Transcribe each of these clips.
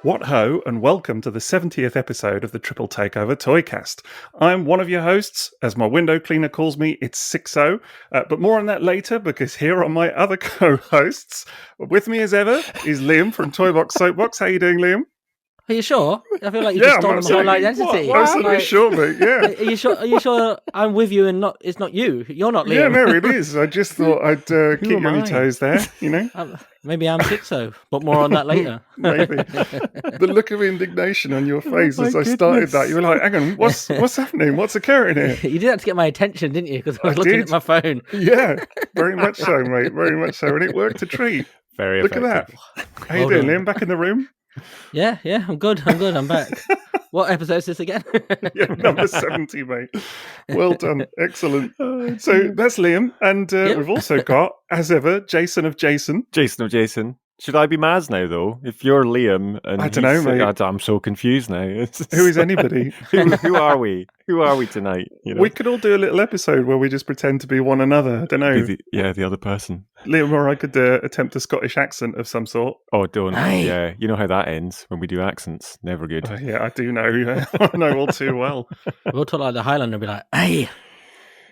What ho, and welcome to the 70th episode of the Triple Takeover Toycast. I'm one of your hosts. As my window cleaner calls me, it's Sixo. But more on that later, because here are my other co-hosts. With me as ever is Liam from Toybox Soapbox. How you doing, Liam? Are you sure? I feel like you just stolen my whole identity. What? Absolutely sure, mate. Yeah. Are you sure? Are you sure I'm with you and not? It's not you. You're not Liam. Yeah, no, it is. I just thought I'd keep you on your toes there. You know. Maybe I'm Sixo, but more on that later. Maybe. The look of indignation on your face as I started that, you were like, "Hang on, what's happening? What's occurring here?" You did have to get my attention, didn't you? Because I was looking at my phone. Yeah, very much so, mate. Very much so, and it worked a treat. Very Look effective. at that. How you doing, Liam? Back in the room? Yeah, I'm good. I'm back. What episode is this again? Yeah, number 70, mate. Well done. Excellent. So that's Liam. And we've also got, as ever, Jason of Jason. Jason of Jason. Should I be Maz now, though? If you're Liam and I don't know, mate. I'm so confused now. Who is anybody? who are we? Who are we tonight? You know? We could all do a little episode where we just pretend to be one another. I don't know. The other person. Liam or I could attempt a Scottish accent of some sort. Oh, don't. Aye. Yeah, you know how that ends when we do accents. Never good. Yeah, I do know. Yeah. I know all too well. We'll talk like the Highlander and be like, "Hey."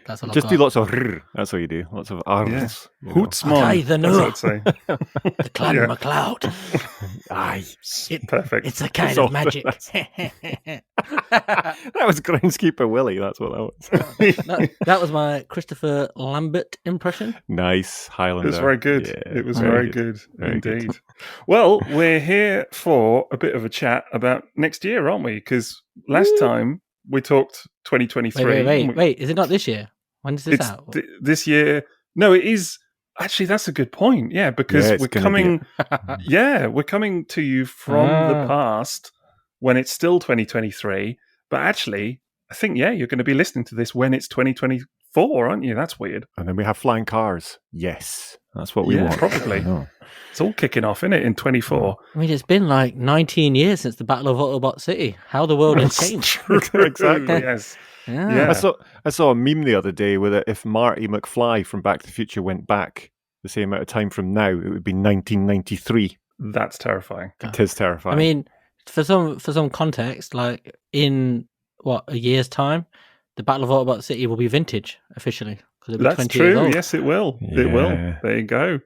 That's what Just do lots of rrr. That's what you do. Lots of r's. Yeah. You know. Hootsmon. Aye, the That's what I'd say. The clan Yeah. MacLeod. Aye. Perfect. It's a kind It's of all- magic. That was Groundskeeper Willie. That's what that was. that was my Christopher Lambert impression. Nice Highlander. It was very good. Yeah, It was very good, Very good. indeed. Well, we're here for a bit of a chat about next year, aren't we? Because last time we talked 2023. Wait. Is it not this year? When is this It's out? this year. No, it is. Actually, that's a good point. Yeah, because Yeah, it's we're gonna coming. Yeah, we're coming to you from the Ah. past when it's still 2023. But actually, I think you're going to be listening to this when it's 2024, aren't you? That's weird. And then we have flying cars. Yes. That's what we Yeah, want. probably. I know. It's all kicking off, isn't it? In 24. I mean, it's been like 19 years since the Battle of Autobot City. How the world has changed. True. Exactly. Yes. Yeah. Yeah. I saw a meme the other day with it. If Marty McFly from Back to the Future went back the same amount of time from now, it would be 1993. That's terrifying. It is terrifying. I mean, for some context, like in a year's time, the Battle of Autobot City will be vintage officially because it'll be That's 20 years true. old. Yes, it will. It will. Yeah. There you go.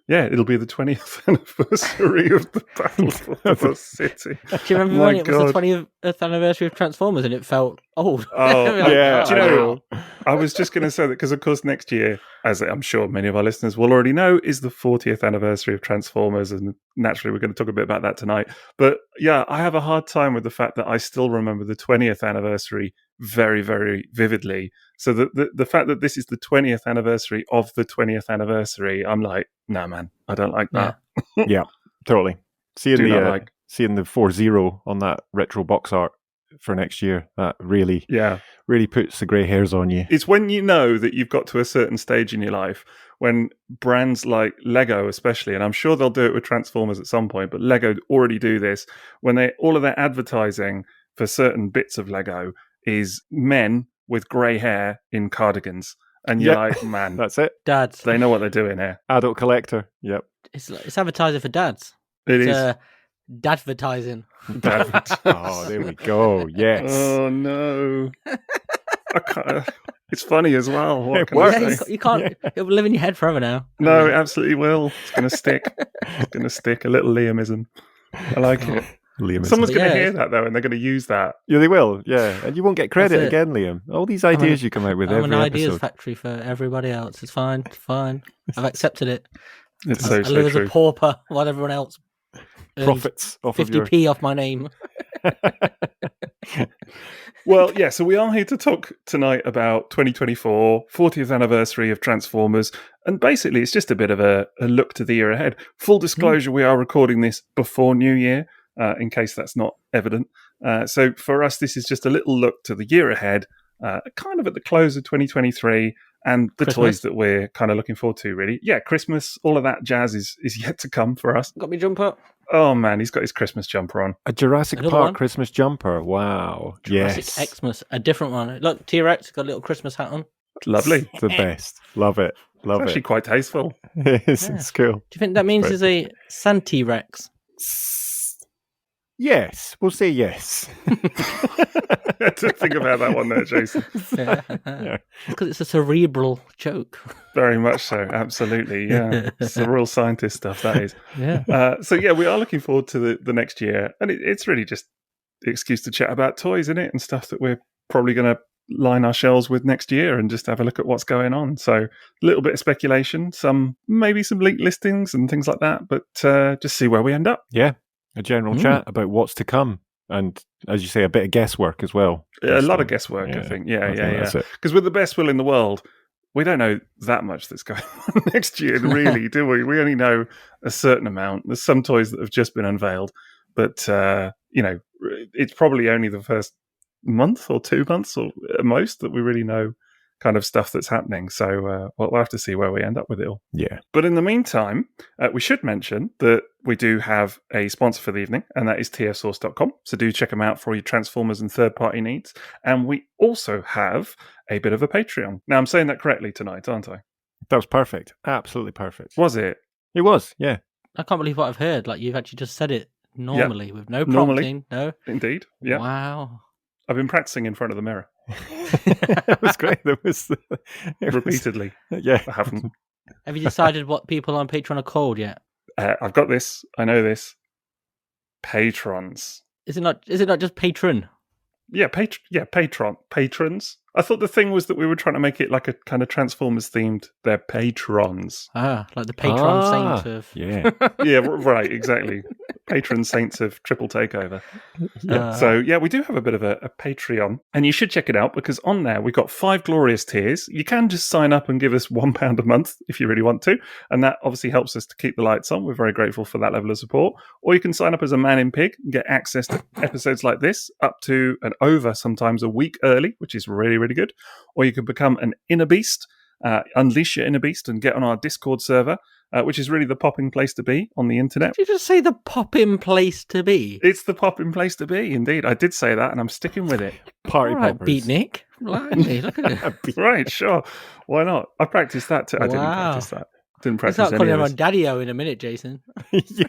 Yeah, it'll be the 20th anniversary of the Battle of the City. Do you remember My when it was God. the 20th anniversary of Transformers and it felt old? Oh, Like, yeah. Do you know, I was just going to say that because, of course, next year, as I'm sure many of our listeners will already know, is the 40th anniversary of Transformers. And naturally, we're going to talk a bit about that tonight. But yeah, I have a hard time with the fact that I still remember the 20th anniversary very, very vividly. So the fact that this is the 20th anniversary of the 20th anniversary, I'm like, nah, man, I don't like that. yeah, totally. Seeing Do not the like. seeing the 4-0 on that retro box art for next year, that really puts the grey hairs on you. It's when you know that you've got to a certain stage in your life when brands like Lego especially, and I'm sure they'll do it with Transformers at some point, but Lego already do this, when all of their advertising for certain bits of Lego is men with grey hair in cardigans. And you're like, man, That's it. dads. they know what they're doing here. Adult collector. Yep. It's advertising for dads. It It's is. dadvertising. Oh, there we go. Yes. Oh, no. I can't, it's funny as well. What It can I works. say? You can't. It'll live in your head forever now. No, it absolutely will. It's going to stick. It's going to stick. A little Liamism. I like it. Liam. Someone's But going to yeah, hear that, though, and they're going to use that. Yeah, they will. Yeah, and you won't get credit That's it. again, Liam. All these ideas you come out with I'm every an ideas episode. factory for everybody else. It's fine. It's fine. I've accepted it. It's I so live as true. a pauper while everyone else earns Profits off of your 50p off my name. Well, yeah, so we are here to talk tonight about 2024, 40th anniversary of Transformers, and basically it's just a bit of a look to the year ahead. Full disclosure, we are recording this before New Year, in case that's not evident. So for us, this is just a little look to the year ahead, kind of at the close of 2023, and the Christmas. toys that we're kind of looking forward to, really. Yeah, Christmas, all of that jazz is yet to come for us. Got me jumper. Oh, man, he's got his Christmas jumper on. a Jurassic Another Park one? Christmas jumper. Wow. Jurassic Yes. Xmas, a different one. Look, T-Rex got a little Christmas hat on. Lovely. The best. Love it. Love It's actually it. quite tasteful. It's Yeah. cool. Do you think that means Right. there's a Santi-Rex? Yes, we'll say yes. I had to think about that one there, Jason. Yeah. Because it's a cerebral joke. Very much so. Absolutely. Yeah. It's the real scientist stuff, that is. Yeah. So, yeah, we are looking forward to the next year. And it's really just the excuse to chat about toys, isn't it? And stuff that we're probably going to line our shelves with next year and just have a look at what's going on. So, a little bit of speculation, maybe some leaked listings and things like that, but just see where we end up. Yeah, a general chat about what's to come. And as you say, a bit of guesswork as well. A lot of guesswork, I think. Yeah. Because with the best will in the world, we don't know that much that's going on next year, really, do we? We only know a certain amount. There's some toys that have just been unveiled, but, it's probably only the first month or 2 months or at most that we really know kind of stuff that's happening. So we'll have to see where we end up with it all. Yeah. But in the meantime, we should mention that we do have a sponsor for the evening, and that is tfsource.com. So do check them out for your Transformers and third-party needs. And we also have a bit of a Patreon. Now, I'm saying that correctly tonight, aren't I? That was perfect. Absolutely perfect. Was it? It was, yeah. I can't believe what I've heard. Like, you've actually just said it normally with no prompting. No. Indeed. Yeah. Wow. I've been practicing in front of the mirror. It was great. Repeatedly. Yeah. I haven't. Have you decided what people on Patreon are called yet? I've got this. I know this. Patrons. Is it not just patron? Yeah, patrons. I thought the thing was that we were trying to make it like a kind of Transformers themed. They're patrons. Like the patron saint of... Yeah. Yeah, right, exactly. Patron saints of Triple Takeover. So, yeah, we do have a bit of a Patreon, and you should check it out because on there we've got 5 glorious tiers. You can just sign up and give us £1 a month if you really want to, and that obviously helps us to keep the lights on. We're very grateful for that level of support. Or you can sign up as a man in pig and get access to episodes like this up to and over sometimes a week early, which is really, really good. Or you can become an inner beast, unleash your inner beast and get on our Discord server, which is really the popping place to be on the internet. Did you just say the popping place to be? It's the popping place to be, indeed. I did say that, and I'm sticking with it. Party All right, poppers. Beatnik. Blimey, look at it. Right, sure. Why not? I practiced that too. I didn't practice that. Didn't It's practice not any calling of him this. on Daddy-O in a minute, Jason. Yeah.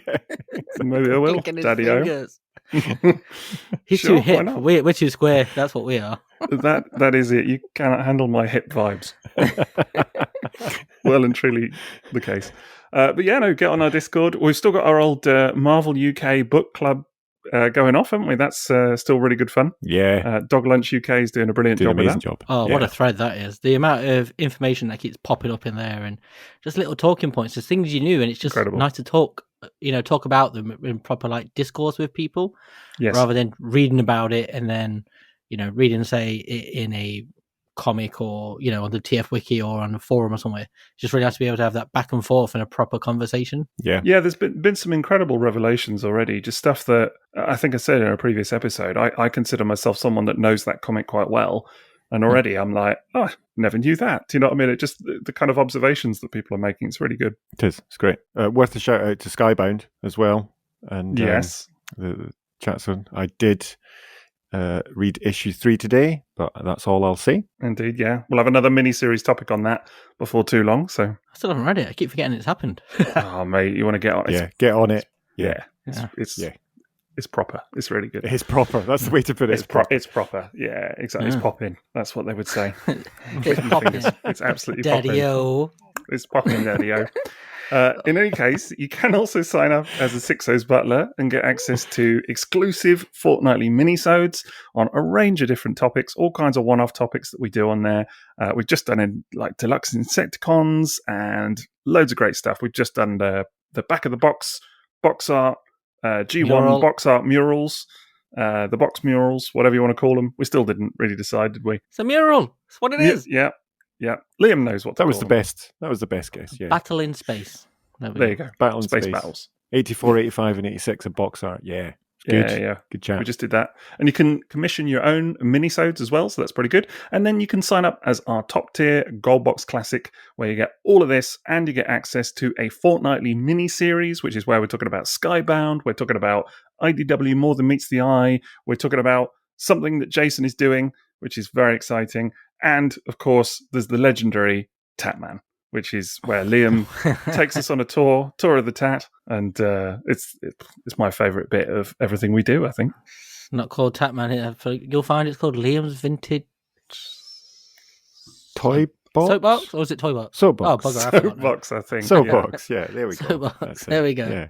Maybe I will, Clicking his Daddy-O. fingers. He's Sure, too hip. why not? We're too square. That's what we are. That is it. You cannot handle my hip vibes. Well and truly the case. But yeah, no, get on our Discord. We've still got our old Marvel UK book club going off, haven't we? That's still really good fun. Yeah. Dog Lunch UK is doing a brilliant Did an job with amazing that. job. Oh, Yeah. what a thread that is. The amount of information that keeps popping up in there and just little talking points, just things you knew. And it's just Incredible. nice to talk about them in proper like discourse with people Yes. rather than reading about it and then, reading, say, it in a comic or, on the TF Wiki or on a forum or somewhere. It's just really nice to be able to have that back and forth in a proper conversation. Yeah. Yeah, there's been some incredible revelations already. Just stuff that I think I said in a previous episode. I consider myself someone that knows that comic quite well. And already I'm like, oh, never knew that. Do you know what I mean? It just, the kind of observations that people are making, it's really good. It is. It's great. Worth a shout out to Skybound as well. And Yes. the chat zone. I did read issue 3 today, but that's all I'll say. Indeed, yeah. We'll have another mini-series topic on that before too long. So, I still haven't read it. I keep forgetting it's happened. oh, mate, you want to get on? Yeah, get on it. Yeah. Yeah. It's proper. It's really good. It's proper. That's the way to put it. It's proper. Yeah, exactly. Yeah. It's popping. That's what they would say. It's popping. It's absolutely popping. Daddy-O. It's popping, Daddy-O. In any case, you can also sign up as a Sixo's Butler and get access to exclusive fortnightly minisodes on a range of different topics, all kinds of one-off topics that we do on there. We've just done in like deluxe Insecticons and loads of great stuff. We've just done the back of the box art, G1 Mural. box art murals, the box murals, whatever you want to call them. We still didn't really decide, did we? It's a mural. It's what it is. Yeah. Liam knows what to That was call the them. best. That was the best guess. Yeah. Battle in space. There you go. Battle in Space Space. battles. 84, 85, and 86 of box art. Yeah. Good. Yeah. Good chat. We just did that. And you can commission your own minisodes as well, so that's pretty good. And then you can sign up as our top tier Gold Box Classic, where you get all of this and you get access to a fortnightly mini-series, which is where we're talking about Skybound, we're talking about IDW More Than Meets the Eye, we're talking about something that Jason is doing, which is very exciting. And, of course, there's the legendary Tatman. which is where Liam takes us on a tour of the Tat, and it's my favourite bit of everything we do, I think. Not called Tatman. You'll find it's called Liam's Vintage Toy box? Soapbox? Or is it Toy Box? Soapbox. Oh, bugger, I forgot now. Soapbox, I think. Soapbox, yeah, there we go. Soapbox, That's there it. we go. Yeah.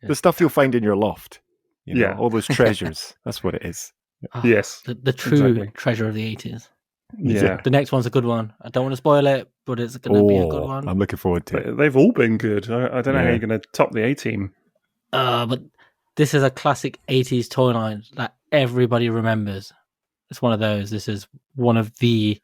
Yeah. The stuff you'll find in your loft. You know, Yeah. all those treasures. That's what it is. Oh, Yes. The true exactly. treasure of the 80s. Yeah. The next one's a good one. I don't want to spoil it, but it's going to be a good one. I'm looking forward to it. They've all been good. I don't know how Yeah. you're going to top the A-Team. But this is a classic 80s toy line that everybody remembers. It's one of those. This is one of the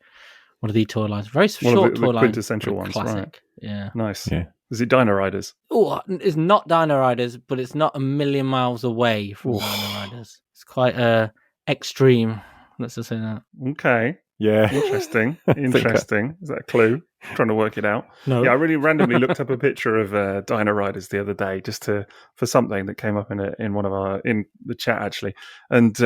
toy lines. Very short the toy line. quintessential but ones, classic. right. Yeah. Nice. Yeah. Is it Dino Riders? Oh, it's not Dino Riders, but it's not a million miles away from Dino Riders. It's quite extreme. Let's just say that. Okay. Yeah. Interesting. I think Interesting. Is that a clue? Trying to work it out. No. Yeah, I really randomly looked up a picture of Dino Riders the other day just for something that came up in the chat actually, and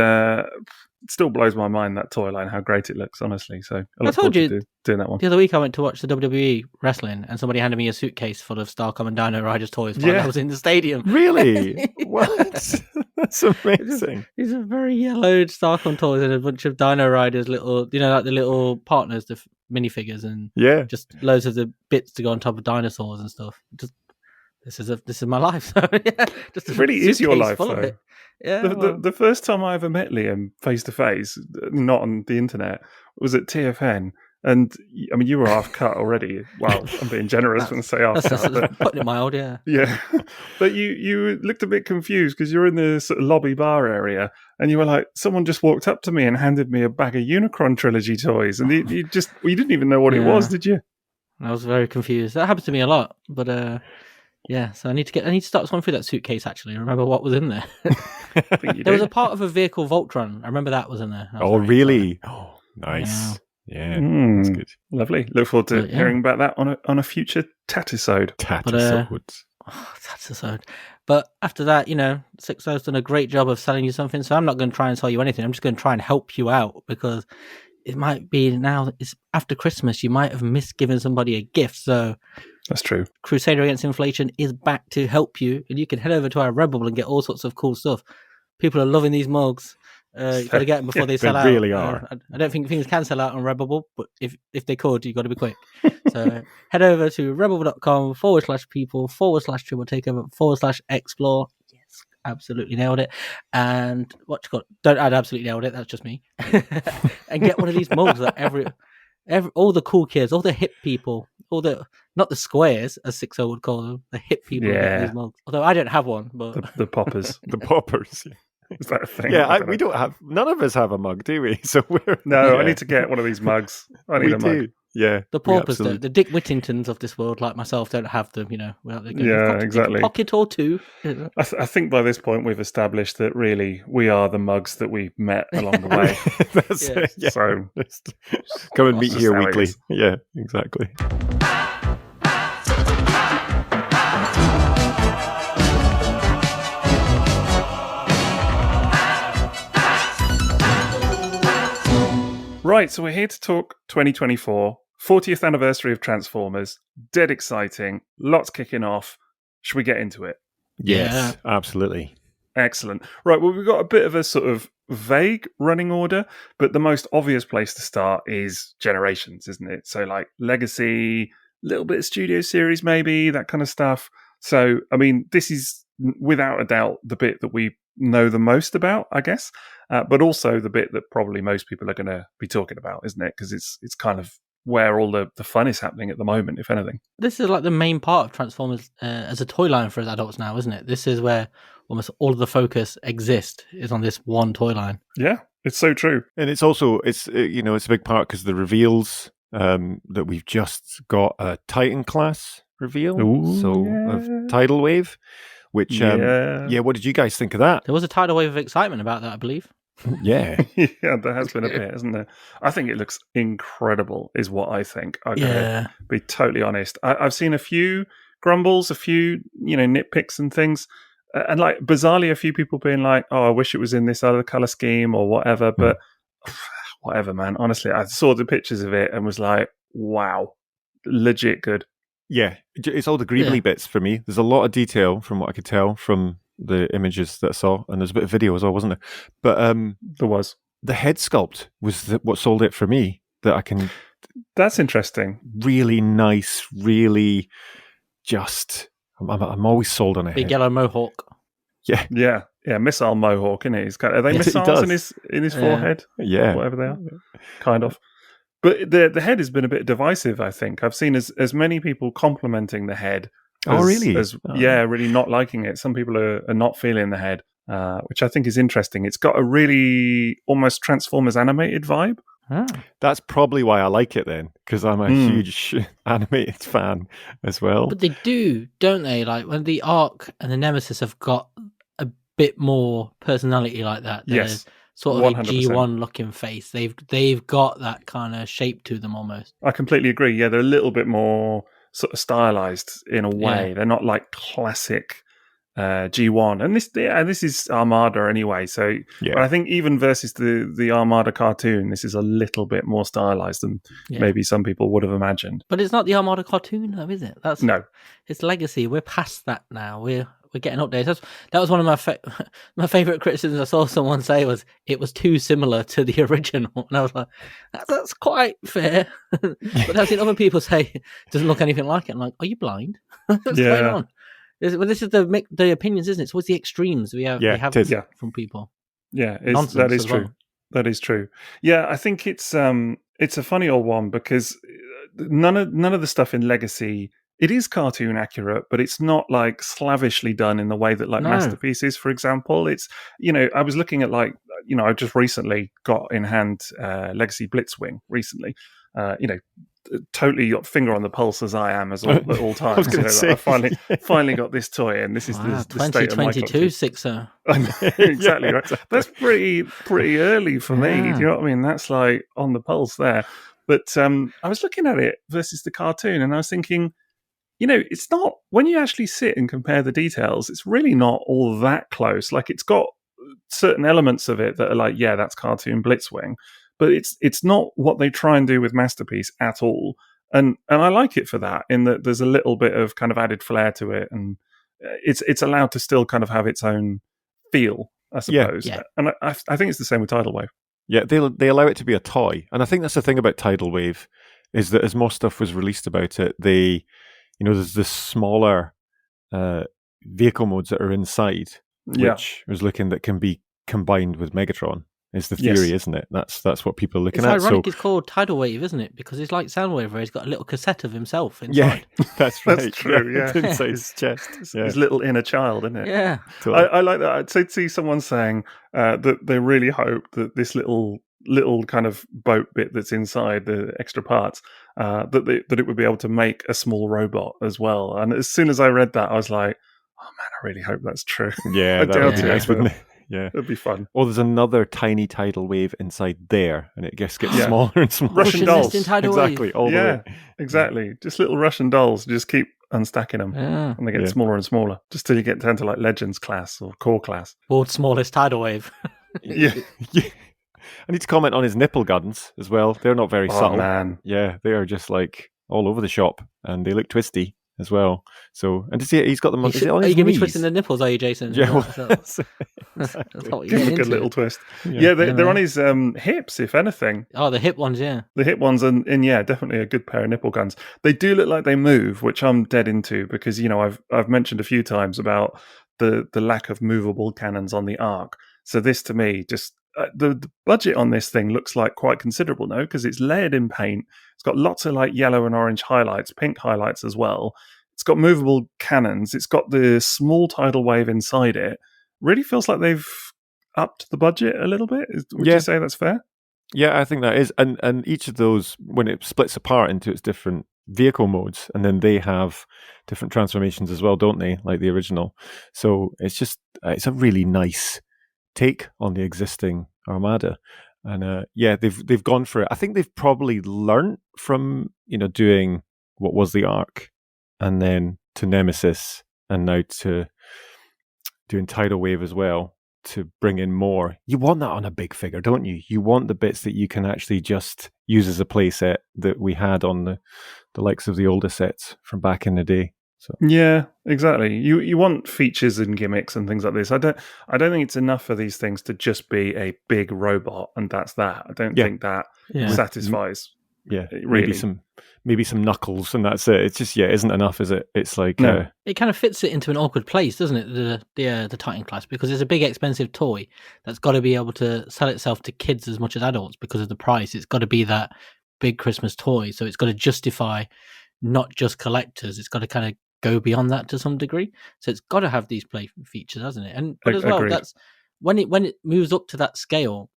it still blows my mind, that toy line, how great it looks, honestly. So I look told forward you to doing that one. The other week I went to watch the WWE wrestling and somebody handed me a suitcase full of Starcom and Dino Riders toys while Yeah. I was in the stadium. Really? What? That's amazing. These are very yellowed Starcom toys and a bunch of Dino Riders, little, like the little partners, the minifigures, and Yeah. just loads of the bits to go on top of dinosaurs and stuff. Just this is my life. So yeah, just a It really is your suitcase life, full of though. it. Yeah, The first time I ever met Liam face to face, not on the internet, was at TFN. And I mean, you were half cut already. Well, I'm being generous when I say half cut. that's putting it mild. Yeah. Yeah, but you looked a bit confused because you're in the sort of lobby bar area, and you were like, someone just walked up to me and handed me a bag of Unicron trilogy toys, and you didn't even know what it was, did you? I was very confused. That happened to me a lot, but yeah. So I need to start going through that suitcase. Actually, remember what was in there. I think you There was did. a part of a vehicle Voltron. I remember that was in there. That was Oh, very really? exciting. Oh, nice. Yeah. Mm. That's good. Lovely. Look forward to But, yeah. hearing about that on a future Tatisode. Tatisode. Oh, that's a sode. But after that, Sixo's done a great job of selling you something. So I'm not going to try and sell you anything. I'm just going to try and help you out, because it might be now that it's after Christmas. You might have missed giving somebody a gift. So That's true. Crusader Against Inflation is back to help you, and you can head over to our Redbubble and get all sorts of cool stuff. People are loving these mugs. You've got to get them before they sell out. They really are. I don't think things can sell out on Redbubble, but if they could, you've got to be quick. So head over to redbubble.com/people/Triple Takeover/explore. Yes, absolutely nailed it. And don't add absolutely nailed it. That's just me. And get one of these mugs that all the cool kids, all the hip people, not the squares as Sixo would call them, the hip people get these mugs. Although I don't have one, but The poppers. The poppers. Is that a thing? Yeah, I don't know. none of us have a mug, do we? So we're No, yeah. I need to get one of these mugs. I need We a mug. do. Yeah. the we paupers, absolutely- the Dick Whittingtons of this world, like myself, don't have them. Without the Yeah, exactly. pocket or two. I think by this point we've established that really we are the mugs that we met along the way. That's Yeah. it. Yeah. So Just come and meet just here how it weekly. is. Yeah, exactly. right, so we're here to talk 2024, 40th anniversary of Transformers. Dead exciting. Lots kicking off. Should we get into it? Yes, absolutely. Excellent. Right, well, we've got a bit of a sort of vague running order, but the most obvious place to start is Generations, isn't it? So, like, Legacy, little bit of Studio Series, maybe, that kind of stuff. So, I mean, this is without a doubt the bit that we know the most about, I guess, but also the bit that probably most people are going to be talking about, isn't it? Because it's kind of where all the fun is happening at the moment, if anything. This is like the main part of Transformers as a toy line for us adults now, isn't it? This is where almost all of the focus exists, is on this one toy line. Yeah, it's so true. And it's also it's a big part because the reveals that we've just got a Titan class reveal, of Tidal Wave, which what did you guys think of that? There was a tidal wave of excitement about that, I believe. Yeah. Yeah, there has been a bit, hasn't there? I think it looks incredible, is what I think. I'm going to be totally honest. I've seen a few grumbles, a few, nitpicks and things. And like bizarrely, a few people being like, "Oh, I wish it was in this other color scheme or whatever." But whatever, man. Honestly, I saw the pictures of it and was like, "Wow, legit good." Yeah, it's all the greebly bits for me. There's a lot of detail from what I could tell from the images that I saw, and there's a bit of video as well, wasn't there? But there was. The head sculpt was what sold it for me. That I can. That's interesting. Really nice. Really, just. I'm always sold on a big yellow mohawk. Yeah. Missile mohawk, isn't it? Are they missiles in his forehead? Yeah, whatever they are, kind of. But the head has been a bit divisive, I think. I've seen as many people complimenting the head. Really? Really not liking it. Some people are not feeling the head, which I think is interesting. It's got a really almost Transformers animated vibe. That's probably why I like it then, because I'm a huge animated fan as well. But they do, don't they? Like when the Arc and the Nemesis have got a bit more personality like that. Yes. Sort of 100%. A G1 looking face. They've got that kind of shape to them almost. I completely agree. Yeah, they're a little bit more sort of stylized in a way. Yeah. They're not like classic G1, and this is Armada anyway. So but I think even versus the Armada cartoon, this is a little bit more stylized than maybe some people would have imagined. But it's not the Armada cartoon, though, is it? No, it's legacy. We're past that now. We're getting updates. That was one of my favorite criticisms I saw someone say was it was too similar to the original, and I was like, that's quite fair. But I've seen other people say it doesn't look anything like it. I'm like, are you blind? What's going on? This is the opinions, isn't it? It's always the extremes we have from people. Yeah, that is true. Well. That is true. Yeah, I think it's a funny old one because none of the stuff in Legacy. It is cartoon accurate, but it's not like slavishly done in the way that Masterpiece is, for example. It's, I was looking at I just recently got in hand Legacy Blitzwing recently. Totally got finger on the pulse as I am at all times. I finally got this toy, and this is the state of my 2022 Sixo. Exactly right. That's pretty early for me. Do you know what I mean? That's like on the pulse there. But I was looking at it versus the cartoon, and I was thinking, it's not, when you actually sit and compare the details, it's really not all that close. Like, it's got certain elements of it that are like, yeah, that's cartoon Blitzwing, but it's not what they try and do with Masterpiece at all. And I like it for that, in that there's a little bit of kind of added flair to it, and it's allowed to still kind of have its own feel, I suppose. Yeah. And I think it's the same with Tidal Wave. Yeah, they allow it to be a toy. And I think that's the thing about Tidal Wave, is that as more stuff was released about it, there's this smaller vehicle modes that are inside, which was looking that can be combined with Megatron. Is the theory, isn't it? That's what people are looking at. It's ironic it's called Tidal Wave, isn't it? Because it's like Soundwave, where he's got a little cassette of himself inside. Yeah, that's right. That's true, yeah. Inside his chest. His little inner child, isn't it? Yeah. Totally. I like that. I'd see someone saying that they really hope that this little kind of boat bit that's inside the extra parts, that it would be able to make a small robot as well. And as soon as I read that, I was like, oh man, I really hope that's true. Yeah, that would be nice, wouldn't it? Yeah, it'd be fun. Or there's another tiny Tidal Wave inside there, and it gets smaller and smaller. Russian dolls, exactly. All the way. Exactly. Just little Russian dolls. Just keep unstacking them, and they get smaller and smaller, just till you get down to like Legends class or Core class. World's smallest Tidal Wave. yeah. I need to comment on his nipple guns as well. They're not very subtle. Man. Yeah, they are just like all over the shop, and they look twisty as well. So, and to see he's got them on his knees. Are you going to be twisting the nipples, are you, Jason? Yeah. Give a good little twist. Yeah, they're on his hips, if anything. Oh, the hip ones, yeah. The hip ones, and yeah, definitely a good pair of nipple guns. They do look like they move, which I'm dead into, because, I've mentioned a few times about the lack of movable cannons on the Arc. So this, to me, just... the budget on this thing looks like quite considerable, no? Because it's layered in paint. It's got lots of like yellow and orange highlights, pink highlights as well. It's got movable cannons. It's got the small tidal wave inside it. Really feels like they've upped the budget a little bit. Would you say that's fair? Yeah, I think that is. And each of those, when it splits apart into its different vehicle modes, and then they have different transformations as well, don't they? Like the original. So it's a really nice take on the existing Armada, and they've gone for it. I think they've probably learnt from doing what was the Arc, and then to Nemesis, and now to doing Tidal Wave as well, to bring in more. You want that on a big figure, don't you? You want the bits that you can actually just use as a playset that we had on the the likes of the older sets from back in the day. So yeah, exactly. You want features and gimmicks and things like this. I don't think it's enough for these things to just be a big robot and that's that. I don't think that satisfies. Yeah, really. maybe some knuckles and that's it. It's just isn't enough, is it? It's like no. It kind of fits it into an awkward place, doesn't it? The Titan class, because it's a big expensive toy that's got to be able to sell itself to kids as much as adults because of the price. It's got to be that big Christmas toy, so it's got to justify not just collectors. It's got to kind of go beyond that to some degree. So it's got to have these play features, hasn't it? But as well, that's when it moves up to that scale,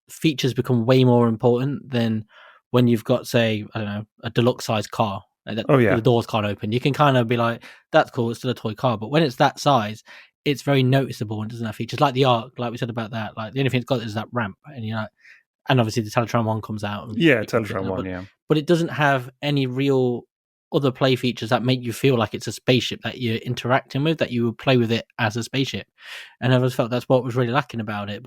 features become way more important than when you've got, say, I don't know, a deluxe size car. The doors can't open. You can kind of be like, that's cool, it's still a toy car. But when it's that size, it's very noticeable and doesn't have features like the Ark, like we said about that. Like the only thing it's got is that ramp, and and obviously the Teletron 1 comes out. Teletron 1, but it doesn't have any real other play features that make you feel like it's a spaceship that you're interacting with, that you would play with it as a spaceship. And I always felt that's what was really lacking about it.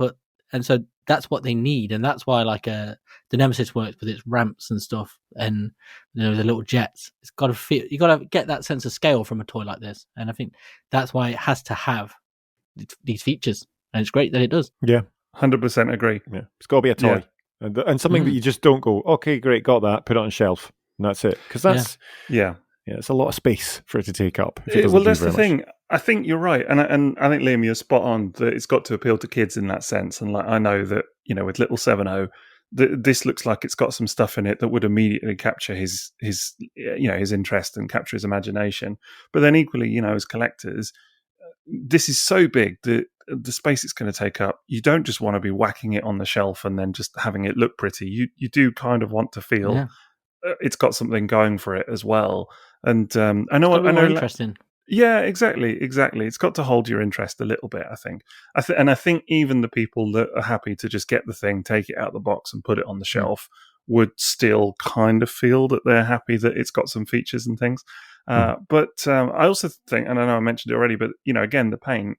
And so that's what they need, and that's why the Nemesis works with its ramps and stuff, and the little jets. It's got to feel, you got to get that sense of scale from a toy like this, and I think that's why it has to have these features, and it's great that it does. Yeah, 100% agree. Yeah, it's got to be a toy, and something that you just don't go, okay, great, got that, put it on a shelf, and that's it, because that's it's a lot of space for it to take up. Well, that's the thing. I think you're right, and I think Liam, you're spot on that it's got to appeal to kids in that sense. And I know that with little 7-0, this looks like it's got some stuff in it that would immediately capture his interest and capture his imagination. But then equally, as collectors, this is so big that the space it's going to take up, you don't just want to be whacking it on the shelf and then just having it look pretty. You do kind of want to feel it's got something going for it as well. And I know interesting. Yeah, exactly. It's got to hold your interest a little bit, I think. And I think even the people that are happy to just get the thing, take it out of the box and put it on the shelf would still kind of feel that they're happy that it's got some features and things. But I also think, and I know I mentioned it already, but, again, the paint,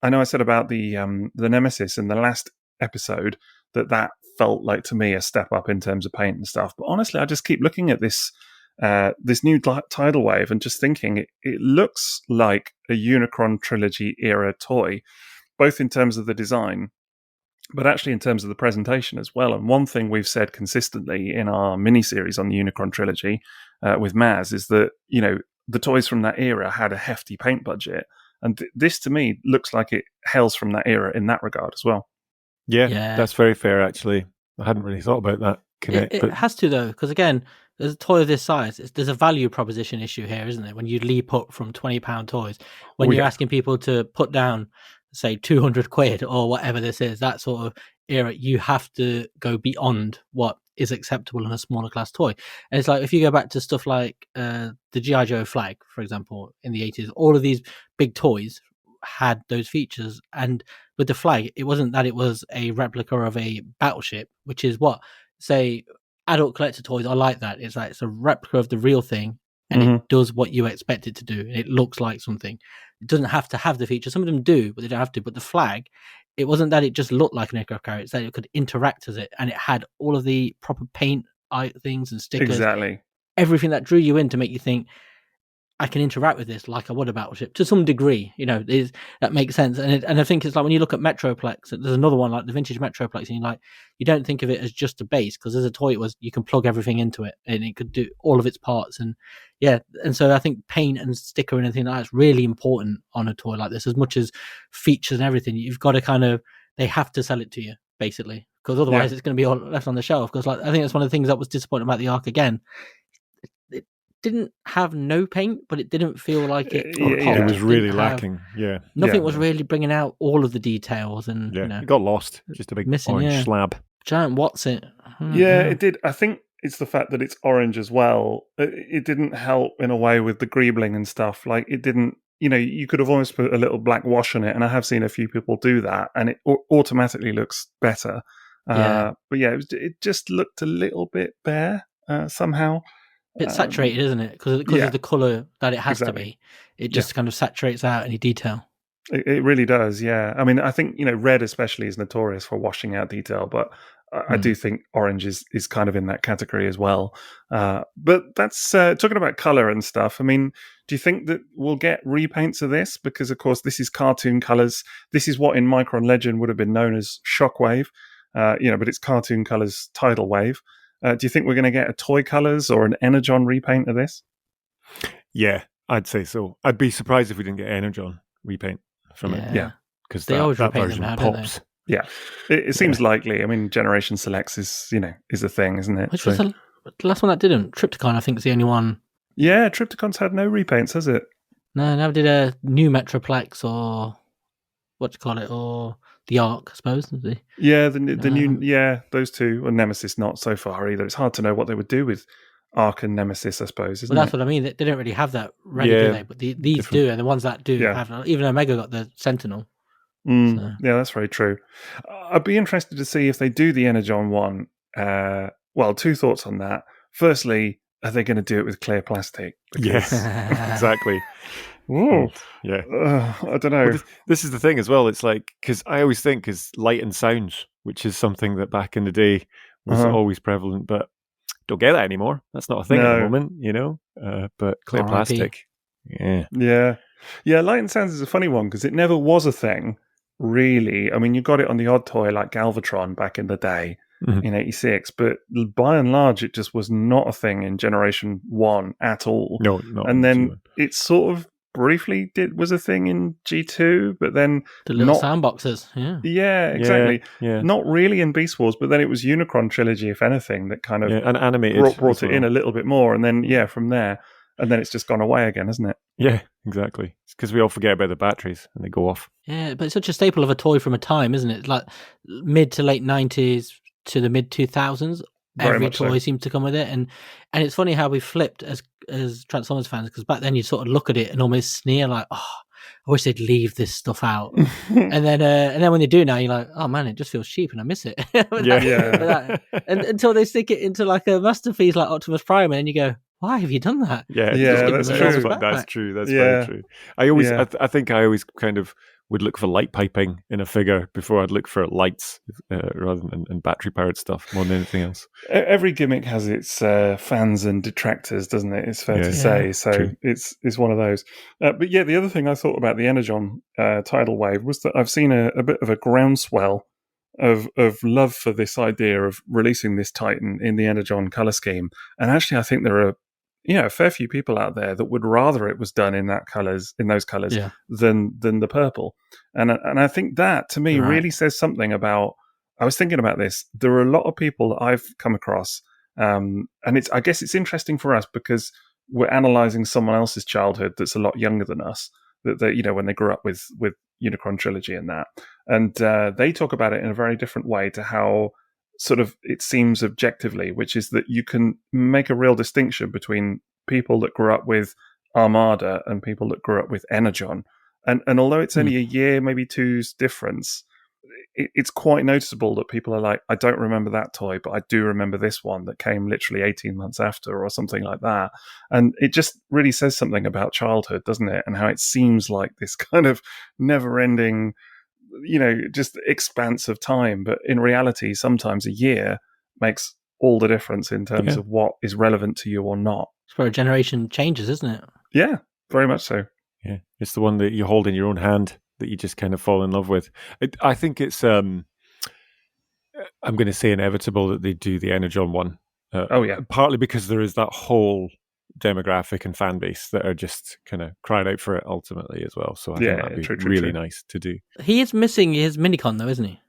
I know I said about the Nemesis in the last episode that felt like, to me, a step up in terms of paint and stuff. But honestly, I just keep looking at this new tidal wave and just thinking it looks like a Unicron trilogy era toy, both in terms of the design but actually in terms of the presentation as well. And one thing we've said consistently in our mini-series on the Unicron trilogy with Maz is that the toys from that era had a hefty paint budget, and this to me looks like it hails from that era in that regard as well. Yeah, that's very fair actually. I hadn't really thought about that. It has to, though, because again, there's a toy of this size. There's a value proposition issue here, isn't there? When you leap up from £20 toys, when you're asking people to put down, say, 200 quid or whatever this is, that sort of era, you have to go beyond what is acceptable in a smaller class toy. And it's like, if you go back to stuff like the G.I. Joe flag, for example, in the 80s, all of these big toys had those features. And with the flag, it wasn't that it was a replica of a battleship, which is what, say, adult collector toys are like that. It's like it's a replica of the real thing, and it does what you expect it to do. And it looks like something. It doesn't have to have the features. Some of them do, but they don't have to. But the flag, it wasn't that it just looked like an aircraft carrier. It's that it could interact with it, and it had all of the proper paint things and stickers. Exactly. Everything that drew you in to make you think, I can interact with this like I would a battleship to some degree, that makes sense. And I think it's like when you look at Metroplex, there's another one like the vintage Metroplex, and you don't think of it as just a base, because as a toy, you can plug everything into it and it could do all of its parts. And so I think paint and sticker and anything like that is really important on a toy like this, as much as features and everything. You've got to they have to sell it to you basically, because otherwise it's going to be all left on the shelf. Because I think that's one of the things that was disappointing about the Ark again. Didn't have no paint, but it didn't feel like it. It was really lacking. Nothing was really bringing out all of the details, and it got lost. Just a big missing, orange slab. Giant what's it? It did. I think it's the fact that it's orange as well. It didn't help in a way with the greebling and stuff. Like it didn't. You could have almost put a little black wash on it, and I have seen a few people do that, and it automatically looks better. But it just looked a little bit bare somehow. It's saturated, isn't it? Because of the colour that it has to be. It just kind of saturates out any detail. It really does, yeah. I mean, I think, red especially is notorious for washing out detail, but I do think orange is kind of in that category as well. But that's talking about color and stuff. I mean, do you think that we'll get repaints of this? Because, of course, this is cartoon colors. This is what in Micron Legend would have been known as Shockwave, but it's cartoon colors Tidal Wave. Do you think we're going to get a Toy Colors or an Energon repaint of this? Yeah, I'd say so. I'd be surprised if we didn't get Energon repaint from it. Yeah. Because they always that repaint version them now, pops. Yeah, it seems likely. I mean, Generation Selects is a thing, isn't it? Which was the last one that didn't? Triptychon, I think, is the only one. Yeah, Triptychon's had no repaints, has it? No, never did a new Metroplex or what do you call it, or the Arc, I suppose. Yeah, the new, those two. Well, Nemesis not so far either. It's hard to know what they would do with Arc and Nemesis, I suppose. Isn't that's what I mean. They don't really have that ready, do they? But these different. Do, and the ones that do have. Even Omega got the Sentinel. So. Yeah, that's very true. I'd be interested to see if they do the Energon one. Well, two thoughts on that. Firstly, are they going to do it with clear plastic? Yes, exactly. Whoa. Yeah. I don't know. Well, this is the thing as well. It's like, because I always think is light and sounds, which is something that back in the day was always prevalent, but don't get that anymore. That's not a thing at the moment, but clear plastic. Yeah. Light and sounds is a funny one because it never was a thing. Really, I mean, you got it on the odd toy like Galvatron back in the day in '86, but by and large, it just was not a thing in Generation 1 at all. No, not. And then it sort of briefly was a thing in G2, but then the little sandboxes. Yeah, exactly. Yeah. Not really in Beast Wars, but then it was Unicron Trilogy, if anything, that kind of and animated brought it in a little bit more, and then from there. And then it's just gone away again, hasn't it? Yeah, exactly. It's because we all forget about the batteries and they go off. Yeah, but it's such a staple of a toy from a time, isn't it? Like mid to late 90s to the mid 2000s. Every toy seemed to come with it. And it's funny how we flipped as Transformers fans, because back then you sort of look at it and almost sneer like, oh, I wish they'd leave this stuff out. and then when they do now, you're like, oh man, it just feels cheap and I miss it. And until they stick it into like a masterpiece like Optimus Prime, and then you go, why have you done that? Yeah, that's true. That's very true. I think I always kind of would look for light piping in a figure before I'd look for lights rather than battery powered stuff more than anything else. Every gimmick has its fans and detractors, doesn't it? It's fair to say. So true. It's one of those. But yeah, the other thing I thought about the Energon tidal wave was that I've seen a bit of a groundswell of love for this idea of releasing this Titan in the Energon color scheme, and actually I think there are a fair few people out there that would rather it was done in those colors than the purple, and I think that to me really says something about. I was thinking about this. There are a lot of people that I've come across, and I guess it's interesting for us because we're analyzing someone else's childhood that's a lot younger than us. That they, when they grew up with Unicron Trilogy and that, and they talk about it in a very different way to how sort of it seems objectively, which is that you can make a real distinction between people that grew up with Armada and people that grew up with Energon. And although it's only a year, maybe two's difference, it's quite noticeable that people are like, I don't remember that toy, but I do remember this one that came literally 18 months after or something like that. And it just really says something about childhood, doesn't it? And how it seems like this kind of never-ending, just expanse of time. But in reality, sometimes a year makes all the difference in terms of what is relevant to you or not. It's where a generation changes, isn't it? Yeah, very much so. Yeah, it's the one that you hold in your own hand that you just kind of fall in love with. I think it's, I'm going to say inevitable that they do the Energon one. Partly because there is that whole demographic and fan base that are just kind of crying out for it ultimately as well. So I think that'd be really nice to do. He is missing his minicon though, isn't he?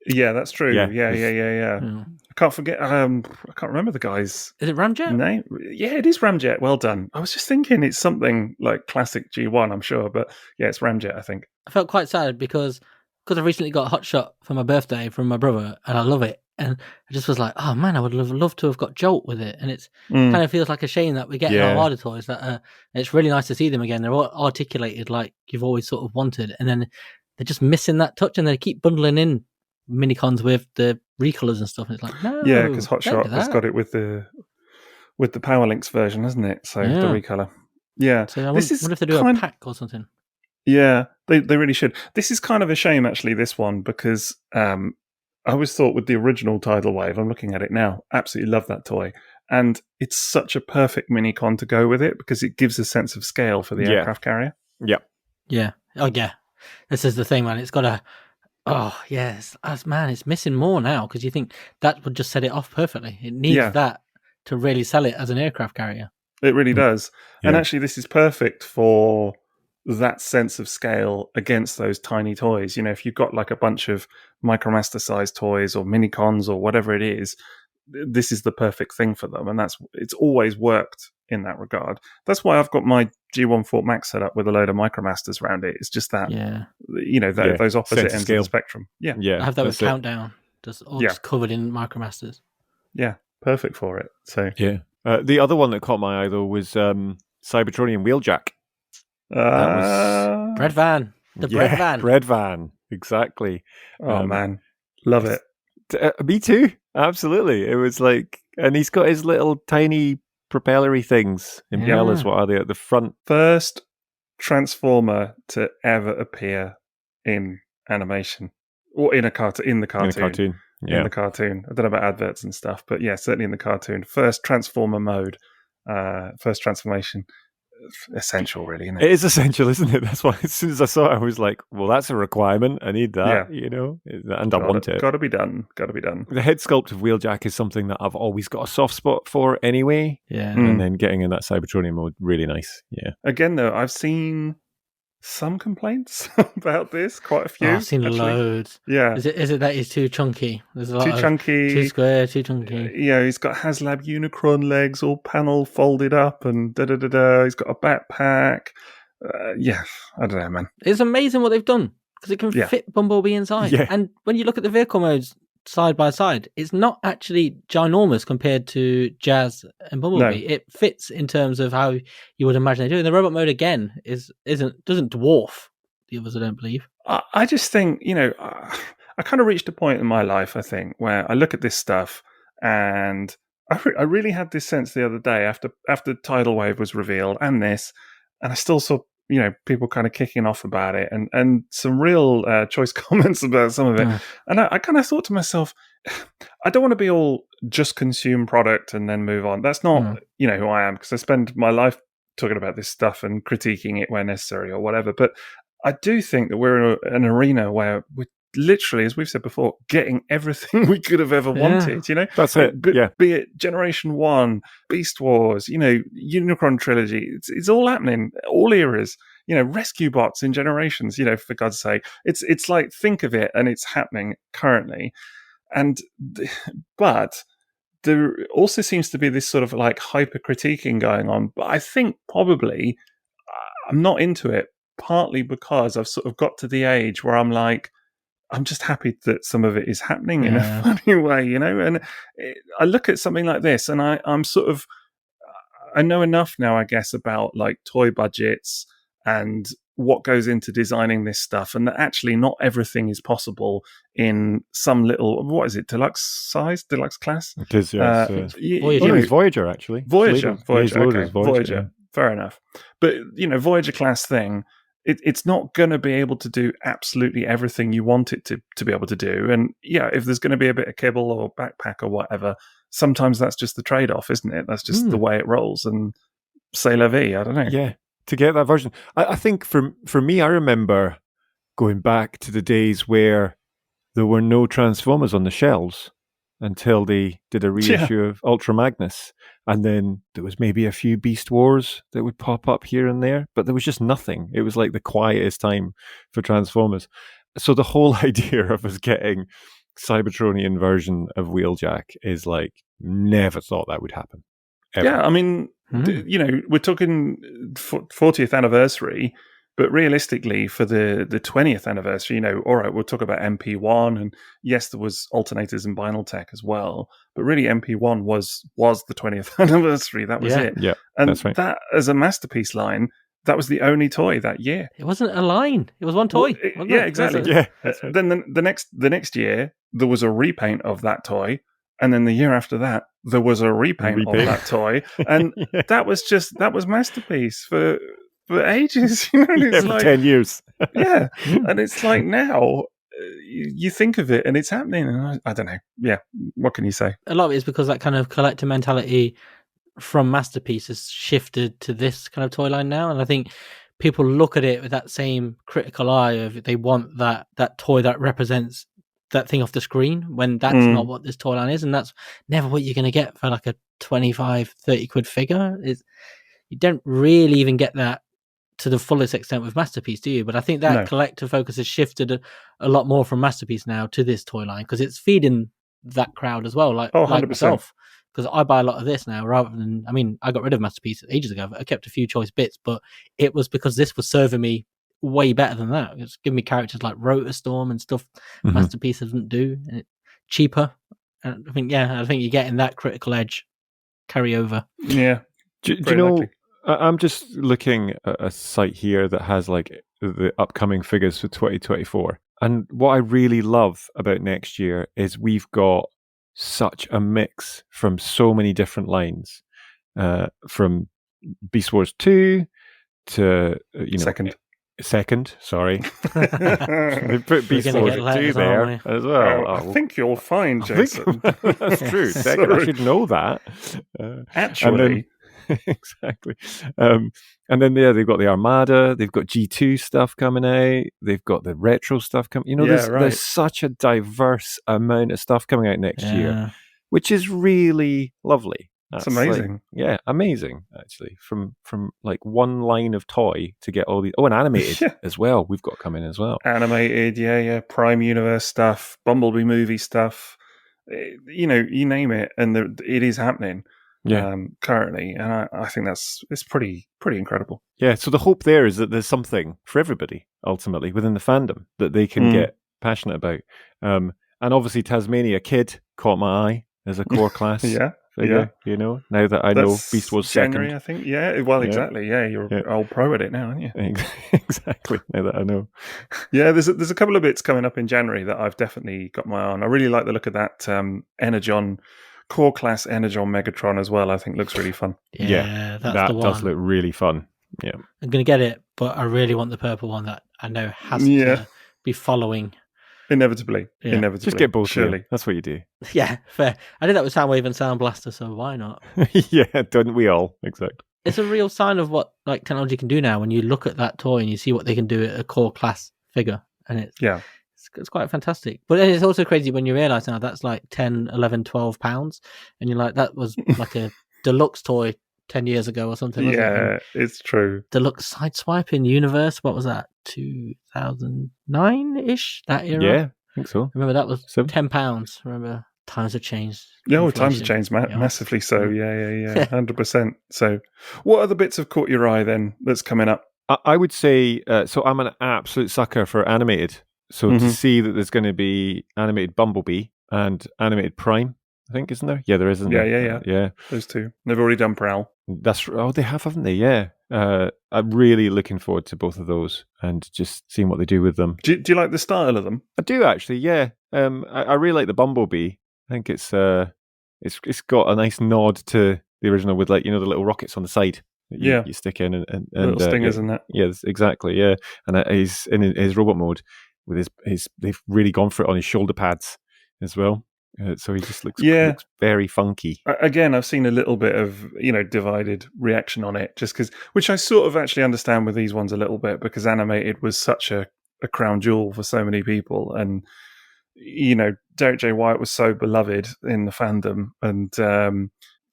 Yeah, that's true. Yeah. I can't forget. I can't remember the guy's. Is it Ramjet? Name? Yeah, it is Ramjet. Well done. I was just thinking it's something like classic G1, I'm sure, but yeah, it's Ramjet, I think. I felt quite sad because I recently got a hot shot for my birthday from my brother, and I love it. And I just was like, oh man, I would have loved to have got Jolt with it. And it's kind of feels like a shame that we get our Armada toys. That it's really nice to see them again. They're all articulated like you've always sort of wanted, and then they're just missing that touch, and they keep bundling in minicons with the recolors and stuff. And it's like, no, because Hotshot has got it with the Power Links version, hasn't it? So the recolor. Yeah, so I wonder if they do a pack or something. Yeah, they really should. This is kind of a shame, actually, this one, because I always thought with the original Tidal Wave, I'm looking at it now, absolutely love that toy. And it's such a perfect mini-con to go with it because it gives a sense of scale for the aircraft carrier. Yeah. Yeah. Oh, yeah. This is the thing, man. It's got a... Oh, yes. Man, it's missing more now because you think that would just set it off perfectly. It needs that to really sell it as an aircraft carrier. It really does. Yeah. And actually, this is perfect for that sense of scale against those tiny toys. You know, if you've got like a bunch of Micromaster sized toys or mini-cons or whatever it is, this is the perfect thing for them. And it's always worked in that regard. That's why I've got my G1 Fort Max set up with a load of Micromasters around it. It's just that, you know, those opposite ends of the spectrum. Yeah. I have that with Countdown. Just covered in Micromasters. Yeah. Perfect for it. So the other one that caught my eye though was Cybertronian Wheeljack. That was Bread Van. The Bread Van. Bread Van. Exactly. Oh man, love it. Me too. Absolutely. It was like, and he's got his little tiny propellery things. Impellers. What are they at the front? First Transformer to ever appear in animation or in the cartoon. In the cartoon. Yeah. In the cartoon. I don't know about adverts and stuff, but yeah, certainly in the cartoon. First Transformer mode, first transformation. Essential, really, isn't it? It is essential, isn't it? That's why as soon as I saw it, I was like, well, that's a requirement. I need that, you know, and I want it. Got to be done. The head sculpt of Wheeljack is something that I've always got a soft spot for anyway. Yeah. And then getting in that Cybertronian mode, really nice. Yeah. Again, though, I've seen some complaints about this, quite a few. I've seen loads. Yeah. Is it that he's too chunky? There's a lot too chunky. Too square, too chunky. Yeah, he's got HasLab Unicron legs all panel folded up and da-da-da-da. He's got a backpack. I don't know, man. It's amazing what they've done because it can fit Bumblebee inside. Yeah. And when you look at the vehicle modes side by side, it's not actually ginormous compared to Jazz and Bumblebee. No. It fits in terms of how you would imagine they do. And the robot mode again doesn't dwarf the others, I don't believe. I just think, you know, I kind of reached a point in my life, I think, where I look at this stuff and I really had this sense the other day after Tidal Wave was revealed and this, and I still saw, you know, people kind of kicking off about it and some real choice comments about some of it. Yeah. And I kind of thought to myself, I don't want to be all just consume product and then move on. That's not, you know, who I am, because I spend my life talking about this stuff and critiquing it where necessary or whatever. But I do think that we're in an arena where we're literally, as we've said before, getting everything we could have ever wanted, you know? That's it, Be it Generation 1, Beast Wars, you know, Unicron Trilogy, it's all happening, all eras, you know, rescue bots in Generations, you know, for God's sake. It's like, think of it, and it's happening currently. But there also seems to be this sort of like hyper-critiquing going on, but I think probably I'm not into it, partly because I've sort of got to the age where I'm like, I'm just happy that some of it is happening in a funny way, you know? And I look at something like this and I'm sort of, I know enough now, I guess, about like toy budgets and what goes into designing this stuff, and that actually not everything is possible in some little, what is it, deluxe class? It is, yes. Voyager, actually. Voyager. Fair enough. But, you know, Voyager class thing, it's not going to be able to do absolutely everything you want it to be able to do. And yeah, if there's going to be a bit of kibble or backpack or whatever, sometimes that's just the trade-off, isn't it? That's just the way it rolls. And c'est la vie, I don't know. Yeah, to get that version. I think for me, I remember going back to the days where there were no Transformers on the shelves until they did a reissue of Ultra Magnus. And then there was maybe a few Beast Wars that would pop up here and there, but there was just nothing. It was like the quietest time for Transformers. So the whole idea of us getting Cybertronian version of Wheeljack is like, never thought that would happen. Ever. Yeah, I mean, you know, we're talking 40th anniversary, but realistically, for the 20th anniversary, you know, all right, we'll talk about MP1, and yes, there was alternators and vinyl tech as well, but really MP1 was the 20th anniversary. That was it. Yeah, and that's right. That, as a masterpiece line, that was the only toy that year. It wasn't a line; it was one toy. Well, yeah, exactly. Yeah. Right. Then the next year, there was a repaint of that toy. And then the year after that, there was a repaint of that toy. And that was Masterpiece for ages. You know? It's like 10 years. Yeah. And it's like now, you think of it and it's happening, and I don't know. Yeah, what can you say? A lot of it is because that kind of collector mentality from Masterpiece has shifted to this kind of toy line now, and I think people look at it with that same critical eye of they want that toy that represents that thing off the screen, when that's not what this toy line is, and that's never what you're going to get for like a 25-30 quid figure. You don't really even get that to the fullest extent with Masterpiece, do you? But I think that collector focus has shifted a lot more from Masterpiece now to this toy line, because it's feeding that crowd as well, like myself. Because I buy a lot of this now rather than, I mean, I got rid of Masterpiece ages ago. I kept a few choice bits, but it was because this was serving me way better than that. It's giving me characters like Rotor Storm and stuff Masterpiece doesn't do, and it's cheaper. And I think you're getting that critical edge carry over. Yeah. Do you know, likely. I'm just looking at a site here that has like the upcoming figures for 2024. And what I really love about next year is we've got such a mix from so many different lines, from Beast Wars 2 to, Second, sorry. They put Beast Wars 2 there as well. I think you'll find, Jason. That's true. Second, I should know that. Actually. Exactly. And then they've got the Armada, they've got G2 stuff coming out, they've got the retro stuff coming. There's such a diverse amount of stuff coming out next year, which is really lovely. That's amazing. Amazing, actually. From like one line of toy to get all these. Oh, and animated as well. We've got coming as well. Animated, Prime Universe stuff, Bumblebee movie stuff. You name it, and it is happening. Currently, and I think it's pretty incredible. Yeah, so the hope there is that there's something for everybody ultimately within the fandom that they can get passionate about. And obviously, Tasmania Kid caught my eye as a core class. Figure, now that I know Beast Wars January, second. I think. Yeah, well, exactly. Yeah, you're an old pro at it now, aren't you? Exactly. Now that I know. Yeah, there's a couple of bits coming up in January that I've definitely got my eye on. I really like the look of that Energon. Core class Energon Megatron as well, I think looks really fun. Yeah, that's that the one. Does look really fun. Yeah, I'm gonna get it, but I really want the purple one that I know has to be following. Inevitably. Just get both. Surely, that's what you do. Yeah, fair. I did that with Soundwave and Sound Blaster, so why not? Yeah, don't we all? Exactly. It's a real sign of what like technology can do now. When you look at that toy and you see what they can do at a core class figure, and it's quite fantastic. But it's also crazy when you realise now that's like 10, 11, 12 pounds. And you're like, that was like a deluxe toy 10 years ago or something, wasn't it? It's true. Deluxe Sideswipe in Universe, what was that? 2009-ish, that era? Yeah, I think so. Remember, that was £10. Remember, times have changed. Yeah, times have changed massively. So, 100%. So, what other bits have caught your eye then that's coming up? I would say, so I'm an absolute sucker for animated. So to see that there's going to be animated Bumblebee and animated Prime, I think, isn't there? Yeah, there is, isn't there? Yeah. Those two. They've already done Prowl. They have, haven't they? Yeah. I'm really looking forward to both of those and just seeing what they do with them. Do you like the style of them? I do, actually, yeah. I really like the Bumblebee. I think it's got a nice nod to the original with, like, the little rockets on the side. You stick in and little stingers and that. Yeah, exactly, yeah. And he's in his robot mode. With his, they've really gone for it on his shoulder pads as well. So he just looks very funky. Again, I've seen a little bit of divided reaction on it, just because, which I sort of actually understand with these ones a little bit, because animated was such a crown jewel for so many people, and Derek J. White was so beloved in the fandom, and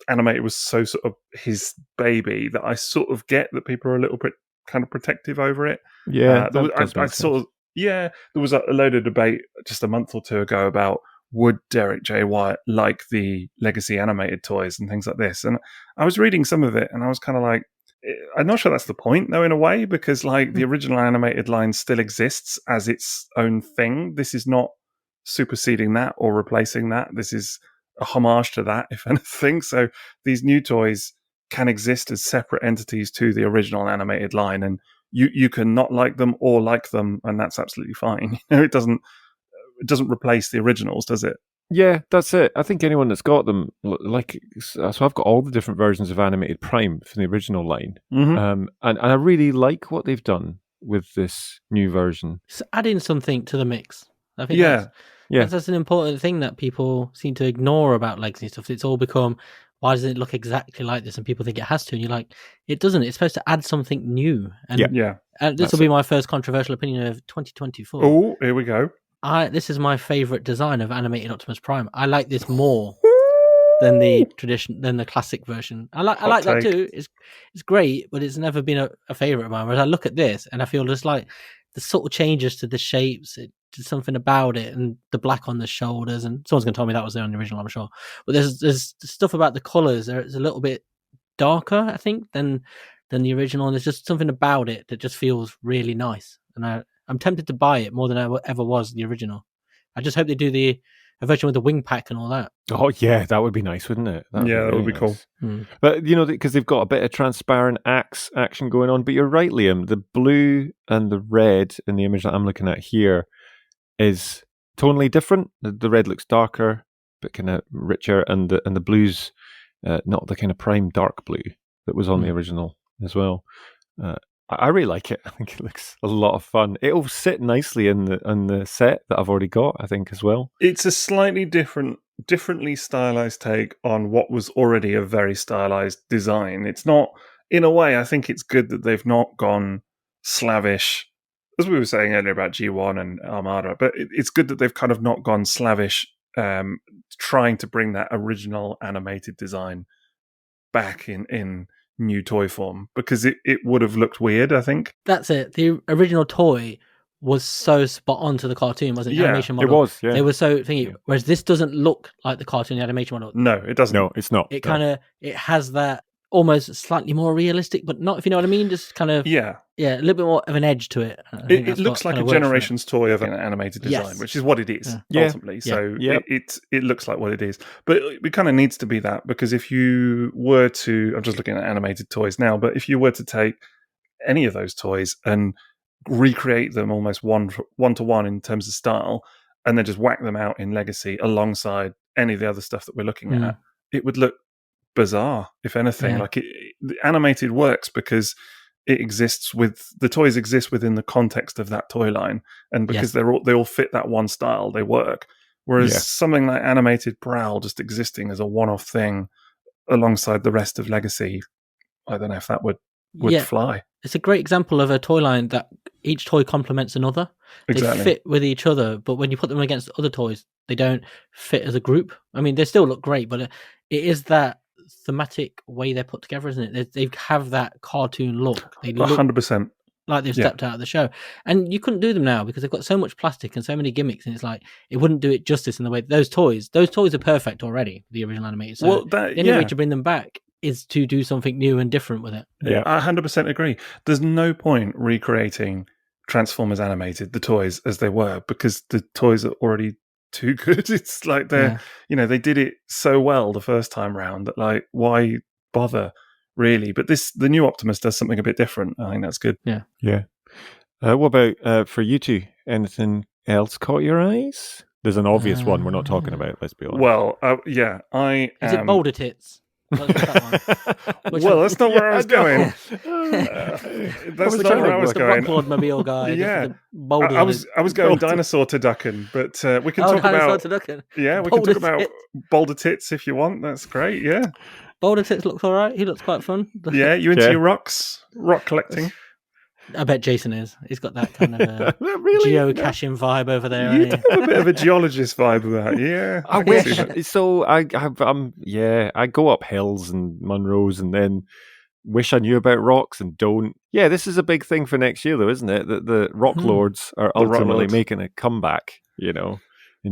animated was so sort of his baby that I sort of get that people are a little bit kind of protective over it. Yeah, there was a load of debate just a month or two ago about would Derek J. White like the legacy animated toys and things like this. And I was reading some of it and I was kind of like, I'm not sure that's the point, though, in a way, because like the original animated line still exists as its own thing. This is not superseding that or replacing that. This is a homage to that, if anything. So these new toys can exist as separate entities to the original animated line, and you can not like them or like them, and that's absolutely fine. It doesn't replace the originals, does it? Yeah, that's it. I think anyone that's got them, so I've got all the different versions of animated Prime from the original line, and I really like what they've done with this new version. So adding something to the mix. I think that's an important thing that people seem to ignore about Legacy stuff. It's all become, why doesn't it look exactly like this? And people think it has to, and you're like, it doesn't. It's supposed to add something new. And and this will be my first controversial opinion of 2024. Oh, here we go. This is my favorite design of animated Optimus Prime. I like this more than the classic version. I like that too. It's great, but it's never been a favorite of mine. Whereas I look at this and I feel just like the subtle changes to the shapes, there's something about it, and the black on the shoulders. And someone's going to tell me that was there on the original, I'm sure. But there's stuff about the colors. It's a little bit darker, I think, than the original. And there's just something about it that just feels really nice. And I'm tempted to buy it more than I ever was the original. I just hope they do a version with the wing pack and all that. Oh yeah, that would be nice, wouldn't it? That would be cool. But because they've got a bit of transparent action going on. But you're right, Liam. The blue and the red in the image that I'm looking at here is tonally different. The red looks darker, but kind of richer, and the blue's not the kind of prime dark blue that was on the original as well. I really like it. I think it looks a lot of fun. It'll sit nicely in the set that I've already got, I think, as well. It's a slightly differently stylized take on what was already a very stylized design. It's not, in a way, I think it's good that they've not gone slavish, as we were saying earlier about G1 and Armada, but it's good that they've kind of not gone slavish, trying to bring that original animated design back in new toy form, because it would have looked weird, I think. That's it. The original toy was so spot on to the cartoon, wasn't it? Yeah, animation model. It was, yeah. They were so thingy. Whereas this doesn't look like the cartoon animation model. No, it doesn't. No, it's not. It kind of, it has that almost slightly more realistic, but not, if you know what I mean, just kind of, a little bit more of an edge to it. It looks like a generation's toy of an animated design, which is what it is, ultimately. So it looks like what it is. But it kind of needs to be that, because if you were to, I'm just looking at animated toys now, but if you were to take any of those toys and recreate them almost one to one in terms of style, and then just whack them out in Legacy alongside any of the other stuff that we're looking at, it would look bizarre, if anything. Like the animated works because it exists the toys exist within the context of that toy line, and because they all fit that one style, they work. Whereas something like animated Prowl just existing as a one-off thing alongside the rest of Legacy, I don't know if that would fly. It's a great example of a toy line that each toy complements another. Exactly. They fit with each other, but when you put them against other toys, they don't fit as a group. I mean, they still look great, but it is that thematic way they're put together, isn't it? They have that cartoon look. They look 100% like they've stepped out of the show, and you couldn't do them now because they've got so much plastic and so many gimmicks, and it's like it wouldn't do it justice in the way those toys are perfect already, the original animated. So the only way to bring them back is to do something new and different with it. Yeah, I 100% agree. There's no point recreating Transformers animated, the toys as they were, because the toys are already too good. It's like they're, they did it so well the first time round that, like, why bother, really? But the new Optimus does something a bit different. I think that's good. Yeah. What about for you two? Anything else caught your eyes? There's an obvious one we're not talking about. Let's be honest. Well, is it Boulder Tits? Well, that's not where I was going. That's not where I was going. The Rockmobile guy. Yeah, I was going dinosaur to Duckin, but we can talk about. Yeah, we can talk about Boulder Tits if you want. That's great. Yeah, Boulder Tits looks all right. He looks quite fun. Yeah, you into your rock collecting? I bet Jason is. He's got that kind of geocaching vibe over there. You have a bit of a geologist vibe with that. Yeah, I wish. So I go up hills and Munros and then wish I knew about rocks and don't. Yeah, this is a big thing for next year, though, isn't it? That the Rock Lords are ultimately making a comeback. In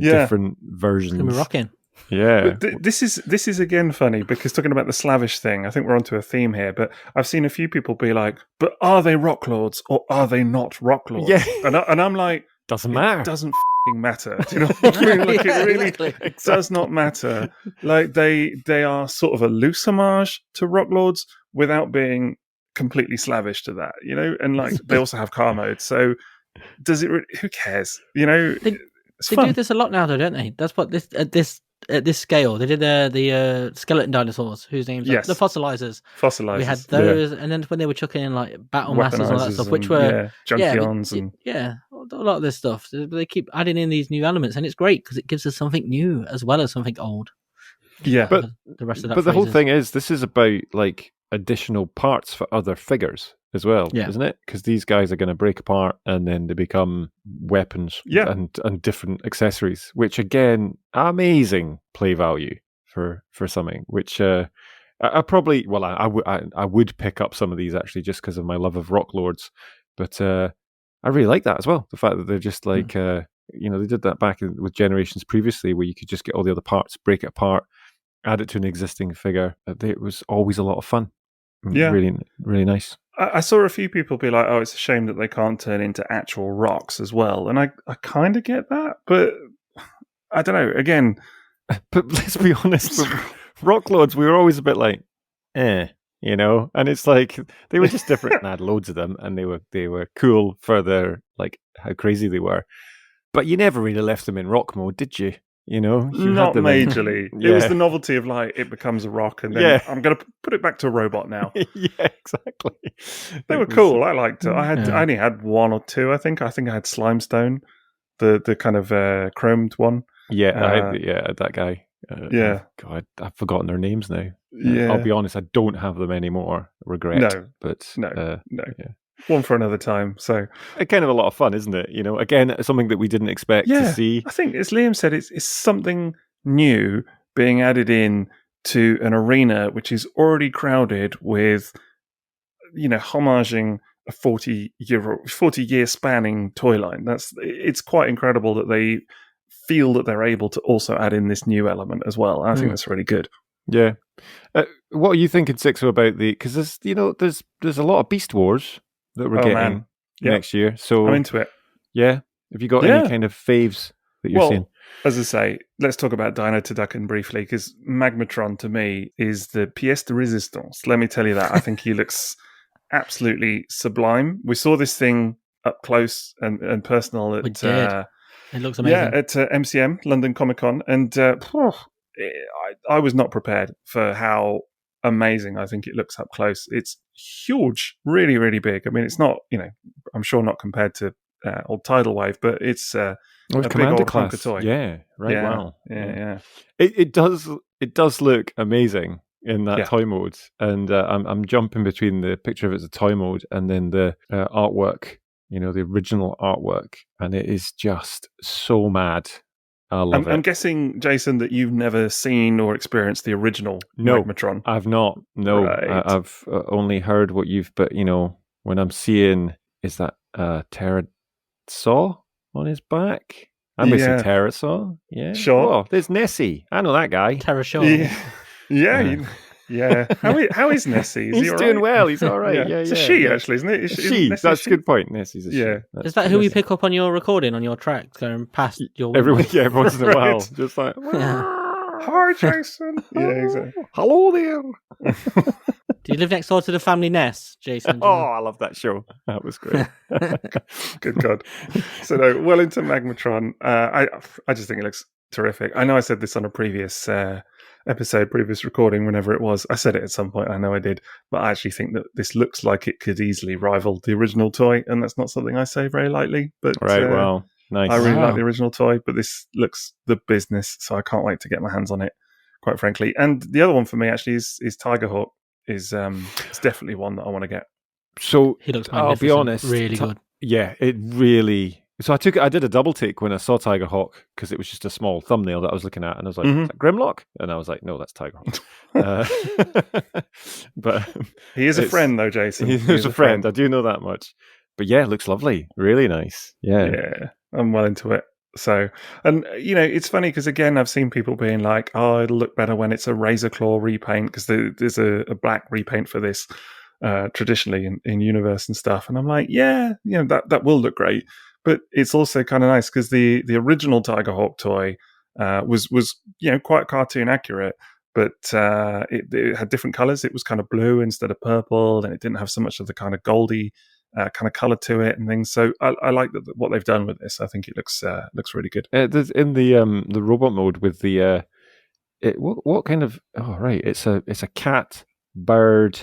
different versions. It's gonna be rocking. Yeah, but this is again funny because talking about the Slavish thing, I think we're onto a theme here. But I've seen a few people be like, "But are they Rock Lords or are they not Rock Lords?" Yeah, and I'm like, doesn't matter. It doesn't matter. Do you know what I mean? Like, it really does not matter. Like they are sort of a loose homage to Rock Lords without being completely Slavish to that. And like they also have car mode. So does it? Who cares? They do this a lot now, though, don't they? That's what at this scale, they did the skeleton dinosaurs, whose names are the fossilizers. We had those, and then when they were chucking in like battle masses and all that stuff, which were Junkions and lot of this stuff. They keep adding in these new elements, and it's great because it gives us something new as well as something old. Yeah, but the rest of that. But the whole thing is, this is about like additional parts for other figures as well, isn't it? Because these guys are going to break apart and then they become weapons and different accessories, which again, amazing play value for something. Which I probably, well, I would pick up some of these actually just because of my love of Rock Lords, but I really like that as well. The fact that they're just like they did that back with generations previously, where you could just get all the other parts, break it apart, add it to an existing figure. It was always a lot of fun. Yeah. Really, really nice. I saw a few people be like, oh, it's a shame that they can't turn into actual rocks as well. And I kind of get that, but I don't know. Again, but let's be honest, Rock Lords, we were always a bit like, and it's like they were just different and I had loads of them and they were cool for their, like, how crazy they were. But you never really left them in rock mode, did you? Not majorly. It was the novelty of like it becomes a rock, and then I'm going to put it back to a robot now. Yeah, exactly. They were cool. I liked it. I only had one or two. I think I had Slimestone, the kind of chromed one. Yeah, that guy. God, I've forgotten their names now. Yeah, I'll be honest, I don't have them anymore. Regret. No. Yeah. One for another time. So it's kind of a lot of fun, isn't it? Again, something that we didn't expect to see. I think, as Liam said, it's something new being added in to an arena which is already crowded with, homaging a 40-year spanning toy line. It's quite incredible that they feel that they're able to also add in this new element as well. I think that's really good. Yeah. What are you thinking, Sixo, about because there's a lot of Beast Wars that we're getting next year. So I'm into it. Yeah. Have you got any kind of faves that you're seeing? As I say, let's talk about Dino Turducken briefly, because Magmatron to me is the pièce de résistance. Let me tell you that. I think he looks absolutely sublime. We saw this thing up close and personal at it looks amazing. Yeah, at MCM, London Comic Con, and I was not prepared for how amazing I think it looks up close. It's huge, really, really big. I mean, it's not, I'm sure not compared to old Tidal Wave, but it's a big old clunker toy. Yeah, right. Yeah, wow. Yeah. It does look amazing in that toy mode, and I'm jumping between the picture of it as a toy mode and then the artwork. The original artwork, and it is just so mad. I love it. I'm guessing, Jason, that you've never seen or experienced the original Magmatron. I've not. No, right. I've only heard what you've. But when I'm seeing, is that pterosaur on his back? I'm missing pterosaur. Yeah, sure. Oh, there's Nessie. I know that guy. Pterosaur. Yeah. How is Nessie? He's doing well. He's all right. Yeah. It's a she, actually, isn't it? She. That's a good point. Nessie's a she. Is that who we pick up on your recording, on your track, going past your window? Every once in a while. Just like, hi, Jason. Yeah, exactly. Hello there. Do you live next door to the family nest, Jason? Oh, I love that show. That was great. Good God. So, well into Magmatron. I just think it looks terrific. I know I said this on a previous previous recording, whenever it was. I said it at some point, I know I did, but I actually think that this looks like it could easily rival the original toy, and that's not something I say very lightly. But wow, nice. I really like the original toy, but this looks the business, so I can't wait to get my hands on it, quite frankly. And the other one for me actually is Tigerhawk. It's definitely one that I want to get. So he looks I'll be honest, really good. Yeah, it really. So I did a double take when I saw Tigerhawk, because it was just a small thumbnail that I was looking at, and I was like, is that Grimlock? And I was like, no, that's Tigerhawk. But he is a friend, though, Jason. He's a friend. I do know that much. But yeah, it looks lovely. Really nice. Yeah, I'm well into it. So, and it's funny because again, I've seen people being like, "Oh, it'll look better when it's a Razor Claw repaint," because there's a black repaint for this traditionally in Universe and stuff. And I'm like, that will look great. But it's also kind of nice because the original Tigerhawk toy was quite cartoon accurate, but it had different colors. It was kind of blue instead of purple, and it didn't have so much of the kind of goldy kind of color to it and things. So I like what they've done with this. I think it looks really good. There's in the robot mode with the what kind of right? It's a cat bird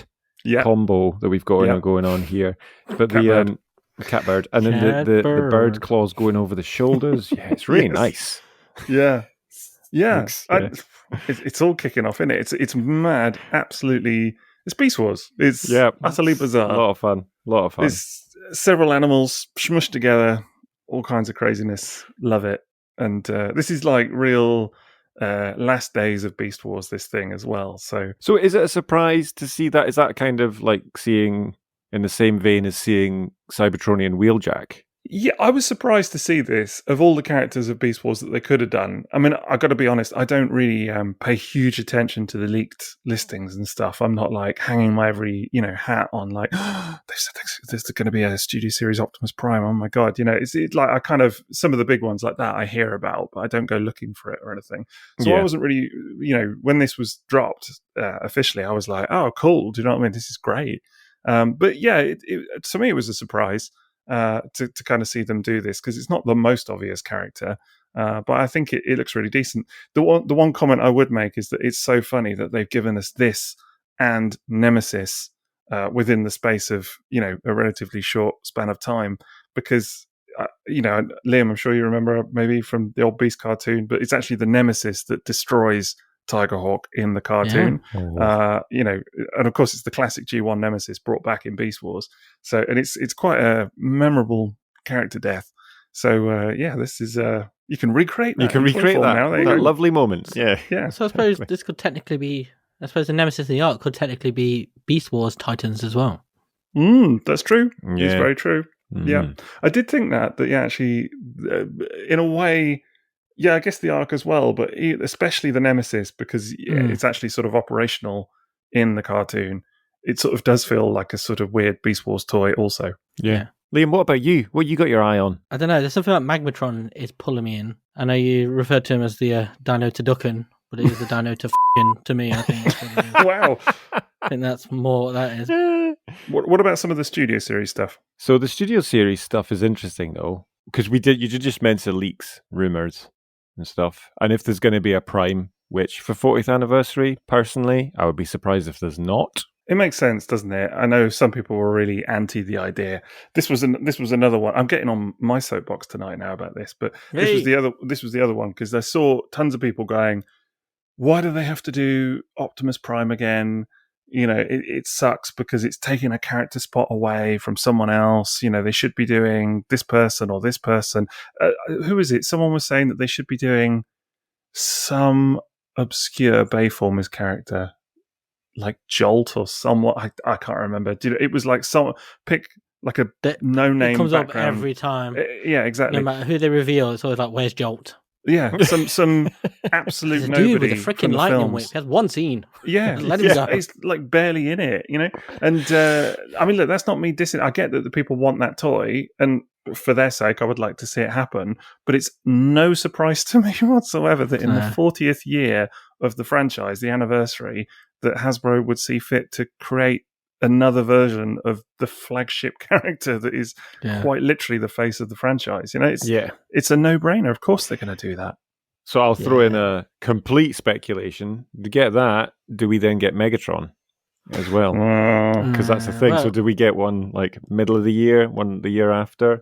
combo that we've got going on here, but The catbird. And then the bird claws going over the shoulders. Yeah, it's really nice. Yeah. Yeah. It's all kicking off, isn't it? It's mad. Absolutely. It's Beast Wars. It's utterly bizarre. A lot of fun. It's several animals smushed together. All kinds of craziness. Love it. And this is like real last days of Beast Wars, this thing as well. So is it a surprise to see that? Is that kind of like seeing in the same vein as seeing Cybertronian Wheeljack? Yeah, I was surprised to see this of all the characters of Beast Wars that they could have done. I mean, I got to be honest, I don't really pay huge attention to the leaked listings and stuff. I'm not like hanging my every hat on like they said there's going to be a Studio Series Optimus Prime. Oh my god, it's like I kind of some of the big ones like that I hear about, but I don't go looking for it or anything. So I wasn't really when this was dropped officially, I was like, oh cool, do you know what I mean? This is great. But yeah, to me it was a surprise. To kind of see them do this because it's not the most obvious character, but I think it looks really decent. The one comment I would make is that it's so funny that they've given us this and Nemesis within the space of a relatively short span of time because Liam, I'm sure you remember maybe from the old Beast cartoon, but it's actually the Nemesis that destroys Tigerhawk in the cartoon. And of course it's the classic G1 Nemesis brought back in Beast Wars. So and it's quite a memorable character death. So this is you can recreate that. You can recreate that now. That lovely moment. Yeah. So I suppose this could technically be the Nemesis of the Ark could technically be Beast Wars Titans as well. That's true. Yeah. It's very true. Yeah. I did think that actually in a way. Yeah, I guess the Ark as well, but especially the Nemesis, because it's actually sort of operational in the cartoon. It sort of does feel like a sort of weird Beast Wars toy also. Yeah. Liam, what about you? What you got your eye on? I don't know. There's something like Magmatron is pulling me in. I know you referred to him as the Dino to Ducken, but it is the Dino to f***ing to me, I think. Wow. I think that's more what that is. What about some of the Studio Series stuff? So the Studio Series stuff is interesting, though, because you did just mention leaks, rumours. And stuff. And if there's going to be a Prime, which for 40th anniversary, personally, I would be surprised if there's not. It makes sense, doesn't it? I know some people were really anti the idea. This was another one. I'm getting on my soapbox tonight now about this, but this was the other one because I saw tons of people going, "Why do they have to do Optimus Prime again? It sucks because it's taking a character spot away from someone else. They should be doing this person or this person. Who is it? Someone was saying that they should be doing some obscure Bayformers character, like Jolt or somewhat. I can't remember. It was like pick like a no-name. It comes background. up every time. Yeah, exactly. No matter who they reveal, it's always like, "Where's Jolt?" Yeah, some absolute He's a nobody dude with a freaking lightning films. Whip. He has one scene. Yeah, let him go. He's like barely in it, And I mean, look, that's not me dissing. I get that the people want that toy, and for their sake, I would like to see it happen. But it's no surprise to me whatsoever that in the 40th year of the franchise, the anniversary, that Hasbro would see fit to create another version of the flagship character that is quite literally the face of the franchise. It's a no-brainer. Of course they're going to do that. So I'll throw in a complete speculation. To get that, do we then get Megatron as well? Because that's the thing. So do we get one like middle of the year, one the year after?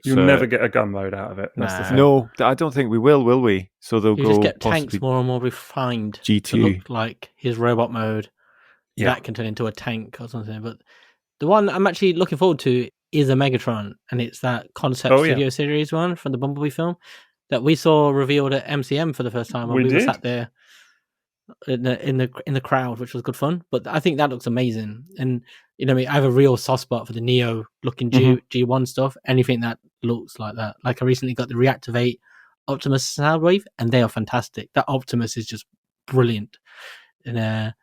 You'll never get a gun mode out of it. That's the thing. No, I don't think we will we? So they'll just get tanks more and more refined G2 to look like his robot mode. Yeah. That can turn into a tank or something. But the one I'm actually looking forward to is a Megatron, and it's that concept Studio Series one from the Bumblebee film that we saw revealed at MCM for the first time when we were sat there in the crowd, which was good fun. But I think that looks amazing. And I have a real soft spot for the Neo looking G1 stuff. Anything that looks like that. Like I recently got the Reactivate Optimus Soundwave, and they are fantastic. That Optimus is just brilliant. And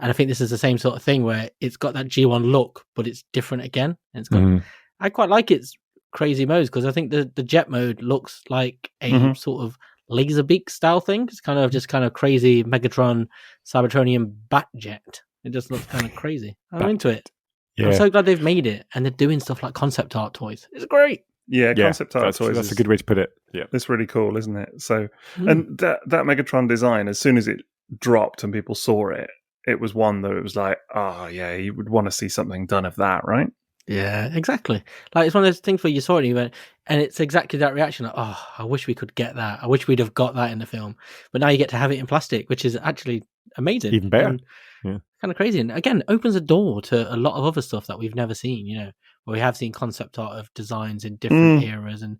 I think this is the same sort of thing where it's got that G1 look, but it's different again. And it's got, I quite like its crazy modes because I think the jet mode looks like a sort of laser beak style thing. It's kind of crazy Megatron Cybertronian bat jet. It just looks kind of crazy. I'm into it. Yeah. I'm so glad they've made it, and they're doing stuff like concept art toys. It's great. Yeah, concept art toys. That's a good way to put it. Yeah, it's really cool, isn't it? So, and that Megatron design, as soon as it dropped and people saw it, it was one that it was like, you would want to see something done of that, right? Yeah, exactly. Like it's one of those things where you saw it and you went, and it's exactly that reaction. Like, oh, I wish we could get that. I wish we'd have got that in the film. But now you get to have it in plastic, which is actually amazing. Even better. And Yeah. kind of crazy. And again, opens a door to a lot of other stuff that we've never seen, where we have seen concept art of designs in different eras and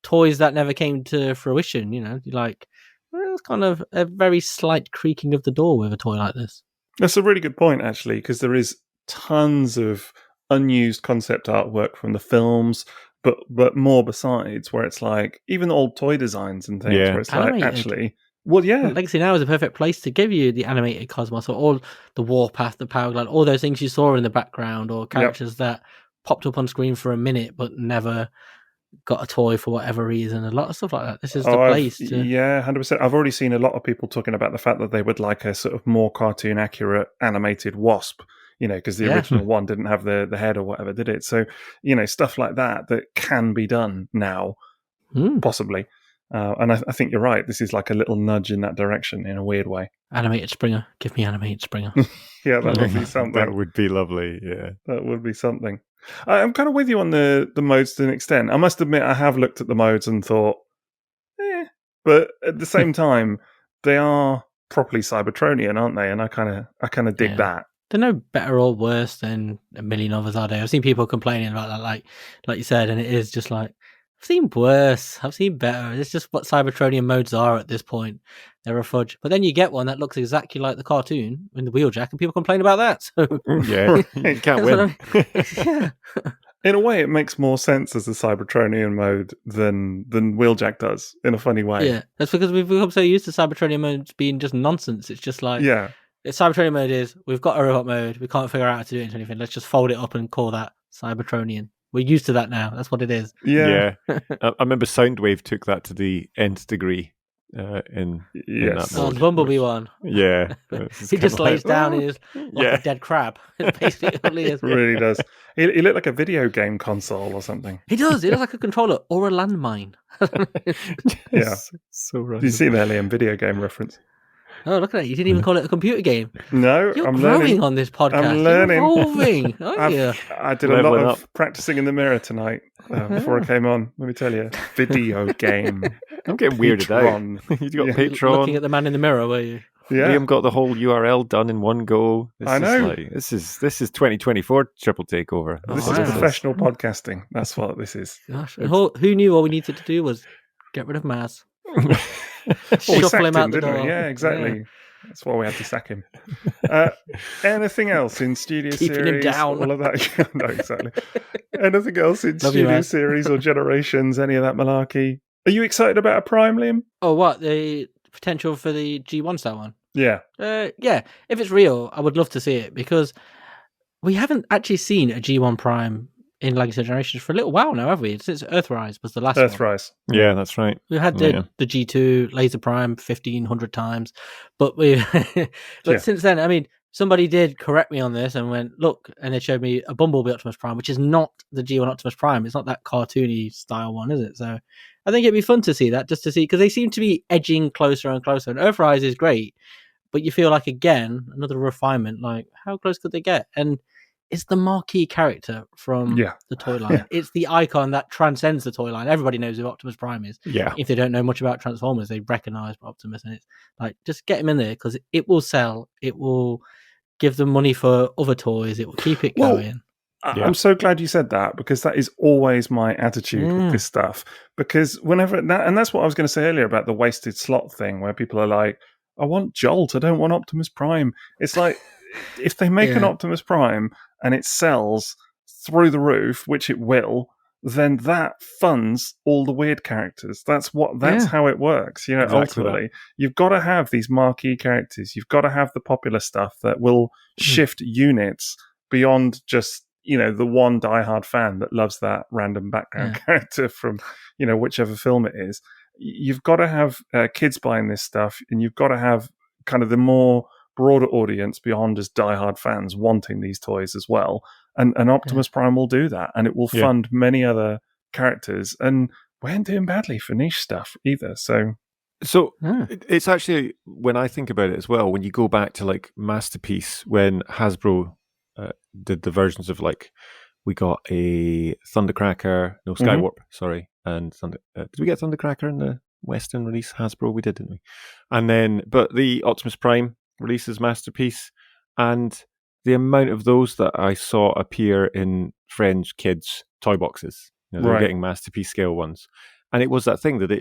toys that never came to fruition, like, well, it's kind of a very slight creaking of the door with a toy like this. That's a really good point, actually, because there is tons of unused concept artwork from the films, but more besides, where it's like even old toy designs and things, where it's animated. like actually, well, yeah, Legacy Now is a perfect place to give you the animated Cosmos, or all the Warpath, the Power Glide, all those things you saw in the background, or characters that popped up on screen for a minute but never got a toy for whatever reason. A lot of stuff like that. This is the place to... Yeah, 100%. I've already seen a lot of people talking about the fact that they would like a sort of more cartoon accurate animated Wasp, because the original one didn't have the head or whatever, did it? So, stuff like that can be done now, possibly. And I think you're right. This is like a little nudge in that direction in a weird way. Animated Springer. Give me animated Springer. Yeah, that would be something. That would be lovely, yeah. That would be something. I'm kind of with you on the modes to an extent. I must admit, I have looked at the modes and thought, but at the same time, they are properly Cybertronian, aren't they? And I kind of dig that. They're no better or worse than a million others, are they? I've seen people complaining about that, like you said, and it is just like, I've seen worse, I've seen better. It's just what Cybertronian modes are at this point. They're a fudge. But then you get one that looks exactly like the cartoon in the Wheeljack, and people complain about that. So. Yeah, you can't win. Yeah. In a way, it makes more sense as a Cybertronian mode than Wheeljack does, in a funny way. Yeah, that's because we've become so used to Cybertronian modes being just nonsense. It's just like, Cybertronian mode is, we've got a robot mode, we can't figure out how to do it into anything. Let's just fold it up and call that Cybertronian. We're used to that now. That's what it is. Yeah. I remember Soundwave took that to the nth degree in that mode. The Bumblebee one. Yeah. He just lays down and is like a dead crab. It's basically what he is. It really does. He looked like a video game console or something. He does. He looks like a controller or a landmine. Yeah. So right. Did you see the Alien video game reference? Oh, look at that. You didn't even call it a computer game. No, You're I'm growing learning. on this podcast. I'm learning. You're evolving, aren't you? I did a lot of practicing in the mirror tonight before I came on. Let me tell you. Video game. I'm getting weirded out. You got Patreon. Looking at the man in the mirror, were you? Yeah. Liam got the whole URL done in one go. I know. This is 2024 Triple Takeover. This is professional podcasting. That's what this is. Gosh, and who knew all we needed to do was get rid of Maz. Shuffle him out the door. Yeah, exactly. Yeah. That's why we had to sack him. Anything else in studio Keeping series? Him down. All of that. No, exactly. Anything else in studio series or generations? Any of that malarkey? Are you excited about a Prime, Liam? Oh, what? The potential for the G1 style one? Yeah. Yeah. If it's real, I would love to see it because we haven't actually seen a G1 Prime in Legacy Generations for a little while now, have we? Since Earthrise was the last one. Earthrise. Yeah, that's right. We had the G2 Laser Prime 1,500 times, but since then, I mean, somebody did correct me on this and went, look, and they showed me a Bumblebee Optimus Prime, which is not the G1 Optimus Prime. It's not that cartoony style one, is it? So I think it'd be fun to see that, just to see, because they seem to be edging closer and closer. And Earthrise is great, but you feel like, again, another refinement, like how close could they get? And it's the marquee character from the toy line. Yeah. It's the icon that transcends the toy line. Everybody knows who Optimus Prime is. Yeah. If they don't know much about Transformers, they recognize Optimus, and it's like, just get him in there because it will sell. It will give them money for other toys. It will keep it going. I'm so glad you said that because that is always my attitude with this stuff. Because whenever and that's what I was going to say earlier about the wasted slot thing, where people are like, "I want Jolt. I don't want Optimus Prime." It's like if they make an Optimus Prime and it sells through the roof, which it will, then that funds all the weird characters. That's how it works. You know, exactly ultimately, you've got to have these marquee characters. You've got to have the popular stuff that will shift units beyond just, you know, the one diehard fan that loves that random background character from, you know, whichever film it is. You've got to have kids buying this stuff, and you've got to have kind of the more broader audience beyond just diehard fans wanting these toys as well. And Optimus Prime will do that, and it will fund many other characters. And we ain't doing badly for niche stuff either. So it's actually, when I think about it as well, when you go back to like Masterpiece, when Hasbro did the versions of like We got a Thundercracker, no Skywarp, sorry, and did we get Thundercracker in the Western release? Hasbro, we did, didn't we? And then, but the Optimus Prime releases Masterpiece, and the amount of those that I saw appear in French kids' toy boxes, they're getting Masterpiece scale ones. And it was that thing that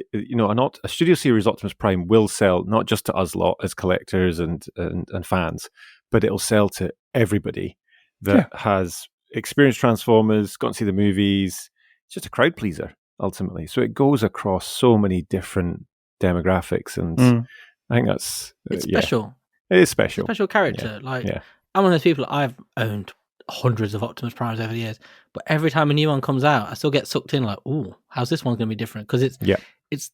a Studio Series Optimus Prime will sell not just to us lot as collectors and fans, but it'll sell to everybody that has experienced Transformers, gone to see the movies. It's just a crowd pleaser ultimately. So it goes across so many different demographics, and I think it's special. It is special. It's a special character. I'm one of those people. I've owned hundreds of Optimus Primes over the years, but every time a new one comes out, I still get sucked in. Like, ooh, how's this one going to be different? Because it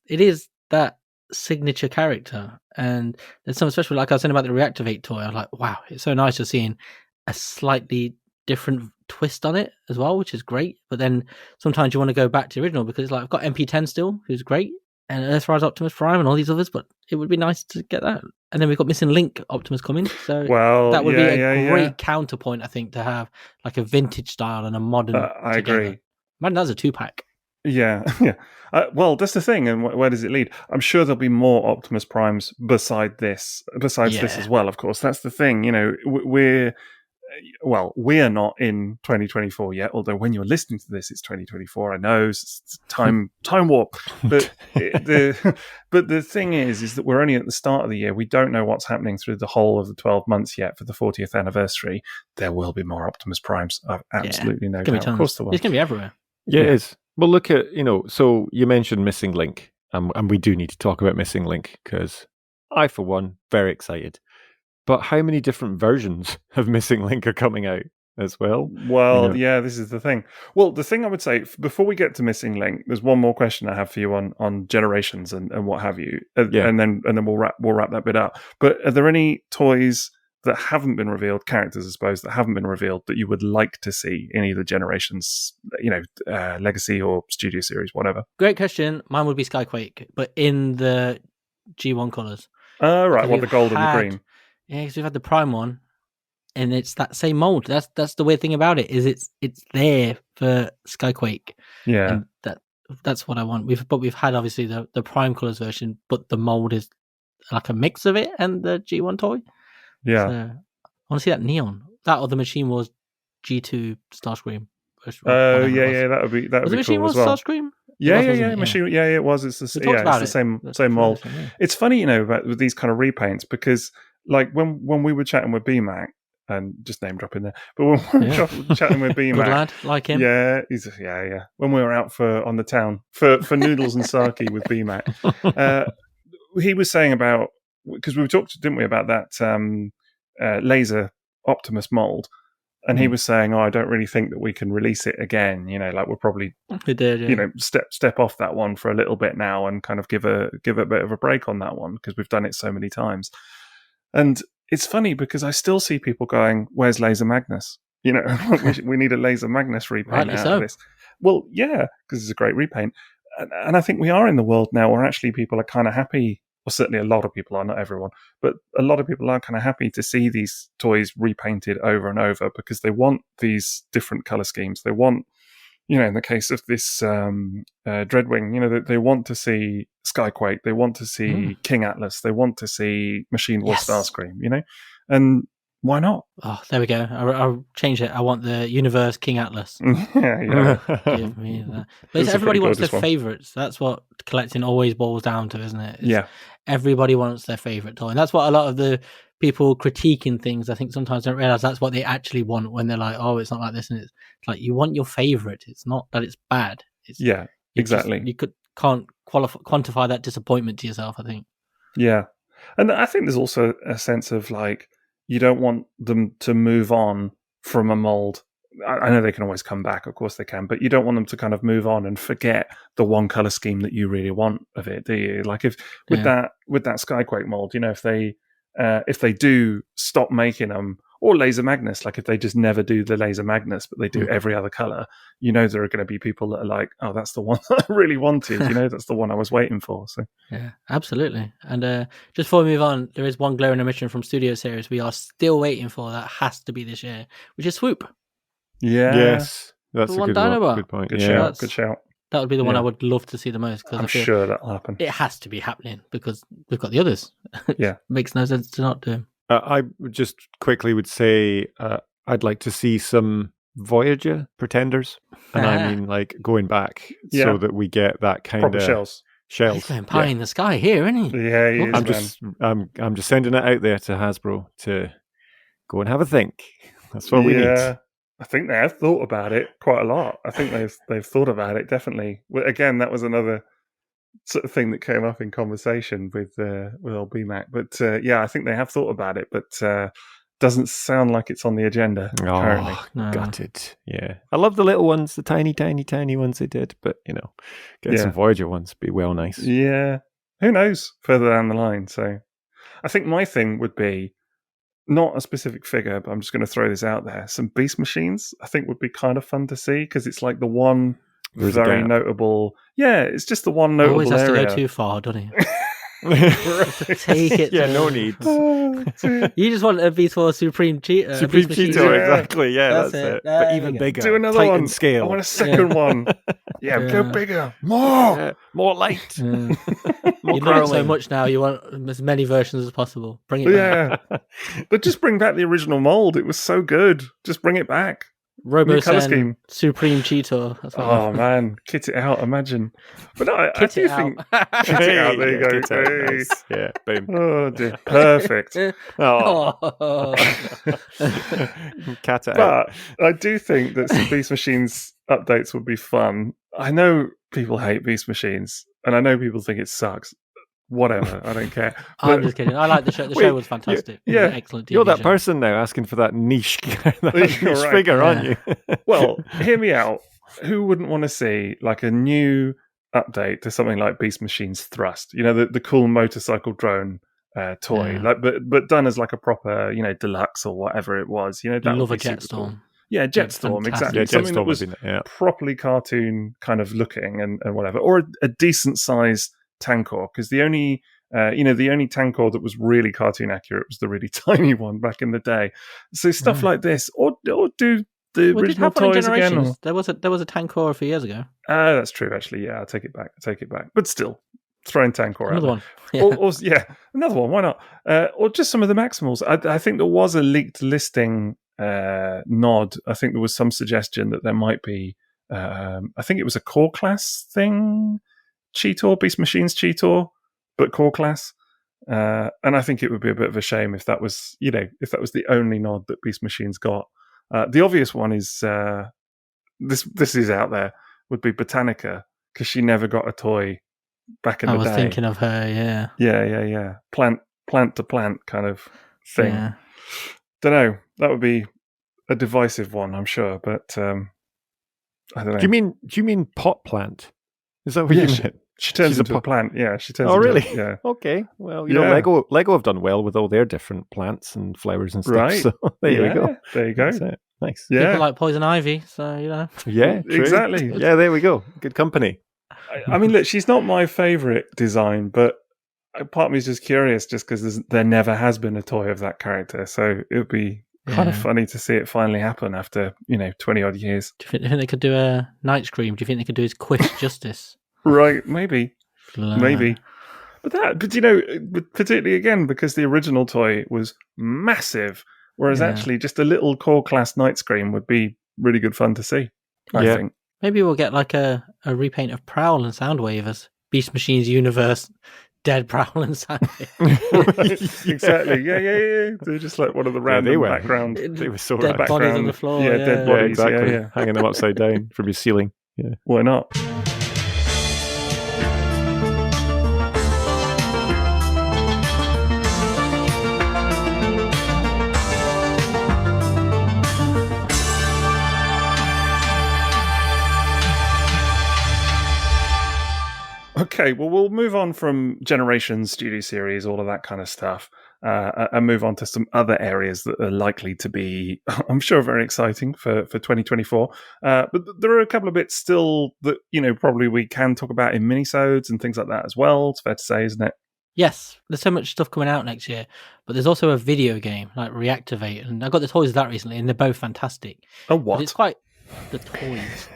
is that signature character, and there's something special. Like I was saying about the Reactivate toy, I was like, wow, it's so nice just seeing a slightly different twist on it as well, which is great. But then sometimes you want to go back to the original because I've got MP10 still, who's great, and Earthrise Optimus Prime and all these others, but it would be nice to get that. And then we've got Missing Link Optimus coming, so that would be a great counterpoint, I think, to have like a vintage style and a modern. I agree. Imagine that's a 2-pack. Yeah. Well, that's the thing, and where does it lead? I'm sure there'll be more Optimus Primes besides this as well. Of course, that's the thing. We're not in 2024 yet, although when you're listening to this, it's 2024. I know it's time warp, but the thing is that we're only at the start of the year. We don't know what's happening through the whole of the 12 months yet for the 40th anniversary. There will be more Optimus Primes. I've absolutely no doubt. Of course there will. It's going to be everywhere. Yeah, it is. Well, look at, so you mentioned Missing Link, and we do need to talk about Missing Link because I, for one, very excited. But how many different versions of Missing Link are coming out as well? Well, this is the thing. Well, the thing I would say, before we get to Missing Link, there's one more question I have for you on generations and what have you. And then we'll wrap that bit up. But are there any toys that haven't been revealed, characters, I suppose, that haven't been revealed that you would like to see in either generations, Legacy or Studio Series, whatever? Great question. Mine would be Skyquake, but in the G1 colours. Right, the gold and the green. Yeah, because we've had the Prime one, and it's that same mold. That's the weird thing about it, is it's there for Skyquake. Yeah, and that's what I want. We've had obviously the Prime Colors version, but the mold is like a mix of it and the G1 toy. Yeah, so I want to see that neon. That or the Machine Wars G2 Starscream. Oh that would be the Machine cool Wars as well. Starscream? Yeah. Machine. Yeah, it was. It's the same mold. Yeah. It's funny, about with these kind of repaints because. Like when we were chatting with BMAC, and just name dropping there, but when we were chatting with BMAC, good lad, like him. Yeah, When we were out on the town for noodles and sake with BMAC, he was saying about, because we talked, didn't we, about that laser Optimus mold, and he was saying, I don't really think that we can release it again. Like we'll probably, step off that one for a little bit now and kind of give a bit of a break on that one because we've done it so mmany times. And it's funny because I still see people going, where's Laser Magnus? We need a Laser Magnus repaint out of this. Well, yeah, because it's a great repaint. And I think we are in the world now where actually people are kind of happy, or certainly a lot of people are, not everyone, but a lot of people are kind of happy to see these toys repainted over and over because they want these different color schemes. They want, in the case of this Dreadwing, they want to see Skyquake, they want to see King Atlas, they want to see Machine Wars Starscream, and why not? Oh, there we go. I'll change it. I want the Universe King Atlas. Yeah. Give me that. But everybody wants their favourites. That's what collecting always boils down to, isn't it? Everybody wants their favourite toy. And that's what a lot of the people critiquing things, I think, sometimes don't realise that's what they actually want when they're like, oh, it's not like this. And it's like, you want your favourite. It's not that it's bad. Exactly. You can't quantify that disappointment to yourself, I think. Yeah. And I think there's also a sense of like, you don't want them to move on from a mold. I know they can always come back, of course they can, but you don't want them to kind of move on and forget the one color scheme that you really want of it, do you? Like with that Skyquake mold, if they do stop making them, or Laser Magnus, like if they just never do the Laser Magnus, but they do every other color, there are going to be people that are like, oh, that's the one that I really wanted, that's the one I was waiting for. So yeah, absolutely. And just before we move on, there is one glaring omission from Studio Series we are still waiting for that has to be this year, which is Swoop. Yeah. Yes. That's The a one good point. Good Yeah. shout. Good shout. That would be the one I would love to see the most. I'm sure that'll happen. It has to be happening because we've got the others. Yeah. Makes no sense to not do them. I just quickly would say I'd like to see some Voyager Pretenders. And I mean, like, going back so that we get that kind proper of... shells. He's going pie in the sky here, isn't he? Yeah, he is, I'm just sending it out there to Hasbro to go and have a think. That's what we need. I think they have thought about it quite a lot. I think they've thought about it, definitely. Again, that was another sort of thing that came up in conversation with old BMAC. But I think they have thought about it, but doesn't sound like it's on the agenda currently. Gutted. Yeah. I love the little ones, the tiny, tiny, tiny ones they did, but, get some Voyager ones would be well nice. Yeah. Who knows further down the line. So I think my thing would be not a specific figure, but I'm just going to throw this out there. Some Beast Machines, I think, would be kind of fun to see because it's like the one very notable. Yeah, it's just the one notable always has area. to go too far, doesn't he? Take it. No need. You just want a Beast Force Supreme Cheetah. Supreme Cheetah, exactly. Yeah, that's it. But even bigger. Do another Titan one. Scale. I want a second one. Go bigger. More. More light. More you love it so much now, you want as many versions as possible. Bring it back. Yeah. But just bring back the original mold. It was so good. Just bring it back. Robo-Sen Supreme Cheetah. Oh man, kit it out! Imagine, but no, I do think kit it out. There you go. Hey. Yeah, boom. Oh dear, perfect. Cat it But out. I do think that some Beast Machines updates would be fun. I know people hate Beast Machines, and I know people think it sucks. Whatever, I don't care. I'm just kidding. I like the show. The show was fantastic. Yeah, excellent. TV You're that show. person now asking for that niche figure, aren't you? Well, hear me out. Who wouldn't want to see like a new update to something like Beast Machines Thrust? The cool motorcycle drone toy, but done as like a proper, deluxe or whatever it was. That love a would be super Jetstorm. Cool. Yeah, Jetstorm, exactly. Yeah, something that was properly cartoon kind of looking and whatever, or a decent size Tankor, because the only Tankor that was really cartoon accurate was the really tiny one back in the day. So stuff like this, or do the original toys again. Or... There was a Tankor a few years ago. That's true, actually. Yeah, I'll take it back. But still, throwing Tankor another out. One. Another one. Why not? Or just some of the Maximals. I think there was a leaked listing nod. I think there was some suggestion that there might be. I think it was a core class thing. Cheetor, Beast Machines Cheetor, but core class. And I think it would be a bit of a shame if that was, if that was the only nod that Beast Machines got. The obvious one is, this is out there, would be Botanica, because she never got a toy back in the day. I was thinking of her, yeah. Yeah. Plant to plant kind of thing. Yeah. Don't know. That would be a divisive one, I'm sure, but I don't know. Do you mean pot plant? Is that what you meant? She turns into a plant. Yeah, she turns. Oh, into really? Yeah. Okay. Well, Lego have done well with all their different plants and flowers and stuff. Right. So there we go. There you go. Nice. Yeah. People like poison ivy, so Yeah, true. Exactly. Yeah, there we go. Good company. I mean, look, she's not my favorite design, but part of me is just curious, just because there never has been a toy of that character, so it would be kind of funny to see it finally happen after 20 odd years. Do you think they could do a Night Scream? Do you think they could do his Quiff justice? Right, maybe. But particularly again because the original toy was massive, whereas actually just a little core class Night Scream would be really good fun to see. I think maybe we'll get like a repaint of Prowl and Soundwave as Beast Machines Universe. Dead Prowl and Soundwave. Exactly. Yeah. They're just like one of the random background. They were so dead bodies on the floor. Yeah, dead bodies. Exactly. Yeah. Hanging them upside down from your ceiling. Yeah. Why not? Okay, well, we'll move on from Generations, Studio Series, all of that kind of stuff, and move on to some other areas that are likely to be, I'm sure, very exciting for 2024. But there are a couple of bits still that, probably we can talk about in minisodes and things like that as well. It's fair to say, isn't it? Yes, there's so much stuff coming out next year, but there's also a video game like Reactivate, and I got the toys of that recently, and they're both fantastic. Oh, what? But it's quite The toys.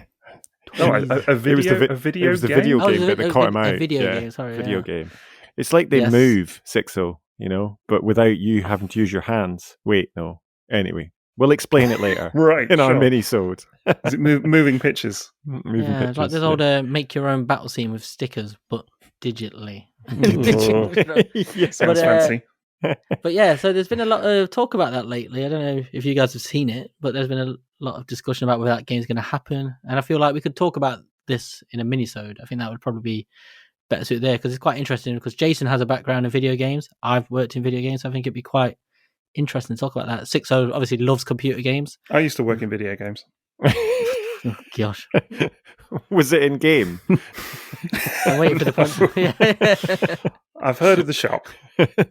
Oh, a video It was the game? video game bit that caught him out. A video game, sorry. Video game. It's like they move, Sixo, but without you having to use your hands. Wait, no. Anyway, we'll explain it later. Right, in our mini-sode. Is it moving pictures? Moving pictures. It's like this old make your own battle scene with stickers, but digitally. Sounds fancy. But yeah, so there's been a lot of talk about that lately. I don't know if you guys have seen it, but there's been a lot of discussion about whether that game's going to happen. And I feel like we could talk about this in a mini-sode. I think that would probably be better suited there because it's quite interesting because Jason has a background in video games. I've worked in video games, so I think it'd be quite interesting to talk about that. Sixo obviously loves computer games. I used to work in video games. Oh, gosh. Was it in game? I'm waiting for the punch. I've heard of the shop.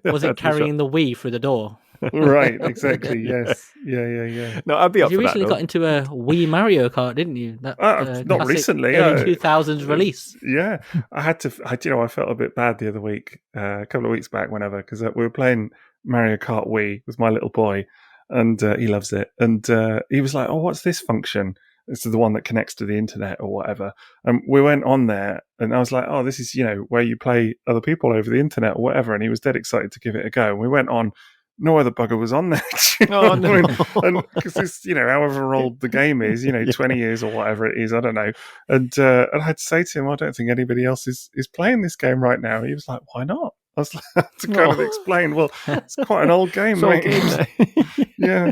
Was it carrying the Wii through the door? Right, exactly. Yes. Yeah. No, I'd be up for that. You recently got into a Wii Mario Kart, didn't you? That, not recently. Early 2000s release. Yeah. I felt a bit bad the other week, a couple of weeks back, whenever, because we were playing Mario Kart Wii with my little boy, and he loves it. And he was like, "Oh, what's this function?" This is the one that connects to the internet or whatever. And we went on there and I was like, "Oh, this is, where you play other people over the internet or whatever." And he was dead excited to give it a go. And we went on. No other bugger was on there. Oh, no. And because it's, however old the game is, 20 years or whatever it is, I don't know. And I had to say to him, I don't think anybody else is playing this game right now. And he was like, "Why not?" I was like, to kind of explain, well, it's quite an old game, mate. Yeah.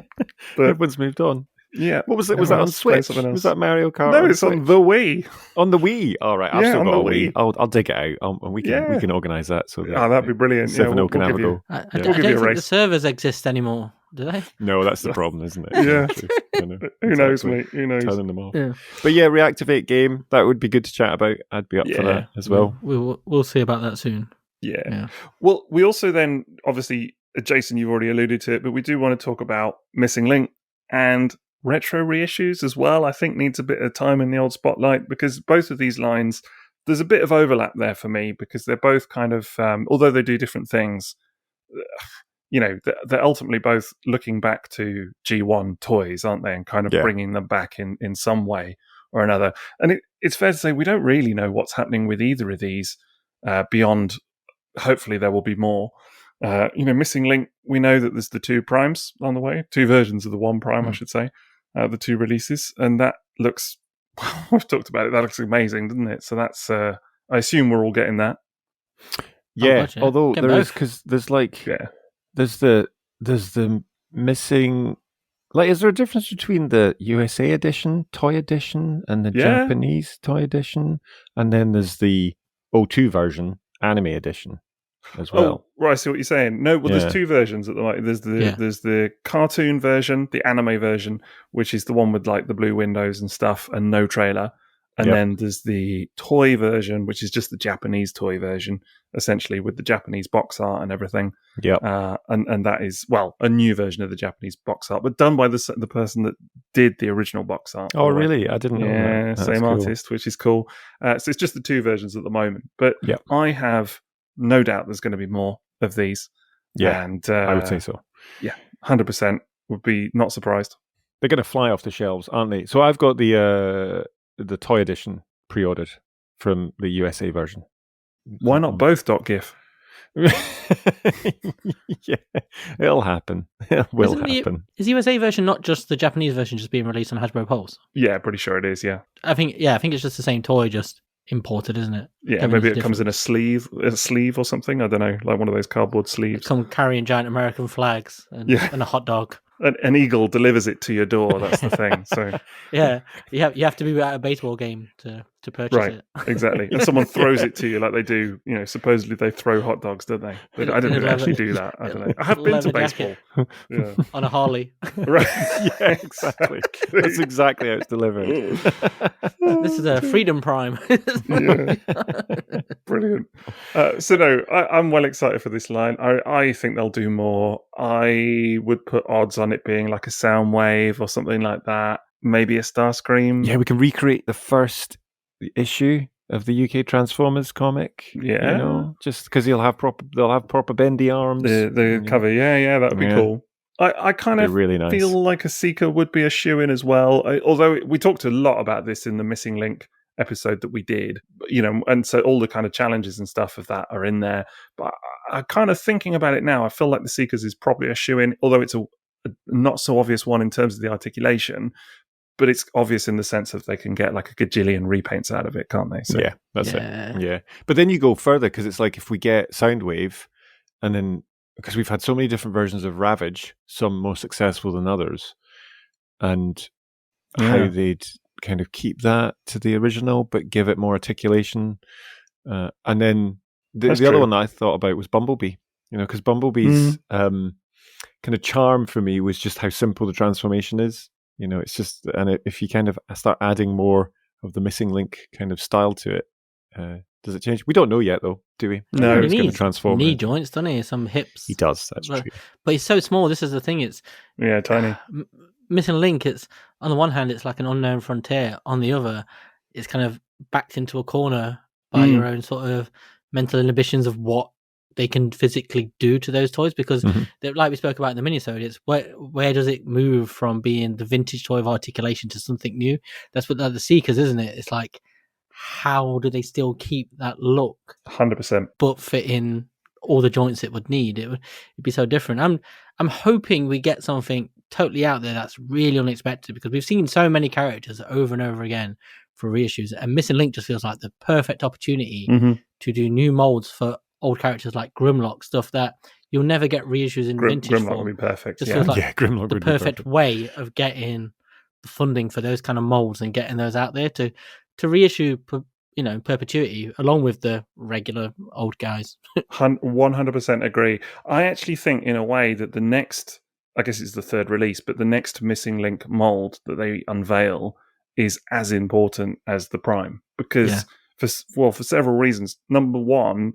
But everyone's moved on. Yeah. What was it? Was that on Switch? Was that Mario Kart? No, it's on the Wii. On the Wii. All right. I've still got a Wii. I'll dig it out and we can organise that. So that'd be brilliant. 7-0 can have a go. I don't think the servers exist anymore, do they? No, that's the problem, isn't it? Yeah. Who knows, mate? Who knows? Turning them off. Yeah. But yeah, reactivate game. That would be good to chat about. I'd be up for that as well. We'll see about that soon. Yeah. Well, we also then, obviously, Jason, you've already alluded to it, but we do want to talk about Missing Link and retro reissues as well. I think needs a bit of time in the old spotlight because both of these lines, there's a bit of overlap there for me because they're both kind of, although they do different things, they're ultimately both looking back to G1 toys, aren't they? And kind of bringing them back in some way or another. And it's fair to say we don't really know what's happening with either of these beyond, hopefully there will be more. Missing Link, we know that there's the 2 primes on the way, 2 versions of the 1 prime, I should say. The 2 releases, and that looks, we've talked about it, that looks amazing, doesn't it? So that's, I assume we're all getting that. Yeah, although there is, because there's there's the missing, is there a difference between the USA edition, toy edition, and the Japanese toy edition? And then there's the O2 version, anime edition as well. Oh, right, I see what you're saying. No, well, there's 2 versions at the moment. There's the cartoon version, the anime version, which is the one with the blue windows and stuff and no trailer. And then there's the toy version, which is just the Japanese toy version, essentially with the Japanese box art and everything. Yeah. And that is, a new version of the Japanese box art, but done by the person that did the original box art. Oh, really? I didn't know that. Yeah, same artist, which is cool. So it's just the 2 versions at the moment. But I have no doubt there's going to be more of these. Yeah, and I would say so. Yeah, 100% would be not surprised. They're going to fly off the shelves, aren't they? So I've got the toy edition pre-ordered from the USA version. Why not both .gif? Yeah, it'll happen. It will happen. Is the USA version not just the Japanese version just being released on Hasbro Pulse? Yeah, pretty sure it is, yeah. I think it's just the same toy, just imported, isn't it? Yeah, maybe it comes in a sleeve or something. I don't know, like one of those cardboard sleeves. Come carrying giant American flags and a hot dog. An eagle delivers it to your door. That's the thing. So you have to be at a baseball game to purchase it. Exactly. And someone throws it to you like they do. Supposedly they throw hot dogs, don't they? I didn't really actually do that. I don't know. I have been to baseball. Yeah. On a Harley. Right. Yeah, exactly. That's exactly how it's delivered. This is a Freedom Prime. Yeah. Brilliant. I'm well excited for this line. I think they'll do more. I would put odds on it being like a Soundwave or something like that. Maybe a Starscream. Yeah, we can recreate the first issue of the UK Transformers comic. Yeah, just because they'll have proper bendy arms. The cover. Yeah, that would be cool. I kind of really nice. feel like a Seeker would be a shoe-in as well. Although we talked a lot about this in the Missing Link episode that we did, and so all the kind of challenges and stuff of that are in there. But I kind of thinking about it now, I feel like the Seekers is probably a shoe-in, although it's a not so obvious one in terms of the articulation. But it's obvious in the sense of they can get like a gajillion repaints out of it, can't they? So, yeah, that's it. Yeah. But then you go further because it's like if we get Soundwave, and then because we've had so many different versions of Ravage, some more successful than others, and how they'd kind of keep that to the original but give it more articulation. And then the other one that I thought about was Bumblebee, because Bumblebee's kind of charm for me was just how simple the transformation is. It's just, and if you kind of start adding more of the Missing Link kind of style to it, does it change? We don't know yet, though, do we? No, he's going to transform. Knee joints, doesn't he? Some hips. He does. That's true. But he's so small. This is the thing. It's tiny. Missing Link. It's on the one hand, it's like an unknown frontier. On the other, it's kind of backed into a corner by your own sort of mental inhibitions of what they can physically do to those toys, because like we spoke about in the minisode, it's where does it move from being the vintage toy of articulation to something new? That's what the Seekers, isn't it? It's like, how do they still keep that look 100% but fit in all the joints it would need? It'd be so different. I'm hoping we get something totally out there that's really unexpected, because we've seen so many characters over and over again for reissues, and Missing Link just feels like the perfect opportunity to do new molds for old characters like Grimlock, stuff that you'll never get reissues in vintage Grimlock form. would be perfect. Just feels like Grimlock the perfect way of getting the funding for those kind of molds and getting those out there to reissue, perpetuity, along with the regular old guys. 100% agree. I actually think, in a way, that the next, I guess it's the third release, but the next Missing Link mold that they unveil is as important as the Prime, because for several reasons. Number one,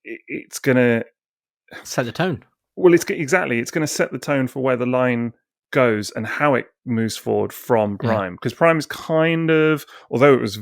it's going to set the tone. Well, it's going to set the tone for where the line goes and how it moves forward from Prime. Because Prime is kind of, although it's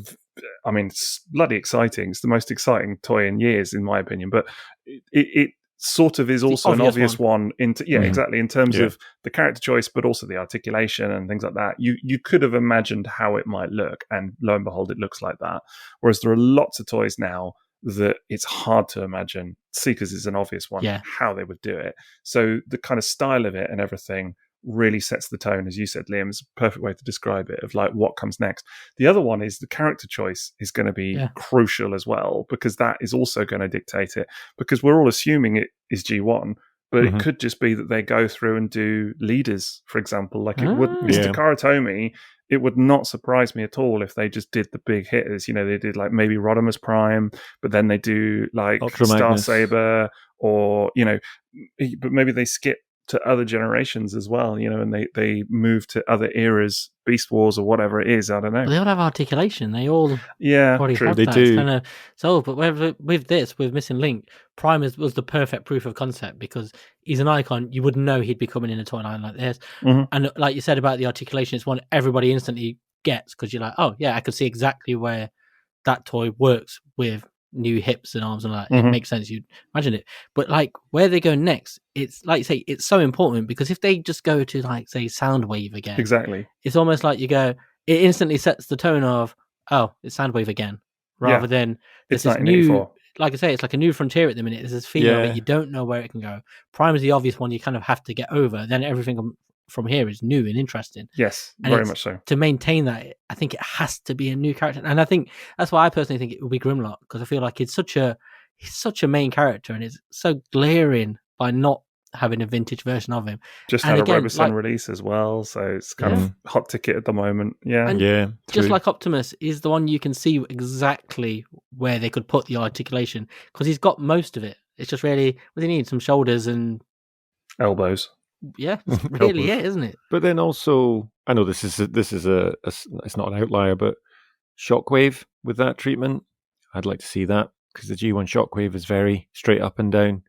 bloody exciting. It's the most exciting toy in years, in my opinion. But it sort of is also an obvious one exactly, in terms of the character choice, but also the articulation and things like that. You could have imagined how it might look, and lo and behold, it looks like that. Whereas there are lots of toys now that it's hard to imagine. Seekers is an obvious one, how they would do it. So the kind of style of it and everything really sets the tone, as you said, Liam. It's a perfect way to describe it, of like what comes next. The other one is the character choice is going to be crucial as well, because that is also going to dictate it, because we're all assuming it is G1, but it could just be that they go through and do leaders, for example, like it would Mr. Karatomi. It would not surprise me at all if they just did the big hitters. They did like maybe Rodimus Prime, but then they do like Star Saber, or but maybe they skip to other generations as well, and they move to other eras, Beast Wars or whatever it is. I don't know. Well, they all have articulation. They all already have they that. do. But with Missing Link, Prime was the perfect proof of concept, because he's an icon. You wouldn't know he'd be coming in a toy line like this. And like you said about the articulation, it's one everybody instantly gets, because you're like, oh yeah, I could see exactly where that toy works with new hips and arms and like it makes sense. You imagine it, but like where they go next, it's like you say, it's so important, because if they just go to like say Soundwave again, exactly, it's almost like it instantly sets the tone of, oh, it's Soundwave again, rather than it's this new. Like I say, it's like a new frontier at the minute. There's this feeling of it. You don't know where it can go. Prime is the obvious one you kind of have to get over. Then everything from here is new and interesting. Yes, and very much so. To maintain that, I think it has to be a new character, and I think that's why I personally think it will be Grimlock, because I feel like he's such a main character, and it's so glaring by not having a vintage version of him. Just had a Robosen release as well, so it's kind of hot ticket at the moment. Just like Optimus is the one you can see exactly where they could put the articulation, because he's got most of it. It's just really what he needs, some shoulders and elbows. Yeah, it's really it, isn't it? But then also, I know this is it's not an outlier, but Shockwave with that treatment, I'd like to see that, because the G1 Shockwave is very straight up and down.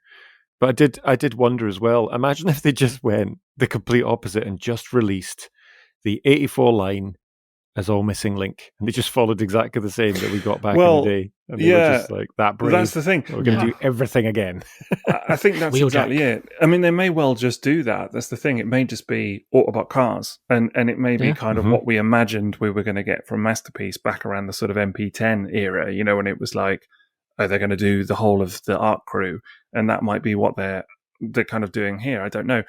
But I did wonder as well, imagine if they just went the complete opposite and just released the 84 line as all missing link, and they just followed exactly the same that we got back in the day. And they were just like that brave. That's the thing. We're going to do everything again. I think that's exactly it. I mean, they may well just do that. That's the thing. It may just be Autobot cars, and it may be kind of what we imagined we were going to get from Masterpiece back around the sort of MP10 era, when it was like, oh, they're going to do the whole of the ARC crew, and that might be what they're kind of doing here. I don't know.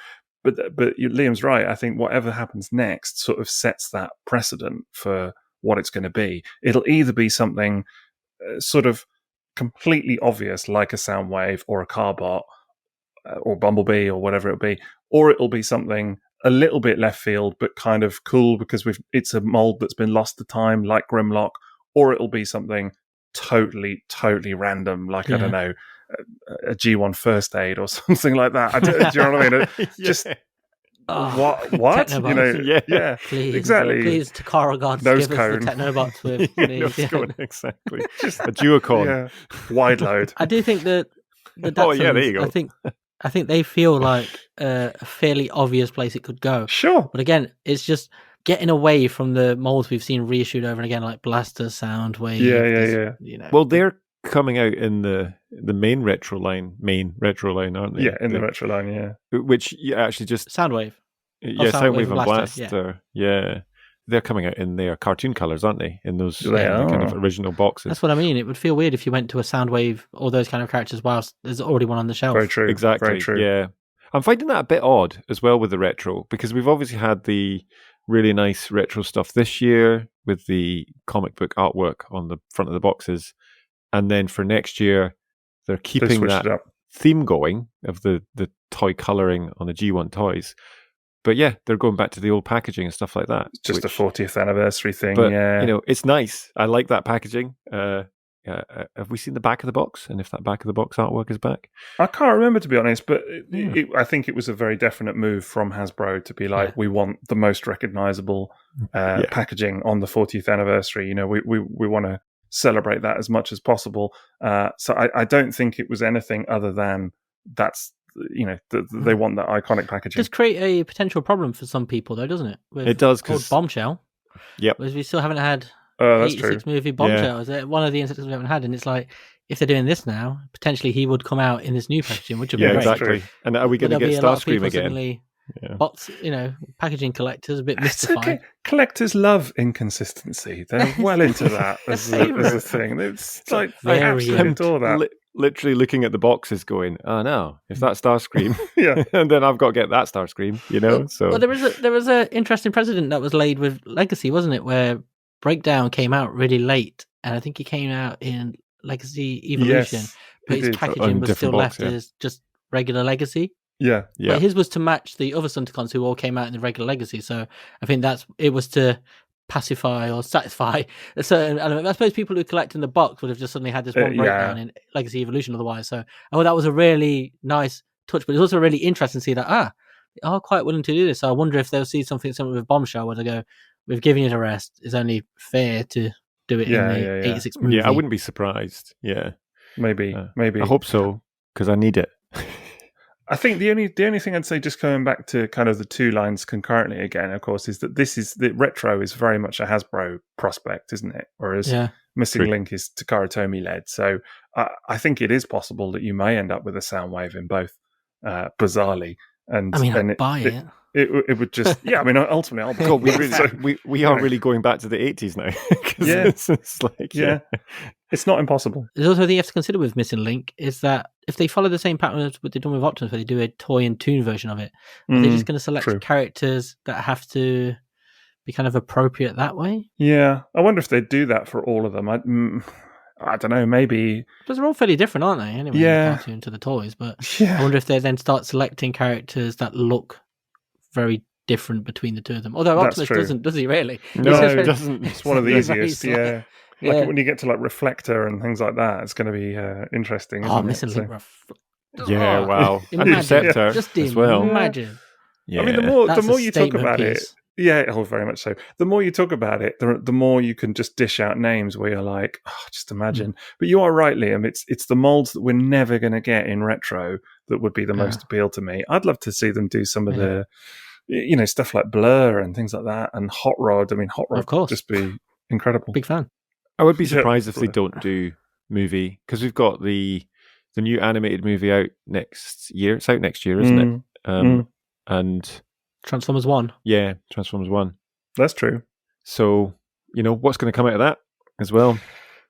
But Liam's right. I think whatever happens next sort of sets that precedent for what it's going to be. It'll either be something sort of completely obvious, like a Soundwave or a Carbot or Bumblebee or whatever it'll be, or it'll be something a little bit left field but kind of cool because it's a mold that's been lost to time, like Grimlock, or it'll be something totally random, like I don't know, a G1 First Aid or something like that. Do you know what I mean? Just what? Yeah, please, exactly. Please, Takara gods, Nose give cone. us the Technobots with exactly. Just a duocon, wide load. I do think that the Datsuns, there you go. I think they feel like a fairly obvious place it could go. Sure, but again, it's just getting away from the molds we've seen reissued over and again, like Blaster, Soundwave. Yeah. Well, they're coming out in the main retro line, aren't they? Yeah, in the retro line, yeah. Which actually just Soundwave. Soundwave and Blaster. Yeah. They're coming out in their cartoon colors, aren't they? In those kind of original boxes. That's what I mean. It would feel weird if you went to a Soundwave or those kind of characters whilst there's already one on the shelf. Very true. Exactly. Very true. Yeah. I'm finding that a bit odd as well with the retro, because we've obviously had the really nice retro stuff this year with the comic book artwork on the front of the boxes. And then for next year, they're keeping that theme going of the toy colouring on the G1 toys. But yeah, they're going back to the old packaging and stuff like that. It's just a 40th anniversary thing, but, yeah. It's nice. I like that packaging. Have we seen the back of the box? And if that back of the box artwork is back? I can't remember, to be honest, but I think it was a very definite move from Hasbro to be like, we want the most recognisable packaging on the 40th anniversary. We want to celebrate that as much as possible. So I don't think it was anything other than that's, they want that iconic packaging. It does create a potential problem for some people, though, doesn't it? It does, because Bombshell. Yep. Whereas we still haven't had 86 movie Bombshell. Is it one of the insects we haven't had? And it's like, if they're doing this now, potentially he would come out in this new packaging, which would be great. Exactly. And are we going to get Starscream again? Bots, packaging collectors, a bit mystified. Okay. Collectors love inconsistency. They're well into that as a thing. It's like, I absolutely adore that. Literally looking at the boxes going, oh no, if that's Starscream, and then I've got to get that Starscream, so. Well, there was a interesting precedent that was laid with Legacy, wasn't it, where Breakdown came out really late, and I think he came out in Legacy Evolution, but his packaging was still left as just regular Legacy. Yeah. But his was to match the other Stunticons who all came out in the regular Legacy, so I think it was to pacify or satisfy a certain element. I suppose people who collect in the box would have just suddenly had this one breakdown in Legacy Evolution otherwise. So that was a really nice touch, but it's also really interesting to see that they are quite willing to do this. So I wonder if they'll see something similar with Bombshell where they go, we've given it a rest, it's only fair to do it in the 86 movie. Yeah, I wouldn't be surprised. Yeah. Maybe. I hope so, because I need it. I think the only thing I'd say, just coming back to kind of the two lines concurrently again, of course, is that the retro is very much a Hasbro prospect, isn't it? Whereas Missing Link is Takara Tomy led. So I think it is possible that you may end up with a Soundwave in both, bizarrely. And I'd buy it. It would just ultimately I'll buy it. We are really going back to the 80s now. It's like, it's not impossible. There's also a thing you have to consider with Missing Link is that if they follow the same pattern as what they've done with Optimus, where they do a toy and toon version of it, are they just going to select characters that have to be kind of appropriate that way? Yeah, I wonder if they'd do that for all of them. I don't know, maybe. Because they're all fairly different, aren't they? Anyway, the cartoon to the toys. But I wonder if they then start selecting characters that look very different between the two of them. Although Optimus doesn't, does he really? No, he doesn't. It's one of the easiest, Like when you get to like Reflector and things like that, it's going to be interesting. Missing Link Yeah, wow. Imagine, just as well. Imagine. Yeah. I mean, the more you talk about it, very much so. The more you talk about it, the more you can just dish out names where you're like, just imagine. But you are right, Liam. It's the molds that we're never going to get in retro that would be the most appeal to me. I'd love to see them do some of the stuff like Blur and things like that, and Hot Rod. I mean, Hot Rod Of course. would just be incredible. Big fan. I would be surprised if they don't do movie, because we've got the new animated movie out next year. It's out next year, isn't it? And Transformers 1. Yeah, Transformers 1. That's true. So, what's going to come out of that as well?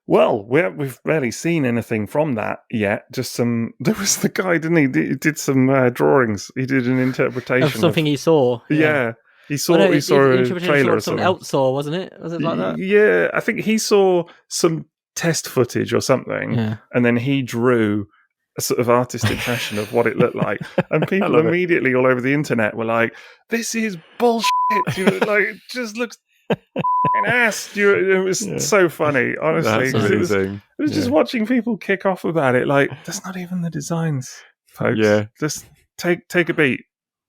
Well, we've barely seen anything from that yet. Just there was the guy, didn't he? He did some drawings. He did an interpretation of something he saw. Yeah. He saw a trailer or something. Else saw, wasn't it? Was it like that? Yeah, I think he saw some test footage or something, and then he drew a sort of artist impression of what it looked like, and people immediately all over the internet were like, "This is bullshit!" It just looks an ass. It was so funny, honestly. It was just watching people kick off about it. Like, that's not even the designs, folks. Yeah, just take a beat.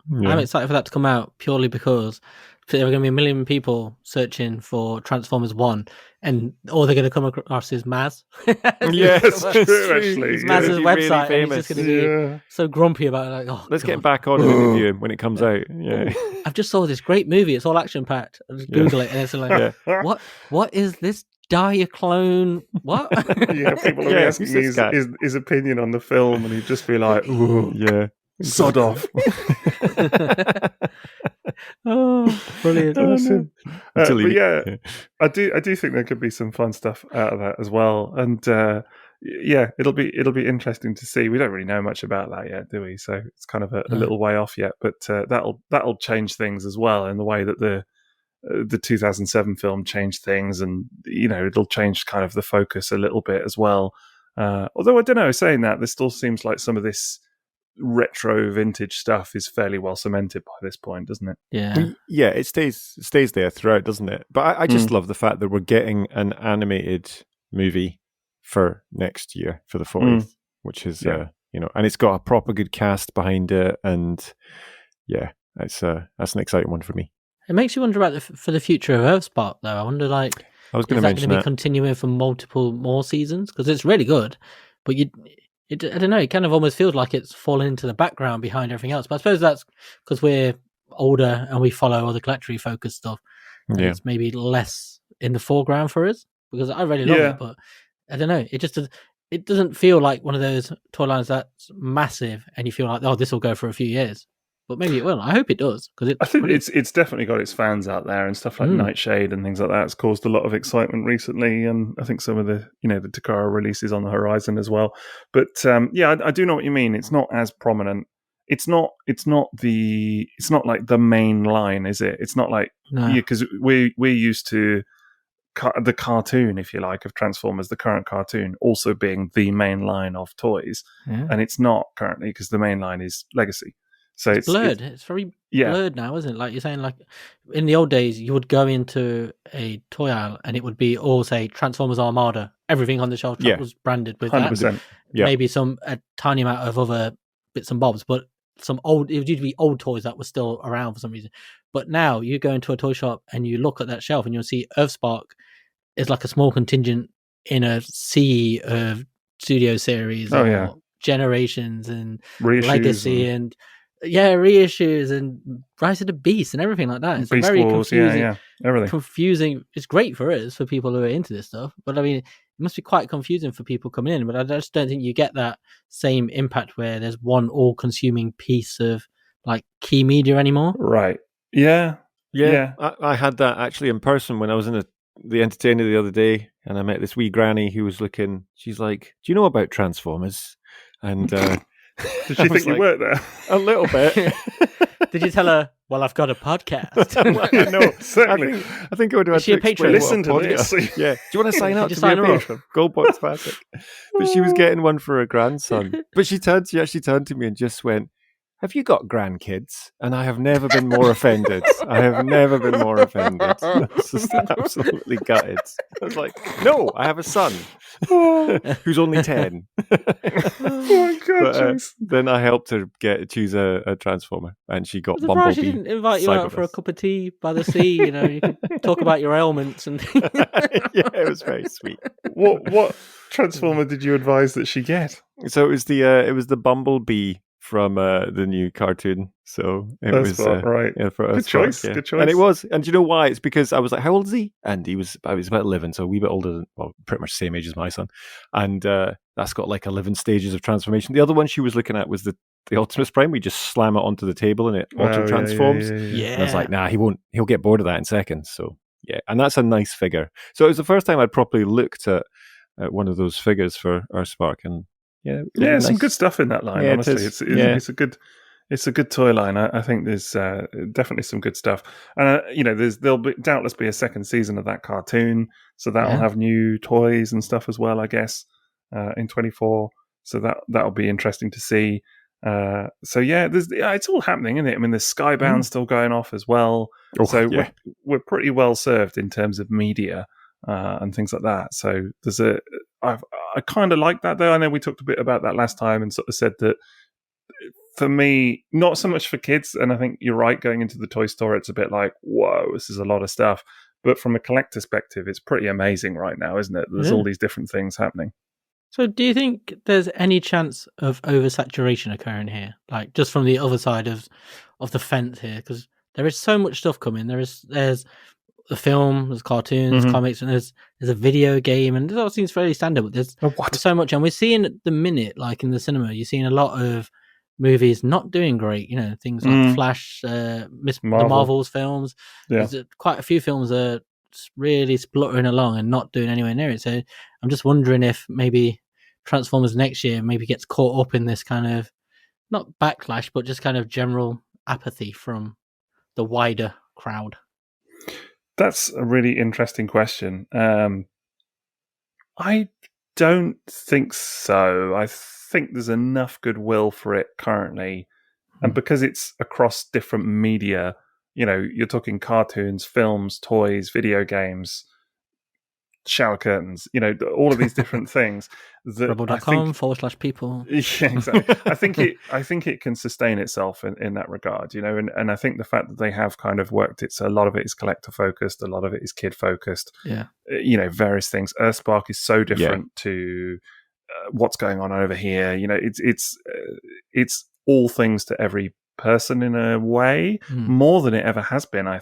Yeah. I'm excited for that to come out purely because there are going to be a million people searching for Transformers 1, and all they're going to come across is Maz. Yes, it's true, actually. It's Maz's website, really, and he's just going to be so grumpy about it. Like, let's get back on and interview him when it comes out. Yeah, I've just saw this great movie. It's all action-packed. I just Google it, and it's like, what is this? Diaclone? What? People will be asking his opinion on the film, and he'd just be like, "Ooh, yeah." Sod off. Oh, brilliant. Awesome. I do think there could be some fun stuff out of that as well. And it'll be interesting to see. We don't really know much about that yet, do we? So it's kind of a little way off yet, but that'll change things as well in the way that the 2007 film changed things, and it'll change kind of the focus a little bit as well. Although I don't know, saying that, there still seems like some of this retro vintage stuff is fairly well cemented by this point, doesn't it? Yeah, it stays there throughout, doesn't it? But I just love the fact that we're getting an animated movie for next year for the 40th, which is and it's got a proper good cast behind it, and that's an exciting one for me. It makes you wonder about for the future of Earthspark, though. I wonder, I was going to mention that. Be continuing for multiple more seasons, because it's really good, but I don't know, it kind of almost feels like it's fallen into the background behind everything else. But I suppose that's because we're older and we follow all the collectory focused stuff. It's maybe less in the foreground for us, because I really love it, but I don't know, it doesn't feel like one of those toy lines that's massive and you feel like, oh, this will go for a few years. But maybe it will. I hope it does, because I think it's definitely got its fans out there, and stuff like Nightshade and things like that. It's caused a lot of excitement recently, and I think some of the the Takara releases on the horizon as well. But I do know what you mean. It's not as prominent. It's not like the main line, is it? It's not like because we're used to the cartoon, if you like, of Transformers, the current cartoon, also being the main line of toys, and it's not currently, because the main line is Legacy. So it's blurred. It's very blurred now, isn't it? Like you're saying, like in the old days, you would go into a toy aisle and it would be all, say, Transformers Armada. Everything on the shelf was branded with 100%. That. Maybe a tiny amount of other bits and bobs, but it would usually be old toys that were still around for some reason. But now you go into a toy shop and you look at that shelf and you'll see Earthspark is like a small contingent in a sea of studio series Generations and Reissues Legacy and reissues and Rise of the Beast and everything like that. It's Beast very Wars, confusing. Everything. Confusing. It's great for us, for people who are into this stuff, but I mean, it must be quite confusing for people coming in. But I just don't think you get that same impact where there's one all-consuming piece of like key media anymore. Right. Yeah. I had that actually in person when I was in the Entertainer the other day, and I met this wee granny who was looking. She's like, "Do you know about Transformers?" And did she think you worked there? A little bit. Did you tell her, well, I've got a podcast? No, certainly. I think I would have to explain. Listen to this. Yeah. Do you want to sign up to be a patron? Goldbox Classic. But she was getting one for her grandson. But she actually turned to me and just went, "Have you got grandkids?" And I have never been more offended. I was just absolutely gutted. I was like, "No, I have a son who's only 10. Oh my God! But, then I helped her choose a Transformer, and she got Bumblebee. She didn't invite you out for a cup of tea by the sea. You could talk about your ailments and. Yeah, it was very sweet. What Transformer did you advise that she get? So it was the Bumblebee from the new cartoon. So it Earthspark, was right. Yeah, for Good Earthspark, choice. yeah. Good choice. And it was. And do you know why? It's because I was like, how old is he? And he was about 11, so a wee bit older than, well, pretty much the same age as my son. And that's got like 11 stages of transformation. The other one she was looking at was the Optimus Prime. We just slam it onto the table and it auto transforms. Yeah. And I was like, nah, he'll get bored of that in seconds. So yeah, and that's a nice figure. So it was the first time I'd properly looked at one of those figures for Earthspark, and yeah, some nice. good stuff in that line. Yeah, honestly, it's a good toy line. I think there's definitely some good stuff, and there'll doubtless be a second season of that cartoon, so that'll have new toys and stuff as well, I guess, in 24. So that'll be interesting to see. So yeah, it's all happening, isn't it? I mean, there's Skybound still going off as well. Oh, so yeah. we're pretty well served in terms of media and things like that. So I kind of like that, though. I know we talked a bit about that last time and sort of said that for me, not so much for kids. And I think you're right. Going into the toy store, it's a bit like, whoa, this is a lot of stuff. But from a collector's perspective, it's pretty amazing right now, isn't it? There's all these different things happening. So do you think there's any chance of oversaturation occurring here? Like just from the other side of the fence here? Because there is so much stuff coming. There's the film, there's cartoons, comics, and there's a video game, and it all seems fairly standard, but there's so much. And we're seeing at the minute, like in the cinema, you're seeing a lot of movies not doing great. Things like Flash, the Marvels films. Yeah. There's quite a few films are really spluttering along and not doing anywhere near it. So I'm just wondering if maybe Transformers next year maybe gets caught up in this kind of, not backlash, but just kind of general apathy from the wider crowd. That's a really interesting question. I don't think so. I think there's enough goodwill for it currently. And because it's across different media, you're talking cartoons, films, toys, video games, shower curtains, all of these different things. Rebel.com/people. Yeah, exactly. I think it can sustain itself in that regard, and I think the fact that they have kind of worked it, so a lot of it is collector focused, a lot of it is kid focused. Yeah. Various things. Earthspark is so different to what's going on over here. It's all things to every person in a way, more than it ever has been, I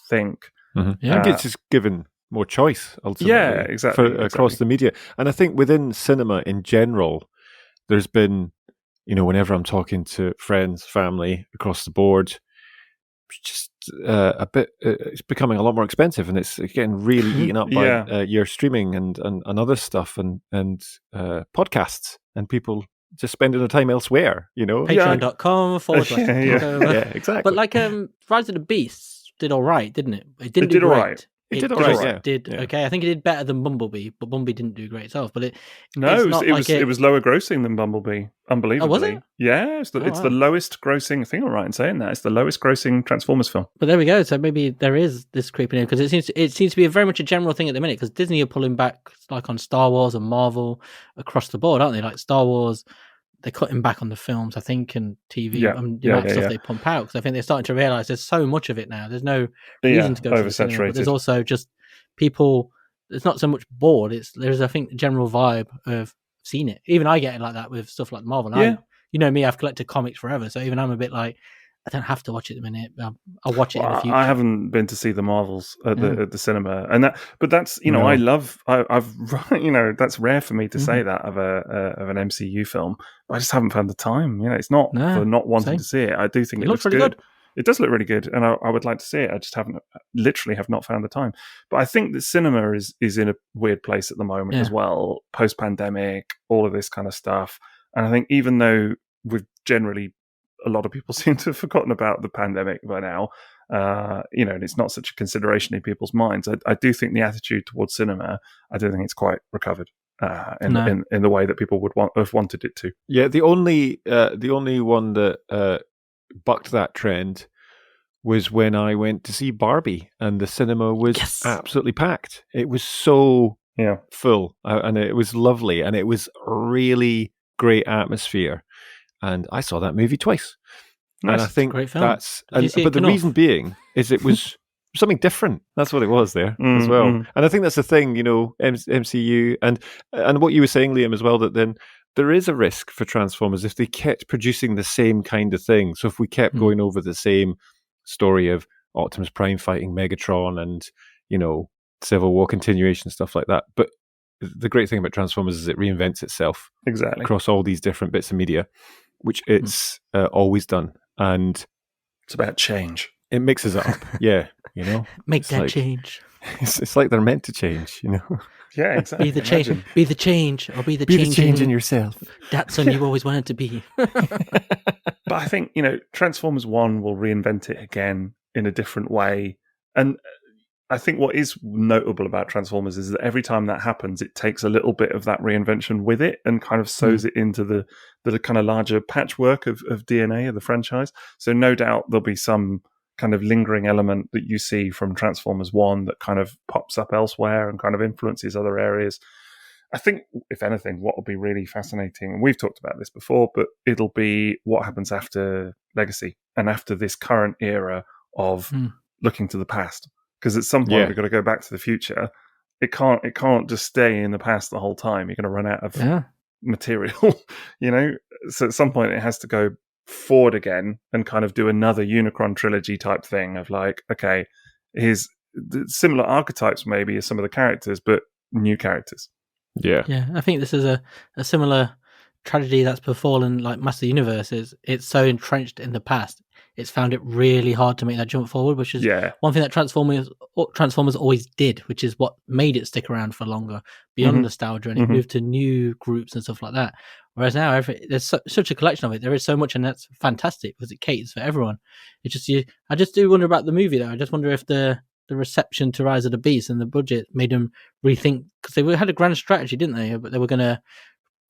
think. Yeah, I think it's just given more choice ultimately. Yeah, exactly. Across the media. And I think within cinema in general, there's been, whenever I'm talking to friends, family across the board, just a bit, it's becoming a lot more expensive, and it's getting really eaten up by your streaming and other stuff and podcasts, and people just spending their time elsewhere, Patreon.com / yeah, exactly. But like Rise of the Beasts did all right, didn't it? It didn't do do great. All right. It did all right. Okay. I think it did better than Bumblebee, but Bumblebee didn't do great itself. But it was lower grossing than Bumblebee. Unbelievably, was it? Yeah, it's the lowest grossing. I think I'm right in saying that it's the lowest grossing Transformers film. But there we go. So maybe there is this creeping in, because it seems to be very much a general thing at the minute. Because Disney are pulling back, like on Star Wars and Marvel across the board, aren't they? Like Star Wars, they're cutting back on the films, I think, and TV and the amount of stuff they pump out, because I think they're starting to realise there's so much of it now. There's no reason to go to the cinema, but there's also just people. It's not so much bored. There's I think a general vibe of seeing it. Even I get it like that with stuff like Marvel. Me, I've collected comics forever, so even I'm a bit like, I don't have to watch it at the minute. I'll watch it in the future. I haven't been to see the Marvels at the cinema, but that's I love. I've that's rare for me to say that of an MCU film. But I just haven't found the time. It's not for not wanting to see it. I do think it looks really good. It does look really good, and I would like to see it. I just have not found the time. But I think that cinema is in a weird place at the moment as well, post pandemic, all of this kind of stuff. And I think even though we've generally, a lot of people seem to have forgotten about the pandemic by now, and it's not such a consideration in people's minds. I do think the attitude towards cinema, I don't think it's quite recovered in the way that people would have wanted it to. Yeah, the only one that bucked that trend was when I went to see Barbie, and the cinema was absolutely packed. It was so full, and it was lovely, and it was really great atmosphere. And I saw that movie twice. Nice. And I think great film. But the reason being is it was something different. That's what it was there as well. And I think that's the thing, MCU and what you were saying, Liam, as well, that then there is a risk for Transformers if they kept producing the same kind of thing. So if we kept going over the same story of Optimus Prime fighting Megatron and, Civil War continuation, stuff like that. But the great thing about Transformers is it reinvents itself across all these different bits of media, which it's always done. And it's about change. It mixes it up. Yeah. Make that change. It's like they're meant to change, Yeah, exactly. Be the change, or be the change in yourself. That's when you always wanted to be. But I think, Transformers 1 will reinvent it again in a different way. And I think what is notable about Transformers is that every time that happens, it takes a little bit of that reinvention with it and kind of sews it into the kind of larger patchwork of DNA of the franchise. So no doubt there'll be some kind of lingering element that you see from Transformers 1 that kind of pops up elsewhere and kind of influences other areas. I think, if anything, what will be really fascinating, and we've talked about this before, but it'll be what happens after Legacy and after this current era of looking to the past. Because at some point we've got to go back to the future. It can't just stay in the past the whole time. You're going to run out of material, So at some point it has to go forward again and kind of do another Unicron trilogy type thing of like, okay, here's similar archetypes maybe as some of the characters, but new characters. Yeah. I think this is a similar tragedy that's befallen like Master Universe. It's so entrenched in the past. It's found it really hard to make that jump forward, which is one thing that Transformers always did, which is what made it stick around for longer beyond nostalgia, and it moved to new groups and stuff like that. Whereas now there's such a collection of it. There is so much, and that's fantastic because it caters for everyone. It's just I just do wonder about the movie though. I just wonder if the reception to Rise of the Beast and the budget made them rethink, because they had a grand strategy, didn't they? But they were going to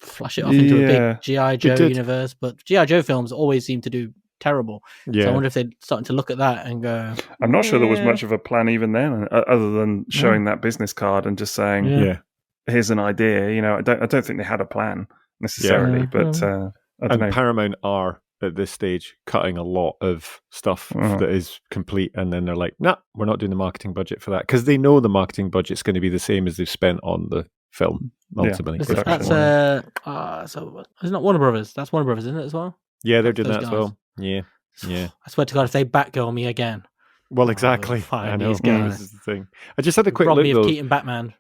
flash it off into a big G.I. Joe universe. But G.I. Joe films always seem to do terrible. So I wonder if they're starting to look at that and go, I'm not sure there was much of a plan even then, other than showing that business card and just saying, here's an idea. I don't think they had a plan necessarily, but I don't know. Paramount are at this stage cutting a lot of stuff that is complete, and then they're like, nah, we're not doing the marketing budget for that, because they know the marketing budget's going to be the same as they've spent on the film ultimately. That's so it's not Warner Brothers. That's Warner Brothers, isn't it, as well? Yeah, they're doing that as well. Yeah. I swear to God, if they Batgirl me again. Well, exactly. I know. This is the thing. I just had a quick look, me of Keaton Batman.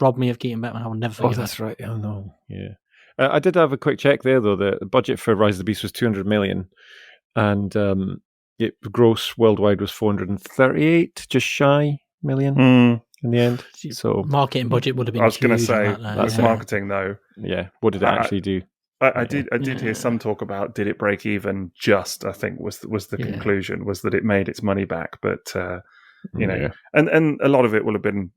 Robbed me of Keaton Batman. I will never forget. Oh, that's right. Oh, no. Yeah. I did have a quick check there, though. The budget for Rise of the Beast was $200 million, and the gross worldwide was 438, just shy million in the end. So marketing budget would have been. I was going to say that's marketing, though. Yeah. What did it actually do? I did hear some talk about did it break even? Just I think was the conclusion, was that it made its money back, but and a lot of it will have been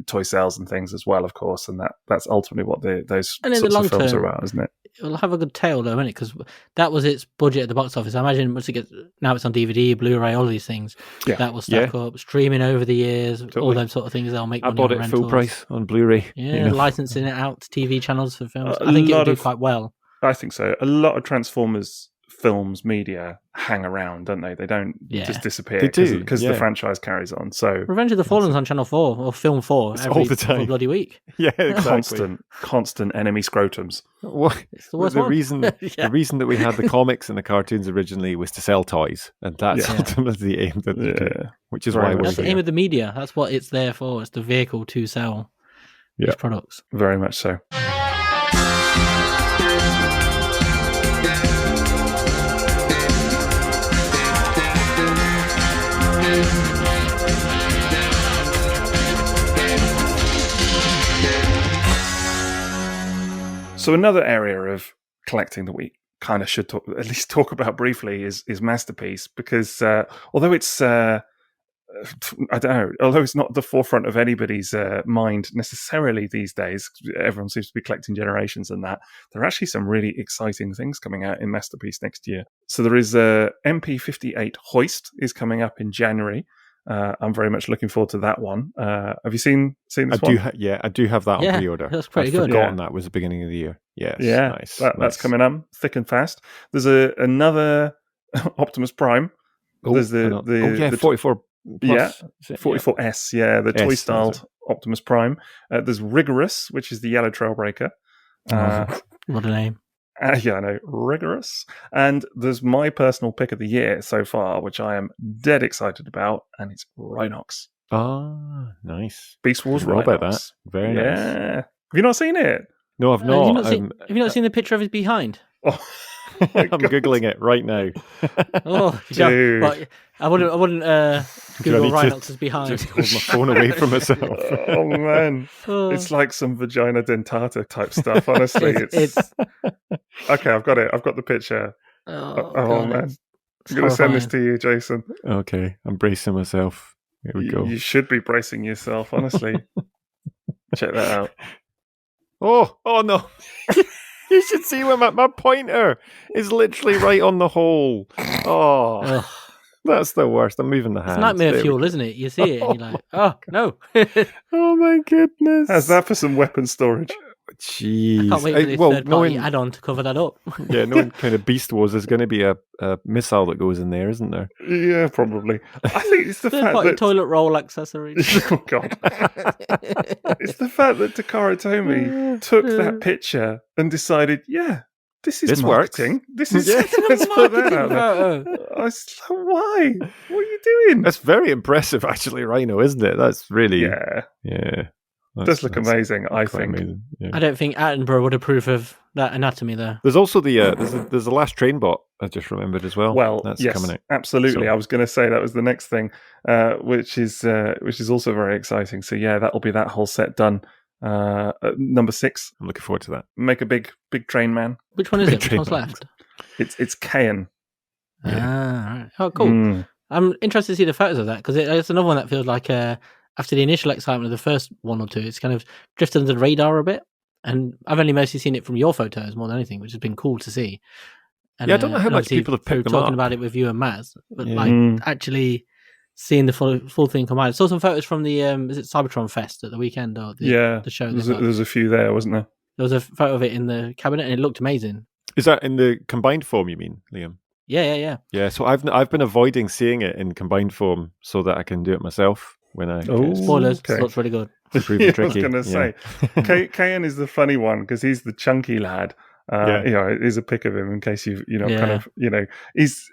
toy sales and things as well, of course, and that's ultimately what those sorts of films are about, isn't it? It'll have a good tail though, won't it? Because that was its budget at the box office. I imagine once it gets, now it's on DVD, Blu-ray, all of these things, that will stack up. Streaming over the years, all those sort of things, they'll make money. I bought it full price on Blu-ray. Yeah, licensing it out to TV channels for films. I think it'll do quite well. I think so. A lot of Transformers films media hang around, don't they? They don't just disappear because the franchise carries on. So Revenge of the Fallen's on Channel 4 or Film 4 all the time, bloody week. Yeah, exactly. Constant enemy scrotums. It's the worst one. Reason the reason that we had the comics and the cartoons originally was to sell toys, and that's ultimately the aim that they do, which is why that's the aim of the media. That's what it's there for. It's the vehicle to sell these products. Very much so. So another area of collecting that we kind of should at least talk about briefly is Masterpiece, because although it's I don't know, although it's not at the forefront of anybody's mind necessarily these days, everyone seems to be collecting Generations and that, there are actually some really exciting things coming out in Masterpiece next year. So there is MP58 Hoist is coming up in January. I'm very much looking forward to that one. Have you seen this one? I do have that on pre-order. That's pretty good. I've forgotten that was the beginning of the year. Yes, nice. That's coming up thick and fast. There's another Optimus Prime. There's the 44 plus. 44S. The toy-styled Optimus Prime. There's Rigorous, which is the yellow Trailbreaker. What a name. Yeah, I know, rigorous. And there's my personal pick of the year so far, which I am dead excited about, and it's Rhinox. Ah, nice. Beast Wars Didn't know Rhinox. about that. Very nice. Yeah. Have you not seen it? No, I've not. Have you not seen the picture of his behind? Oh, I'm Googling it right now. Oh, dude. Well, I wouldn't Google Rhinox's behind. Just hold my phone away from myself. Oh, man. It's like some vagina dentata type stuff, honestly. it's... Okay, I've got it. I've got the picture. Oh man. I'm going to send this to you, Jason. Okay, I'm bracing myself. Here we go. You should be bracing yourself, honestly. Check that out. Oh no. You should see where my pointer is literally right on the hole. Oh, that's the worst. I'm moving the hand. It's nightmare fuel, isn't it? You see it and you're like, oh, no. Oh, my goodness. How's that for some weapon storage? Jeez. I can't wait for this third-party add-on to cover that up. Yeah, knowing kind of Beast Wars, there's going to be a missile that goes in there, isn't there? Yeah, probably. I think it's the fact that... toilet roll accessories. Oh, God. It's the fact that Takara Tomy took that picture and decided, yeah, this marketing. Works. This is... Let's put that out there. I was like, why? What are you doing? That's very impressive, actually, Rhino, isn't it? That's really... Yeah. Does look amazing, I think. Amazing. Yeah. I don't think Attenborough would approve of that anatomy there. There's also the there's the Last Train Bot I just remembered as well. Well, that's yes, coming out. Absolutely. So. I was going to say that was the next thing, which is also very exciting. So yeah, that'll be that whole set done. Number 6. I'm looking forward to that. Make a big train man. Which one is it? Which one's left? It's Kayan. Right. Oh, cool. I'm interested to see the photos of that because it's another one that feels like after the initial excitement of the first one or two, it's kind of drifted under the radar a bit. And I've only mostly seen it from your photos more than anything, which has been cool to see. And, I don't know how much people have picked them up. Talking about it with you and Maz, but actually seeing the full thing come out. I saw some photos from the is it Cybertron Fest at the weekend or the show. There's a few there, wasn't there? There was a photo of it in the cabinet, and it looked amazing. Is that in the combined form? You mean, Liam? Yeah. Yeah. So I've been avoiding seeing it in combined form so that I can do it myself when I. Spoilers. Okay. It looks really good. I was going to say, Kayan is the funny one because he's the chunky lad. Here's a pic of him in case he's he's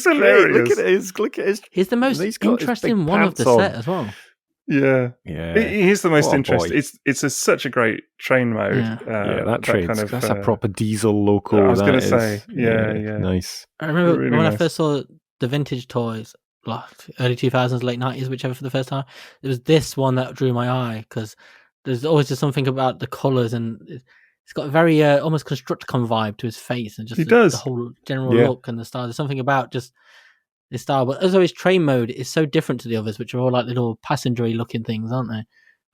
hilarious. Look at his. He's the most interesting one of the set as well. Yeah. He's the most interesting. It's such a great train mode. That train. That's a proper diesel loco. I was going to say, yeah. Nice. I remember really when I first saw the vintage toys, like early 2000s, late 90s, whichever, for the first time. It was this one that drew my eye because there's always just something about the colours and it's got a very almost Constructicon vibe to his face and just the whole general look and the style. There's something about just this style, but as always, train mode is so different to the others, which are all like little passenger-y looking things, aren't they?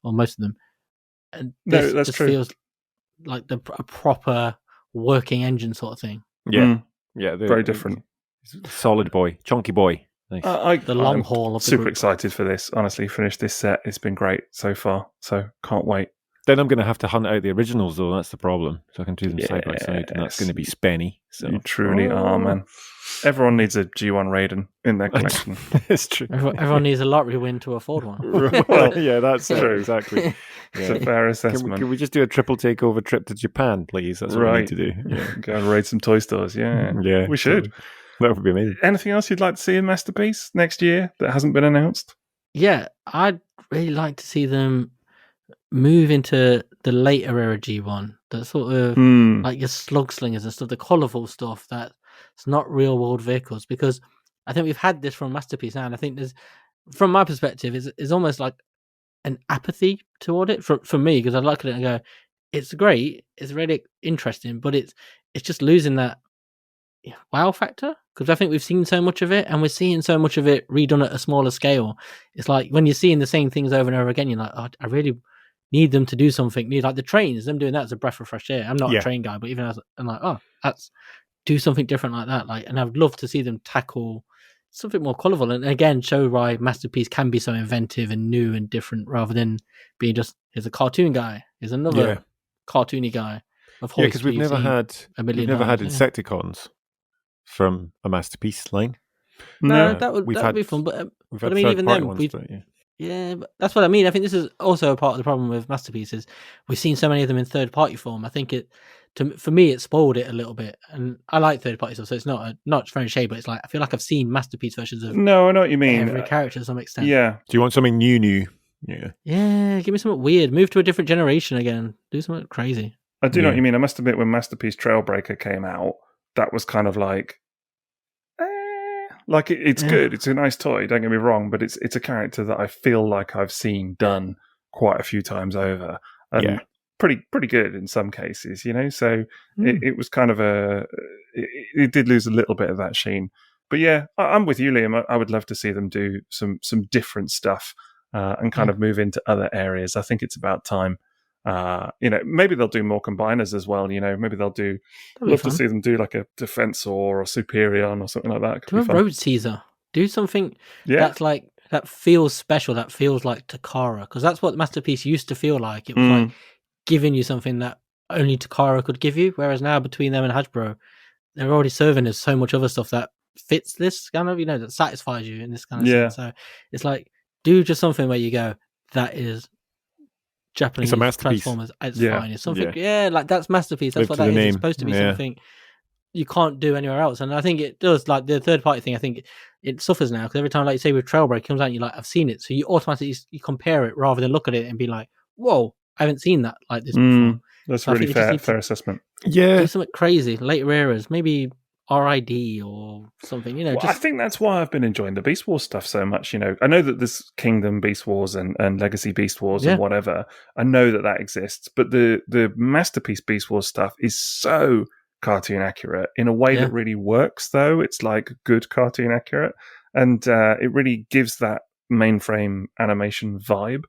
Or most of them. And this just feels like a proper working engine sort of thing. Yeah, very different. Solid boy, chunky boy. Nice. The long haul of the super group. Excited for this. Honestly, finished this set. It's been great so far. So can't wait. Then I'm going to have to hunt out the originals, though. That's the problem. So I can do them side by side, and that's going to be spenny. So you truly are, man. Everyone needs a G1 Raiden in their collection. It's true. Everyone needs a lottery win to afford one. Well, yeah, that's true. Exactly. It's a fair assessment. Can we just do a triple takeover trip to Japan, please? That's what we need to do. Yeah. Go and raid some toy stores. Yeah, we should. That would be amazing. Anything else you'd like to see in Masterpiece next year that hasn't been announced? Yeah, I'd really like to see them move into the later era G1, the sort of like your slug slingers and stuff, the colourful stuff that's not real world vehicles, because I think we've had this from Masterpiece now, and I think there's, from my perspective, is almost like an apathy toward it for me, because I look at it and go, it's great, it's really interesting, but it's just losing that wow factor, because I think we've seen so much of it, and we're seeing so much of it redone at a smaller scale. It's like when you're seeing the same things over and over again, you're like, oh, I really need them to do something new. Like the trains, them doing that is a breath of fresh air. I'm not a train guy, but even as I'm like, oh, that's do something different like that. Like, and I would love to see them tackle something more colourful, and again show why Masterpiece can be so inventive and new and different, rather than being just here's a cartoon guy, here's another cartoony guy. Because we've never had Insecticons from a Masterpiece line. No, that would be fun. But I mean, even then, but that's what I mean. I think this is also a part of the problem with Masterpieces. We've seen so many of them in third-party form. I think for me, it spoiled it a little bit. And I like third party stuff, so it's not throwing shade, but it's like I feel like I've seen masterpiece versions of No, I know what you mean. every character to some extent. Yeah. Do you want something new? Yeah, give me something weird. Move to a different generation again. Do something crazy. I do know what you mean. I must admit, when Masterpiece Trailbreaker came out, that was kind of like, it's good. It's a nice toy. Don't get me wrong, but it's a character that I feel like I've seen done quite a few times over, and pretty good in some cases. So it was kind of it did lose a little bit of that sheen. But yeah, I'm with you, Liam. I would love to see them do some different stuff and kind of move into other areas. I think it's about time. Maybe they'll do more combiners as well. Maybe they'll do. Love to see them do like a Defensor or a Superion or something like that. Do a Road Caesar. Do something that's like that feels special. That feels like Takara, because that's what Masterpiece used to feel like. It was like giving you something that only Takara could give you. Whereas now, between them and Hasbro, they're already serving us so much other stuff that fits this kind of, that satisfies you in this kind of sense. So it's like, do just something where you go, that is Japanese Transformers. It's fine. It's something, like that's Masterpiece. That's what that is. It's supposed to be something you can't do anywhere else. And I think it does, like the third party thing, I think it suffers now, because every time, like you say, with Trailbreak, it comes out and you're like, I've seen it. So you automatically you compare it rather than look at it and be like, whoa, I haven't seen that like this before. That's so really fair assessment. Yeah. Do something crazy, later eras, maybe RID or something, I think that's why I've been enjoying the Beast Wars stuff so much. I know that there's Kingdom Beast Wars and Legacy Beast Wars and whatever. I know that exists, but the Masterpiece Beast Wars stuff is so cartoon accurate in a way that really works, though. It's like good cartoon accurate, and it really gives that mainframe animation vibe.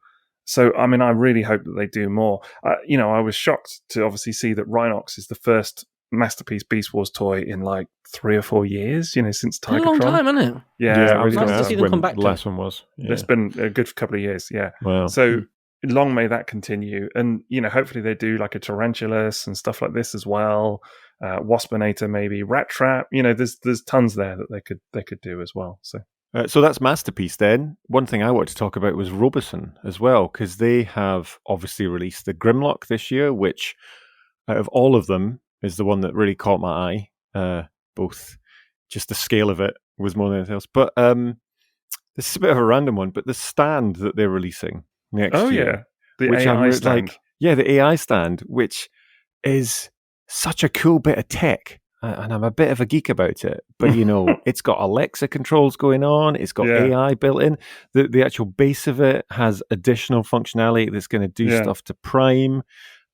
So, I mean, I really hope that they do more. I was shocked to obviously see that Rhinox is the first Masterpiece Beast Wars toy in like 3 or 4 years, since Tigatron. A long time, isn't it? Yeah, I was going to ask when the last one was. It's been a good couple of years, Wow. So long may that continue. And, hopefully they do like a Tarantulas and stuff like this as well. Waspinator, maybe Rat Trap. There's tons there that they could do as well. So that's Masterpiece then. One thing I wanted to talk about was Roboson as well, because they have obviously released the Grimlock this year, which out of all of them is the one that really caught my eye. Both just the scale of it was more than anything else. But this is a bit of a random one, but the stand that they're releasing next year. The AI stand. The AI stand, which is such a cool bit of tech. And I'm a bit of a geek about it, but it's got Alexa controls going on. It's got AI built in. The actual base of it has additional functionality that's going to do stuff to Prime,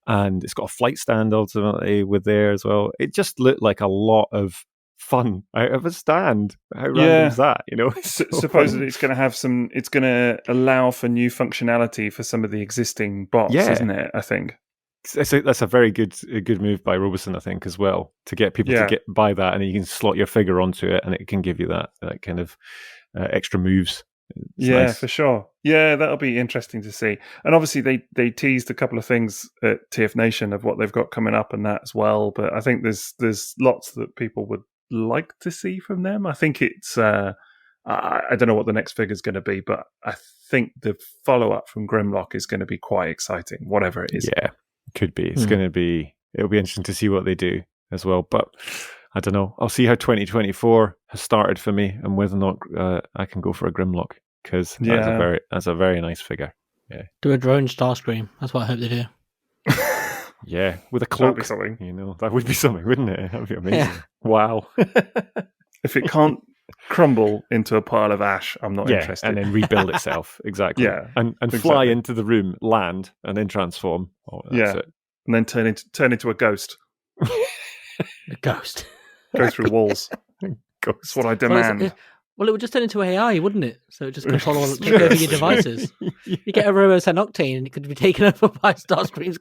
and it's got a flight stand ultimately with there as well. It just looked like a lot of fun out of a stand. How random is that? Supposedly it's going to have some. It's going to allow for new functionality for some of the existing bots, isn't it? I think. That's a very good move by Roboson, I think, as well, to get people to buy that, and then you can slot your figure onto it, and it can give you that kind of extra moves. It's nice. For sure. Yeah, that'll be interesting to see. And obviously, they teased a couple of things at TF Nation of what they've got coming up and that as well. But I think there's lots that people would like to see from them. I think it's I don't know what the next figure is going to be, but I think the follow up from Grimlock is going to be quite exciting, whatever it is. Yeah. Could be. It's going to be. It'll be interesting to see what they do as well. But I don't know. I'll see how 2024 has started for me, and whether or not I can go for a Grimlock, because that's a very nice figure. Yeah. Do a drone Starscream. That's what I hope they do. Yeah, with a cloak. That'd be something. That would be something, wouldn't it? That'd be amazing. Yeah. Wow. If it can't crumble into a pile of ash, I'm not interested. And then rebuild itself. Exactly. And fly into the room, land, and then transform. Oh, that's it. And then turn into a ghost. A ghost. Go through walls. That's what I demand. Well, it would just turn into AI, wouldn't it? So it just control all over your devices. You get a Robo-San Octane, and it could be taken over by Starscream's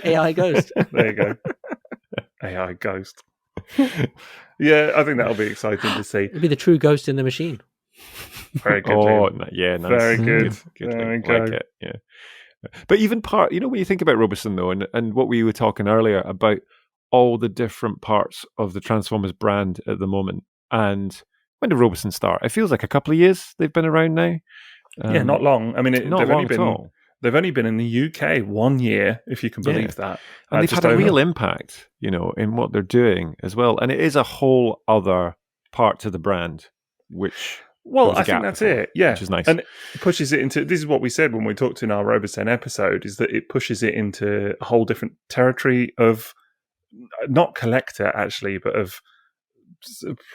AI ghost. There you go. AI ghost. Yeah, I think that'll be exciting to see. It'll be the true ghost in the machine. Very good. Nice. Very good. Good. There we go. Like it. Yeah. But even when you think about Roboson though, and what we were talking earlier about all the different parts of the Transformers brand at the moment, and when did Roboson start? It feels like a couple of years they've been around now. Not long. I mean, they've only been They've only been in the UK 1 year, if you can believe that. And they've had a real impact, in what they're doing as well. And it is a whole other part to the brand, which... Well, I think that's it, yeah. Which is nice. And it pushes it into... This is what we said when we talked in our Robosen episode, is that it pushes it into a whole different territory of, not collector, actually, but of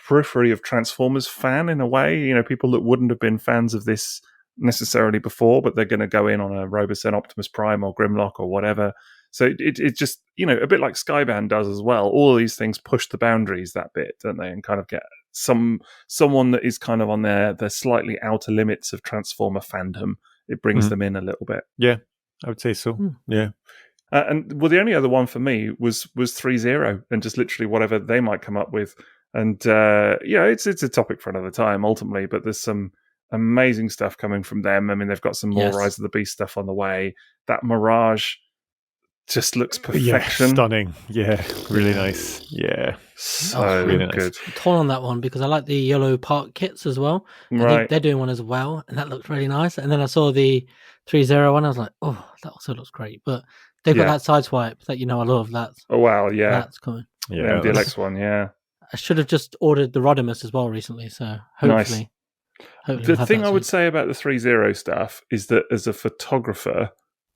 periphery of Transformers fan, in a way. People that wouldn't have been fans of this necessarily before, but they're going to go in on a Robosen Optimus Prime or Grimlock or whatever. So it just, a bit like Skybound does as well. All of these things push the boundaries that bit, don't they? And kind of get someone that is kind of on their slightly outer limits of Transformer fandom. It brings them in a little bit. Yeah, I would say so. Yeah. And the only other one for me was 3-0, and just literally whatever they might come up with. And it's a topic for another time ultimately, but there's some amazing stuff coming from them. I mean, they've got some more Rise of the Beast stuff on the way. That Mirage just looks perfection. Yeah, stunning. Yeah, really nice. Yeah, so really good. Nice. I'm torn on that one because I like the yellow park kits as well. I think they're doing one as well, and that looks really nice. And then I saw the 3-0 one. I was like, oh, that also looks great. But they've got that side swipe that I love. That. Oh wow, yeah, that's coming. Yeah, the MDLX one, yeah. I should have just ordered the Rodimus as well recently, so hopefully. The thing I would say about the 3-0 stuff is that as a photographer,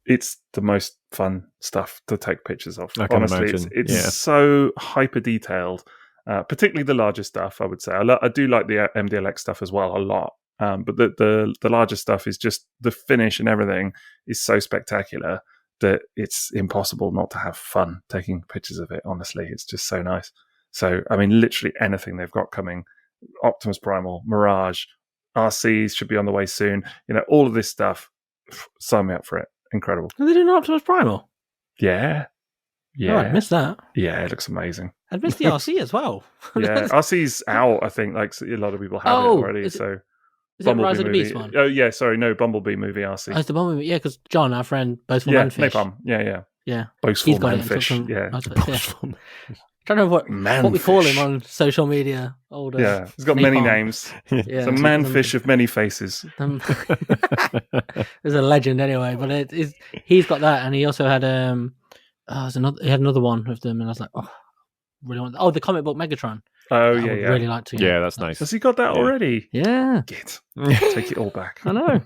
it's the most fun stuff to take pictures of. I can Honestly, imagine. it's so hyper detailed, particularly the larger stuff. I would say I do like the MDLX stuff as well a lot, but the larger stuff is just the finish and everything is so spectacular that it's impossible not to have fun taking pictures of it. Honestly, it's just so nice. So, I mean, literally anything they've got coming, Optimus Primal, Mirage, RCs should be on the way soon. All of this stuff, sign me up for it. Incredible. Are they doing Optimus Primal? Yeah. Oh, I missed that. Yeah, it looks amazing. I'd missed the RC as well. Yeah, RC's out, I think. Like, a lot of people have it already. Is it Rise of the Beast one? Oh, yeah, sorry. No, Bumblebee movie RC. Oh, it's the Bumblebee. Yeah, because John, our friend, Boastful Manfish. Manfish. Yeah. Boastful Manfish. Yeah. I don't know what we call him on social media. Yeah, he's got many names. It's a manfish of many faces. There's a legend anyway, but he's got that, and he also had he had another one of them, and I was like, really want the comic book Megatron. Oh I would really like to. Yeah, that's nice. Has he got that already? Yeah. Git. Take it all back. I know.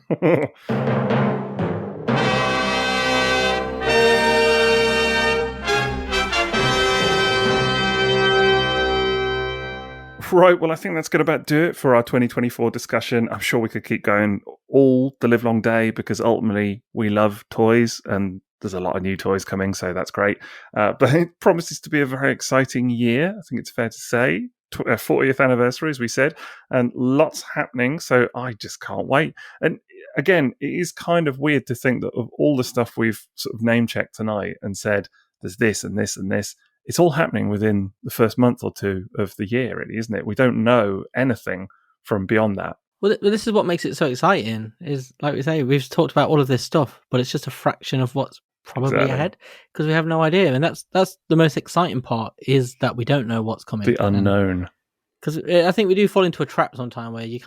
Right, well, I think that's going to about do it for our 2024 discussion. I'm sure we could keep going all the live long day because ultimately we love toys and there's a lot of new toys coming, so that's great. But it promises to be a very exciting year, I think it's fair to say. 40th anniversary, as we said, and lots happening, so I just can't wait. And again, it is kind of weird to think that of all the stuff we've sort of name-checked tonight and said, there's this and this and this, it's all happening within the first month or two of the year, really, isn't it? We don't know anything from beyond that. Well, this is what makes it so exciting, is, like we say, we've talked about all of this stuff, but it's just a fraction of what's probably ahead, because we have no idea. And that's the most exciting part, is that we don't know what's coming. The unknown. Because I think we do fall into a trap sometime where you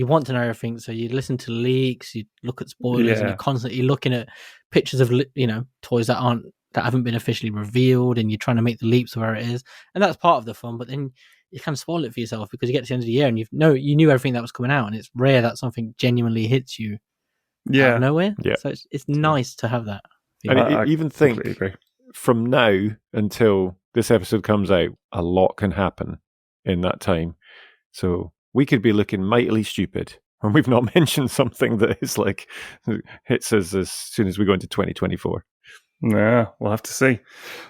want to know everything, so you listen to leaks, you look at spoilers, and you're constantly looking at pictures of toys that haven't been officially revealed, and you're trying to make the leaps of where it is, and that's part of the fun. But then you kind of spoil it for yourself because you get to the end of the year and you knew everything that was coming out, and it's rare that something genuinely hits you out of nowhere. Yeah. So it's nice to have that. And even think from now until this episode comes out, a lot can happen in that time. So we could be looking mightily stupid when we've not mentioned something that is like hits us as soon as we go into 2024. Yeah, we'll have to see.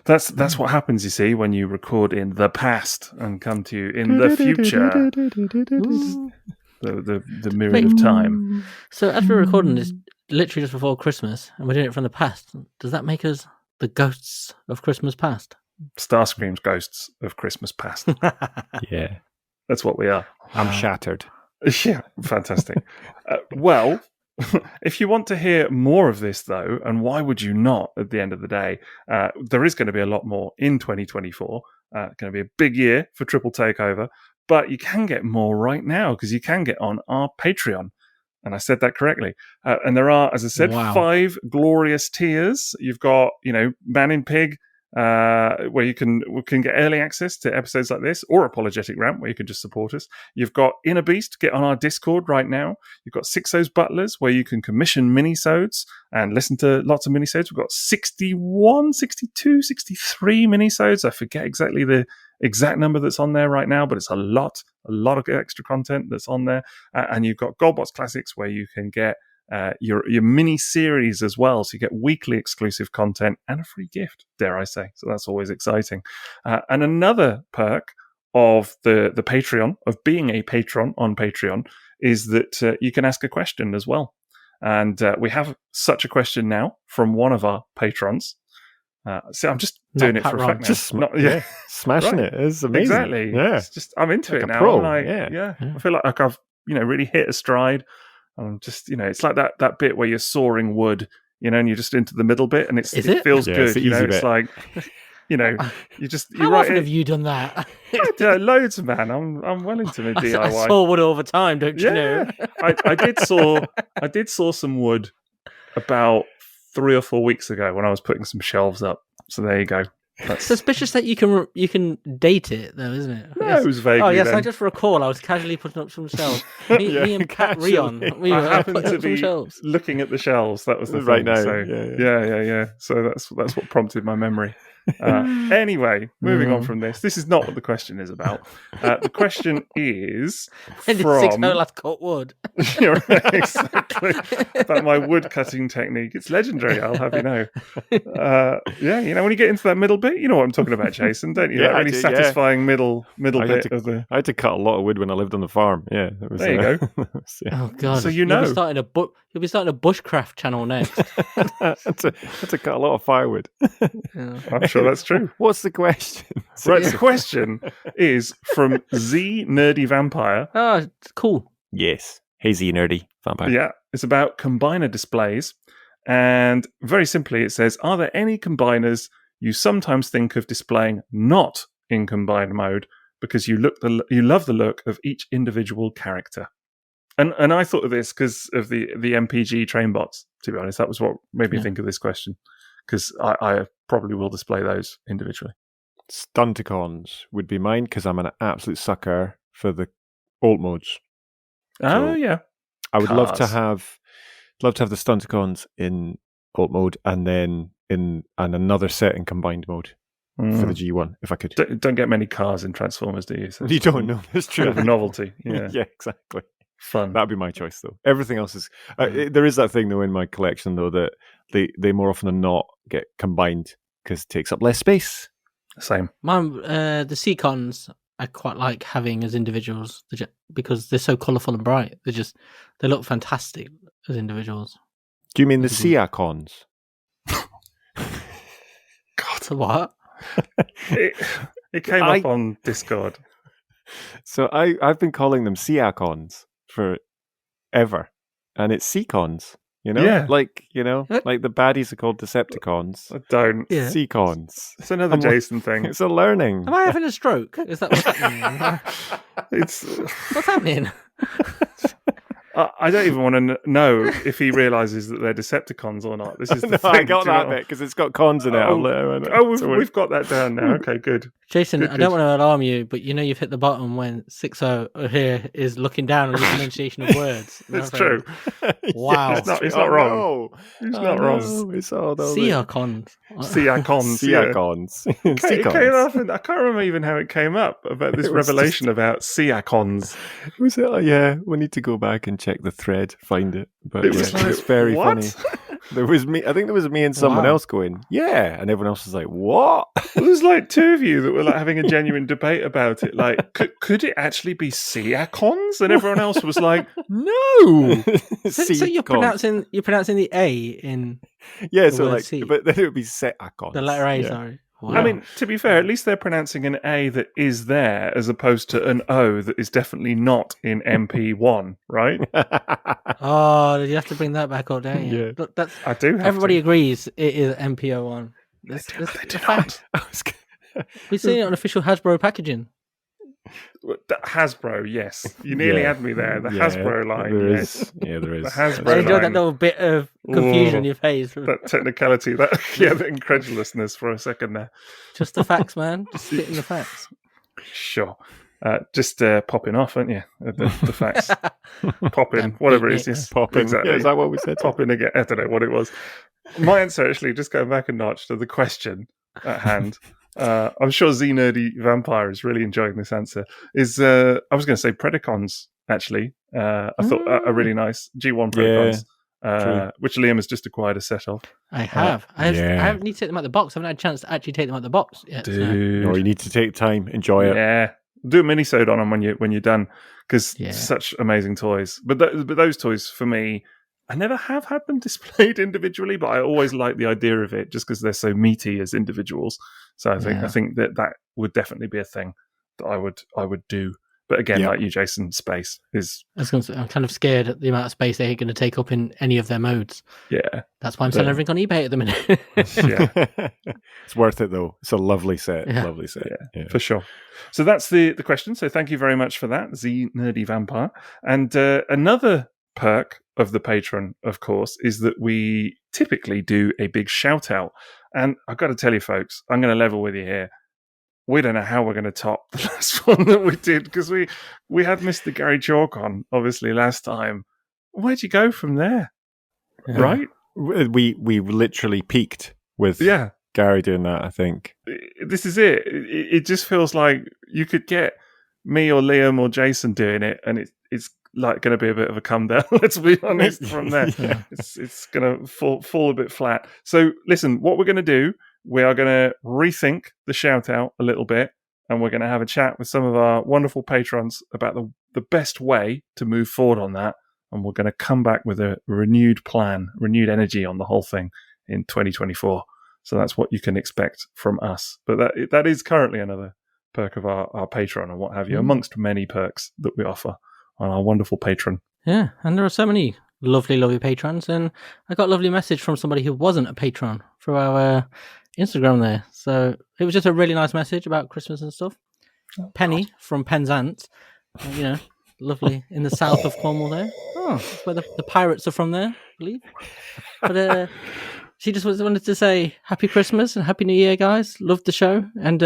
That's what happens, you see, when you record in the past and come to you in the future. the myriad of time. So as we're recording this literally just before Christmas, and we're doing it from the past, does that make us the ghosts of Christmas past? Starscream's ghosts of Christmas past. Yeah. That's what we are. I'm shattered. Yeah, fantastic. Well, if you want to hear more of this, though, and why would you not at the end of the day, there is going to be a lot more in 2024. Going to be a big year for Triple Takeover, but you can get more right now because you can get on our Patreon. And I said that correctly. And there are, as I said, 5 glorious tiers. You've got, Man in Pig, where you can get early access to episodes like this, or Apologetic Rant, where you can just support us. You've got Inner Beast, get on our Discord right now. You've got Sixo's Butlers, where you can commission minisodes and listen to lots of minisodes. We've got 61, 62, 63 minisodes. I forget exactly the exact number that's on there right now, but it's a lot of extra content that's on there. And you've got Goldbox Classics, where you can get your mini series as well, so you get weekly exclusive content and a free gift, dare I say. So that's always exciting. And another perk of the Patreon, of being a patron on Patreon, is that you can ask a question as well. And we have such a question now from one of our patrons. So I'm just doing it for a fact now. Just smashing it. It's amazing. Exactly. Yeah. It's just, I'm into like it a now. pro. I feel like I've really hit a stride. I'm just, it's like that bit where you're sawing wood, and you're just into the middle bit, and it feels good. It's the easy bit. It's like, you How often have you done that? Loads, man. I'm well into my DIY. I saw wood all the time, don't you know? I did saw some wood about 3 or 4 weeks ago when I was putting some shelves up. So there you go. That's suspicious that you can date it, though, isn't it? No, it was vaguely. Oh yes, then. I just recall I was casually putting up some shelves. Me and Pat Rion, we were happened putting to up some be shelves. looking at the shelves. That was the right thing. now. So, yeah. So that's what prompted my memory. Anyway, moving on from this. This is not what the question is about. The question is When did Sixo last cut wood? You're right, exactly. About my wood cutting technique. It's legendary, I'll have you know. When you get into that middle bit, you know what I'm talking about, Jason, don't you? Yeah, that really satisfying middle bit of the... I had to cut a lot of wood when I lived on the farm. Yeah, there you go. Oh God! So you'll be starting a bushcraft channel next. I had to cut a lot of firewood. I'm sure that's true. What's the question? Right, the question is from Z Nerdy Vampire. Oh, cool. Yes, hazy nerdy vampire. Yeah, it's about combiner displays, and very simply, it says, "Are there any combiners you sometimes think of displaying not in combine mode because you love the look of each individual character?" And I thought of this because of the MPG train bots. To be honest, that was what made me think of this question, because I probably will display those individually. Stunticons would be mine because I'm an absolute sucker for the alt modes. Oh yeah, I would love to have the Stunticons in alt mode and then in another set in combined mode for the G1 if I could. Don't get many cars in Transformers, do you? So you don't know. That's true. Bit of a novelty. Yeah, yeah, exactly. Fun. That'd be my choice, though. Everything else is. There is that thing though in my collection though that they more often than not get combined because it takes up less space. Same. The Seacons I quite like having as individuals because they're so colourful and bright. They look fantastic as individuals. Do you mean the Seacons? God, what? It came up on Discord. So I've been calling them Seacons forever, and it's Seacons. Like the baddies are called Decepticons. I don't. Yeah. Seacons. It's another Jason thing. It's a learning. Am I having a stroke? Is that what's happening? What's happening? I don't even want to know if he realizes that they're Decepticons or not. This is the thing. I got that bit because it's got cons in it. We've got that down now. Okay, good. Jason, good. I don't want to alarm you, but you've hit the button when Sixo here is looking down on your pronunciation of words. It's true. Wow. It's not wrong. It's not wrong. It's all those. Seacons. Seacons. It came up, and I can't remember even how it came up about this revelation about Seacons. Was it? Yeah, we need to go back and check the thread, find it. But it's very funny. There was me. I think there was me and someone else going, yeah, and everyone else was like, what? There was like two of you that were like having a genuine debate about it. Like, could it actually be Seacons? And everyone else was like, no. So you're pronouncing the A in C. But then it would be Seacons. The letter A, sorry. Wow. I mean, to be fair, at least they're pronouncing an A that is there as opposed to an O that is definitely not in MP1, right? Oh, you have to bring that back up, don't you? Yeah. Look, I do have everybody agrees it is MPO1. They do not. We've seen it on official Hasbro packaging. Hasbro, yes. You nearly had me there. The Hasbro line, there yes. is. Yeah, there is. The Hasbro I enjoyed that line. little bit of confusion in your face. That technicality, the incredulousness for a second there. Just the facts, man. Just spitting the facts. Sure. Just popping off, aren't you? The facts. Popping, whatever it is. Yeah. Popping. Exactly. Yeah, is that what we said? Popping again. I don't know what it was. My answer, actually, just going back a notch to the question at hand. I'm sure Z Nerdy Vampire is really enjoying this answer. I was going to say Predacons, actually. I thought are really nice. G1 Predacons, which Liam has just acquired a set of. I have. I haven't need to take them out the box. I haven't had a chance to actually take them out the box yet. Dude. No, you need to take time, enjoy it. Yeah. Do a mini-sode on them when you're done, because such amazing toys. But those toys, for me, I never have had them displayed individually, but I always like the idea of it just because they're so meaty as individuals. So I think that would definitely be a thing that I would do. But again, like you, Jason, space is... I was going to say, I'm kind of scared at the amount of space they're going to take up in any of their modes. Yeah. That's why I'm selling everything on eBay at the minute. It's worth it, though. It's a lovely set. Yeah. Lovely set. Yeah, for sure. So that's the question. So thank you very much for that, Z Nerdy Vampire. And another perk of the patron, of course, is that we typically do a big shout out. And I've got to tell you, folks, I'm going to level with you here. We don't know how we're going to top the last one that we did, because we had Mr. Gary Chalk on, obviously, last time. Where'd you go from there? Yeah. Right? We literally peaked with Gary doing that, I think. This is it. It just feels like you could get me or Liam or Jason doing it, and it's like going to be a bit of a come down, let's be honest, from there. It's going to fall a bit flat. So listen, what we're going to do, we are going to rethink the shout out a little bit, and we're going to have a chat with some of our wonderful patrons about the best way to move forward on that. And we're going to come back with a renewed plan, renewed energy on the whole thing in 2024. So that's what you can expect from us. But that is currently another perk of our Patreon and what have you, amongst many perks that we offer on our wonderful Patreon. Yeah, and there are so many lovely patrons. And I got a lovely message from somebody who wasn't a patron through our Instagram there. So it was just a really nice message about Christmas and stuff. Penny from Penzance, lovely in the south of Cornwall there. Oh, that's where the pirates are from there, I believe. But she just wanted to say Happy Christmas and Happy New Year, guys. Loved the show. And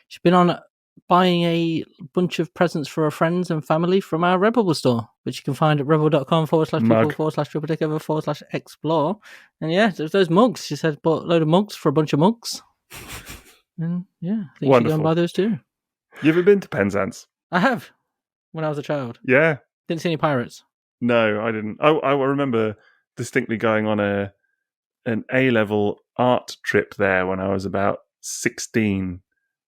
she's been on buying a bunch of presents for her friends and family from our Redbubble store, which you can find at rebel.com/people/Triple Takeover/explore. And yeah, there's those mugs. She said bought a load of mugs for a bunch of mugs. And yeah, I think you should go and buy those too. You ever been to Penzance? I have, when I was a child. Yeah. Didn't see any pirates. No, I didn't. I remember distinctly going on an A-level art trip there when I was about 16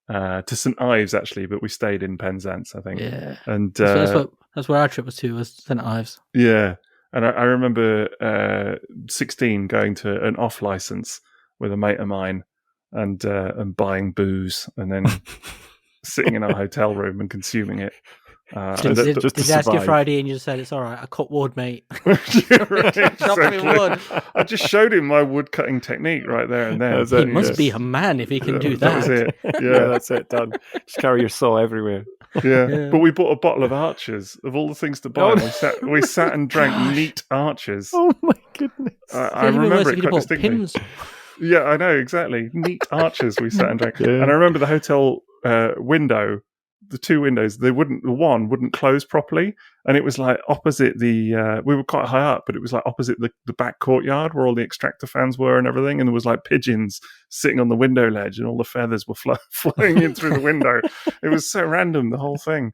to St Ives, actually, but we stayed in Penzance, I think. Yeah. And that's where our trip was to, was St Ives. Yeah. And I remember 16 going to an off license with a mate of mine and buying booze and then sitting in our hotel room and consuming it. Did you ask you Friday and you just said, it's all right, I cut wood, mate. Right, exactly. Wood. I just showed him my wood cutting technique right there and then. He must be a man if he can do that. That was it. Yeah, that's it, done. Just carry your saw everywhere. Yeah. But we bought a bottle of Archers, of all the things to buy. We sat and drank neat Archers. Oh my goodness. I remember it quite distinctly. Pins. Yeah, I know, exactly. Neat Archers we sat and drank. Yeah. And I remember the hotel window, the two windows, one wouldn't close properly, and it was like opposite we were quite high up, but it was like opposite the back courtyard where all the Extractor fans were and everything, and there was like pigeons sitting on the window ledge and all the feathers were flying in through the window. It was so random, the whole thing.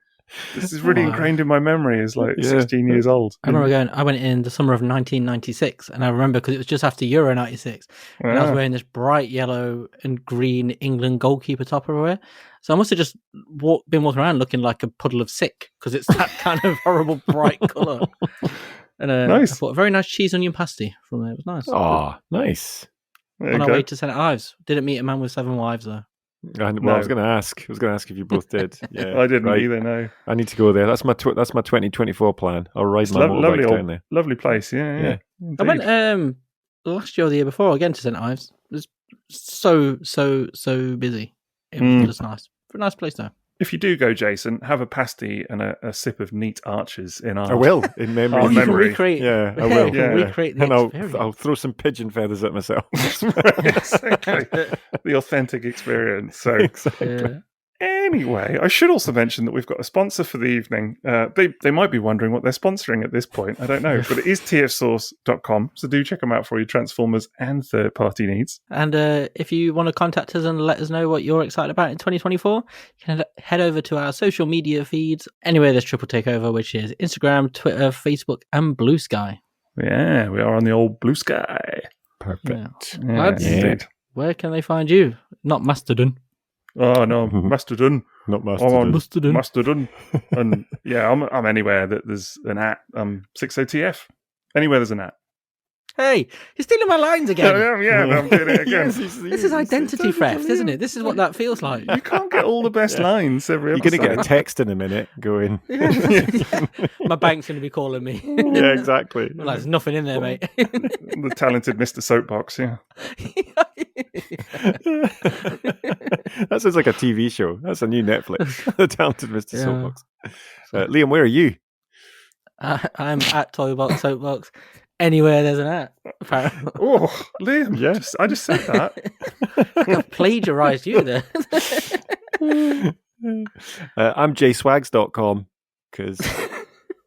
This is really ingrained in my memory as 16 years old. I remember I went in the summer of 1996, and I remember because it was just after Euro 96, and I was wearing this bright yellow and green England goalkeeper top everywhere. So I must have just been walking around looking like a puddle of sick, because it's that kind of horrible bright colour. And nice. I bought a very nice cheese onion pasty from there. It was nice. Oh, nice. On our way to St Ives. Didn't meet a man with 7 wives, though. I was going to ask. if you both did. Yeah, I didn't either. No, I need to go there. That's my 2024 plan. I'll ride my motorbike down there. Lovely place. Yeah. I went last year or the year before again to St Ives. It was so busy. It was just nice. A nice place though. if you do go, Jason, have a pasty and a sip of neat arches in our... I will, in memory. Our You can memory. recreate. Yeah, I will. Yeah, recreate the And experience. I'll throw some pigeon feathers at myself. Exactly. The authentic experience. So Exactly. Yeah. anyway, I should also mention that we've got a sponsor for the evening. They might be wondering what they're sponsoring at this point. I don't know, but it is tfsource.com. So do check them out for your Transformers and third-party needs. And if you want to contact us and let us know what you're excited about in 2024, you can head over to our social media feeds. Anyway, there's Triple Takeover, which is Instagram, Twitter, Facebook, and Blue Sky. Yeah, we are on the old Blue Sky. Perfect. Yeah, indeed. Where can they find you? Not Mastodon. Oh no, Mastodon. Not I'm on Mastodon. Mastodon. And yeah, I'm anywhere that there's an at. Sixo TF. Anywhere there's an at. Hey, you're stealing my lines again. Yeah, I'm doing it again. This is identity theft, isn't it? This is what that feels like. You can't get all the best lines every You're episode. going to get a text in a minute going. My bank's going to be calling me. Yeah, exactly. Well, there's nothing in there, mate. The talented Mr. Soapbox, yeah. That sounds like a TV show. That's a new Netflix. The Talented Mr. Yeah. Soapbox. Liam, where are you? I'm at Toybox Soapbox. Anywhere there's an at. Apparently. Oh, Liam, Yeah. I just said that. I've plagiarised you there. I'm jswags.com because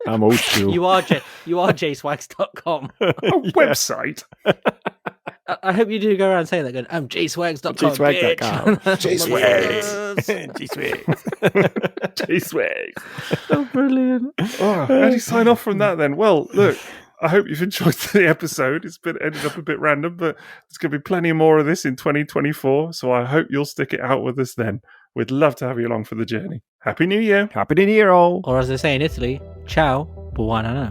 I'm old school. You are jswags.com. A website. I hope you do go around saying that. Going, I'm jswags.com. jswags.com. J-Swags. J-Swags. Oh, brilliant. Oh, how do you sign off from that then? Well, look, I hope you've enjoyed the episode. It's ended up a bit random, but there's going to be plenty more of this in 2024. So I hope you'll stick it out with us then. We'd love to have you along for the journey. Happy New Year. Happy New Year, all. Or as they say in Italy, ciao, buon anno.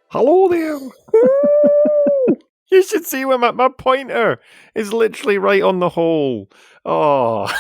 Hello there. You should see where my pointer is literally right on the hole. Oh.